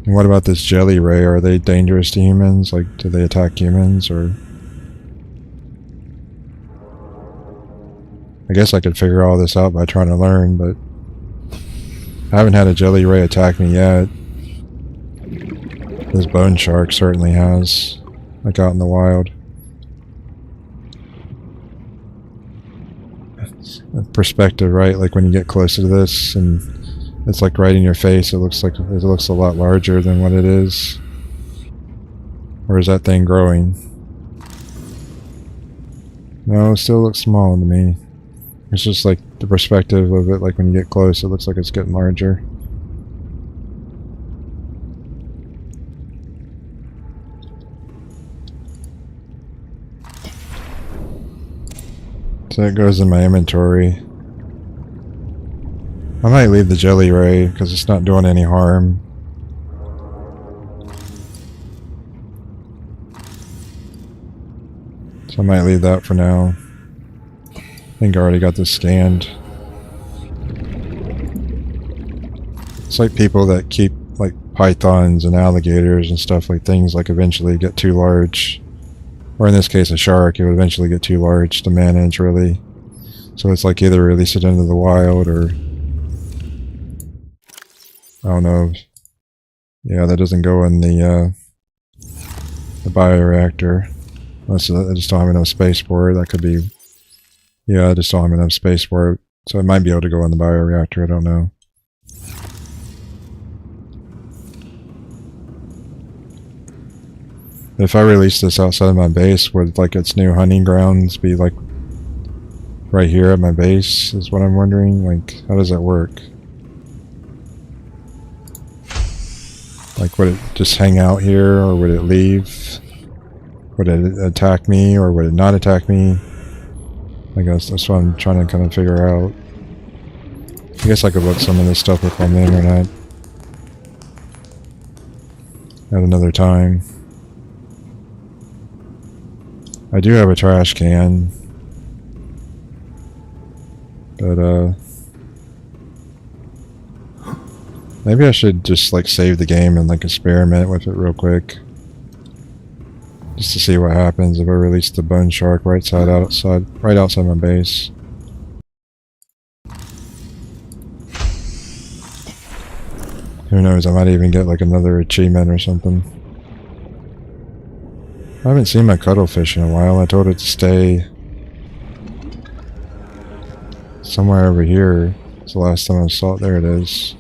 And what about this jelly ray? Are they dangerous to humans? Like, do they attack humans, or... I guess I could figure all this out by trying to learn, but... I haven't had a jelly ray attack me yet. This bone shark certainly has. Like out in the wild. Perspective, right? Like when you get closer to this and it's like right in your face, it looks a lot larger than what it is. Or is that thing growing? No, it still looks small to me. It's just like the perspective of it, like when you get close, it looks like it's getting larger. So it goes in my inventory. I might leave the jelly ray because it's not doing any harm. So I might leave that for now. I think I already got this scanned. It's like people that keep like pythons and alligators and stuff, like things like eventually get too large. Or in this case a shark, it would eventually get too large to manage really. So it's like either release it into the wild or... I don't know. Yeah, that doesn't go in the bioreactor. Unless I just don't have enough space for it. That could be... Yeah, I just don't have enough space for it. So it might be able to go in the bioreactor, I don't know. If I release this outside of my base, would like its new hunting grounds be like right here at my base, is what I'm wondering? Like, how does that work? Like, would it just hang out here, or would it leave? Would it attack me, or would it not attack me? I guess that's what I'm trying to kind of figure out. I guess I could look some of this stuff up on the internet at another time. I do have a trash can, but maybe I should just like save the game and like experiment with it real quick, just to see what happens if I release the bone shark right outside my base. Who knows? I might even get like another achievement or something. I haven't seen my cuddlefish in a while. I told it to stay somewhere over here. It's the last time I saw it. There it is.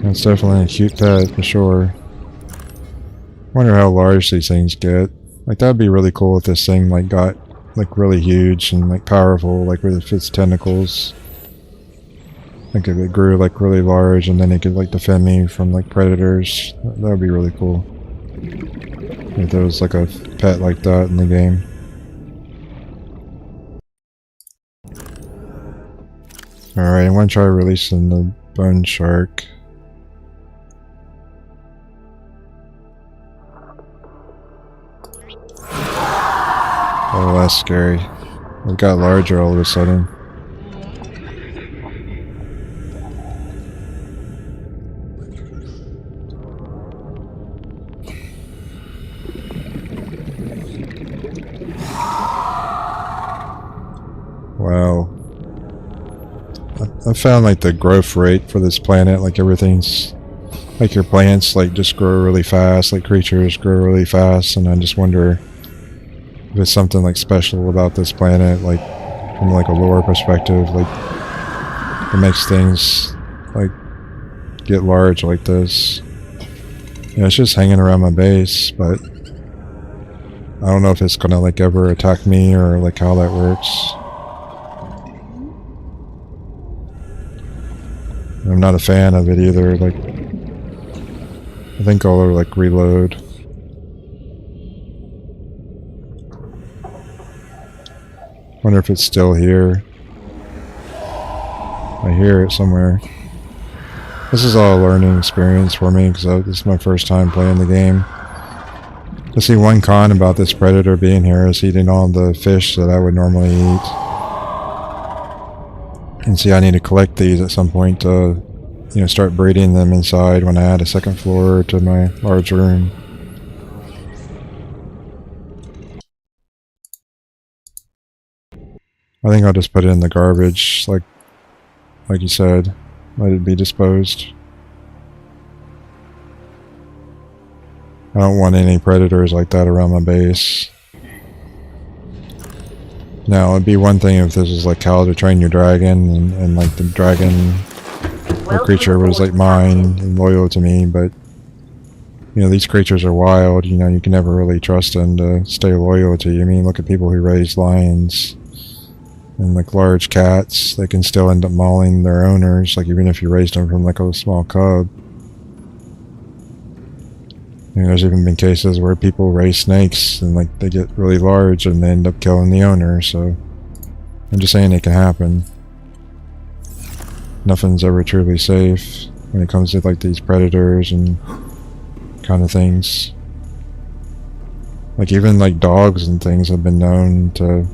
That's definitely a cute pet for sure. Wonder how large these things get. Like, that'd be really cool if this thing like got like really huge and like powerful, like with its tentacles. Like if it grew like really large and then it could like defend me from like predators. That would be really cool. If there was like a pet like that in the game. Alright, I want to try releasing the bone shark. Oh, that's scary. It got larger all of a sudden. Wow. I found like the growth rate for this planet, like everything's, like your plants like just grow really fast, like creatures grow really fast, and I just wonder if it's something like special about this planet, like from like a lore perspective, like it makes things like get large like this. Yeah, it's just hanging around my base, but I don't know if it's gonna like ever attack me or like how that works. I'm not a fan of it either. Like, I think I'll like reload. Wonder if it's still here. I hear it somewhere. This is all a learning experience for me because this is my first time playing the game. To see one con about this predator being here is eating all the fish that I would normally eat. And see, I need to collect these at some point to, you know, start breeding them inside when I add a second floor to my large room. I think I'll just put it in the garbage, like you said, let it be disposed. I don't want any predators like that around my base. Now, it'd be one thing if this was like How to Train Your Dragon, and like the dragon or creature was like mine and loyal to me, but you know, these creatures are wild. You know, you can never really trust them to stay loyal to you. I mean, look at people who raise lions and like large cats. They can still end up mauling their owners, like even if you raised them from like a small cub. You know, there's even been cases where people raise snakes and like they get really large and they end up killing the owner. So I'm just saying it can happen. Nothing's ever truly safe when it comes to like these predators and kind of things. Like even like dogs and things have been known to,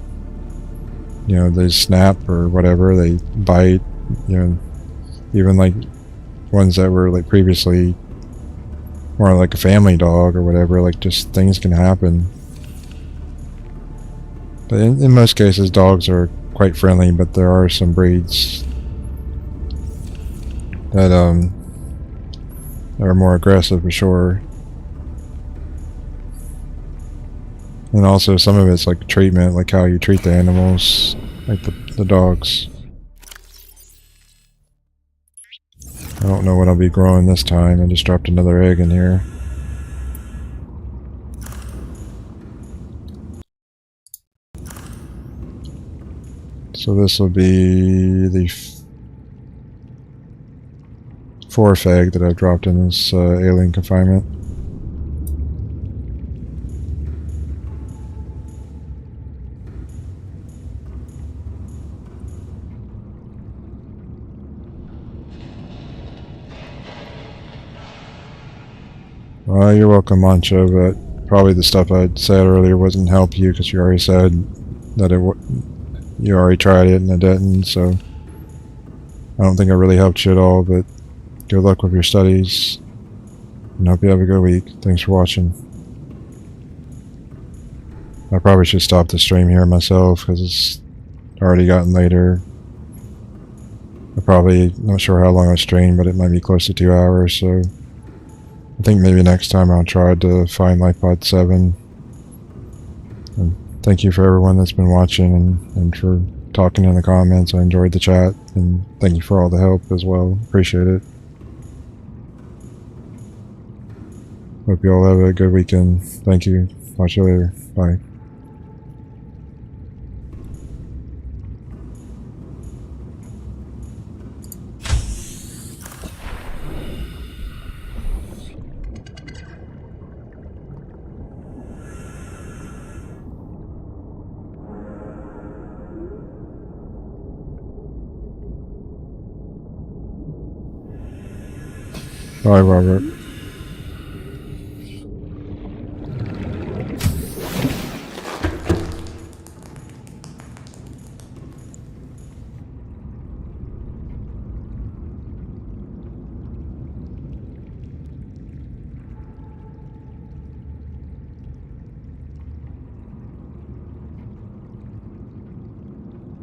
you know, they snap or whatever, they bite, you know, even like ones that were like previously more like a family dog or whatever, like just things can happen. But in most cases dogs are quite friendly, but there are some breeds that are more aggressive for sure. And also some of it's like treatment, like how you treat the animals, like the dogs. I don't know what I'll be growing this time. I just dropped another egg in here. So this will be the fourth egg that I've dropped in this alien confinement. You're welcome, Mancha, but probably the stuff I said earlier wasn't help you because you already said that you already tried it and it didn't, so I don't think I really helped you at all, but good luck with your studies and hope you have a good week. Thanks for watching. I probably should stop the stream here myself because it's already gotten later. I'm probably not sure how long I stream, but it might be close to 2 hours, so I think maybe next time I'll try to find Lifepod 7. And thank you for everyone that's been watching and for talking in the comments. I enjoyed the chat, and thank you for all the help as well. Appreciate it. Hope you all have a good weekend. Thank you. Watch you later. Bye. Bye, Robert.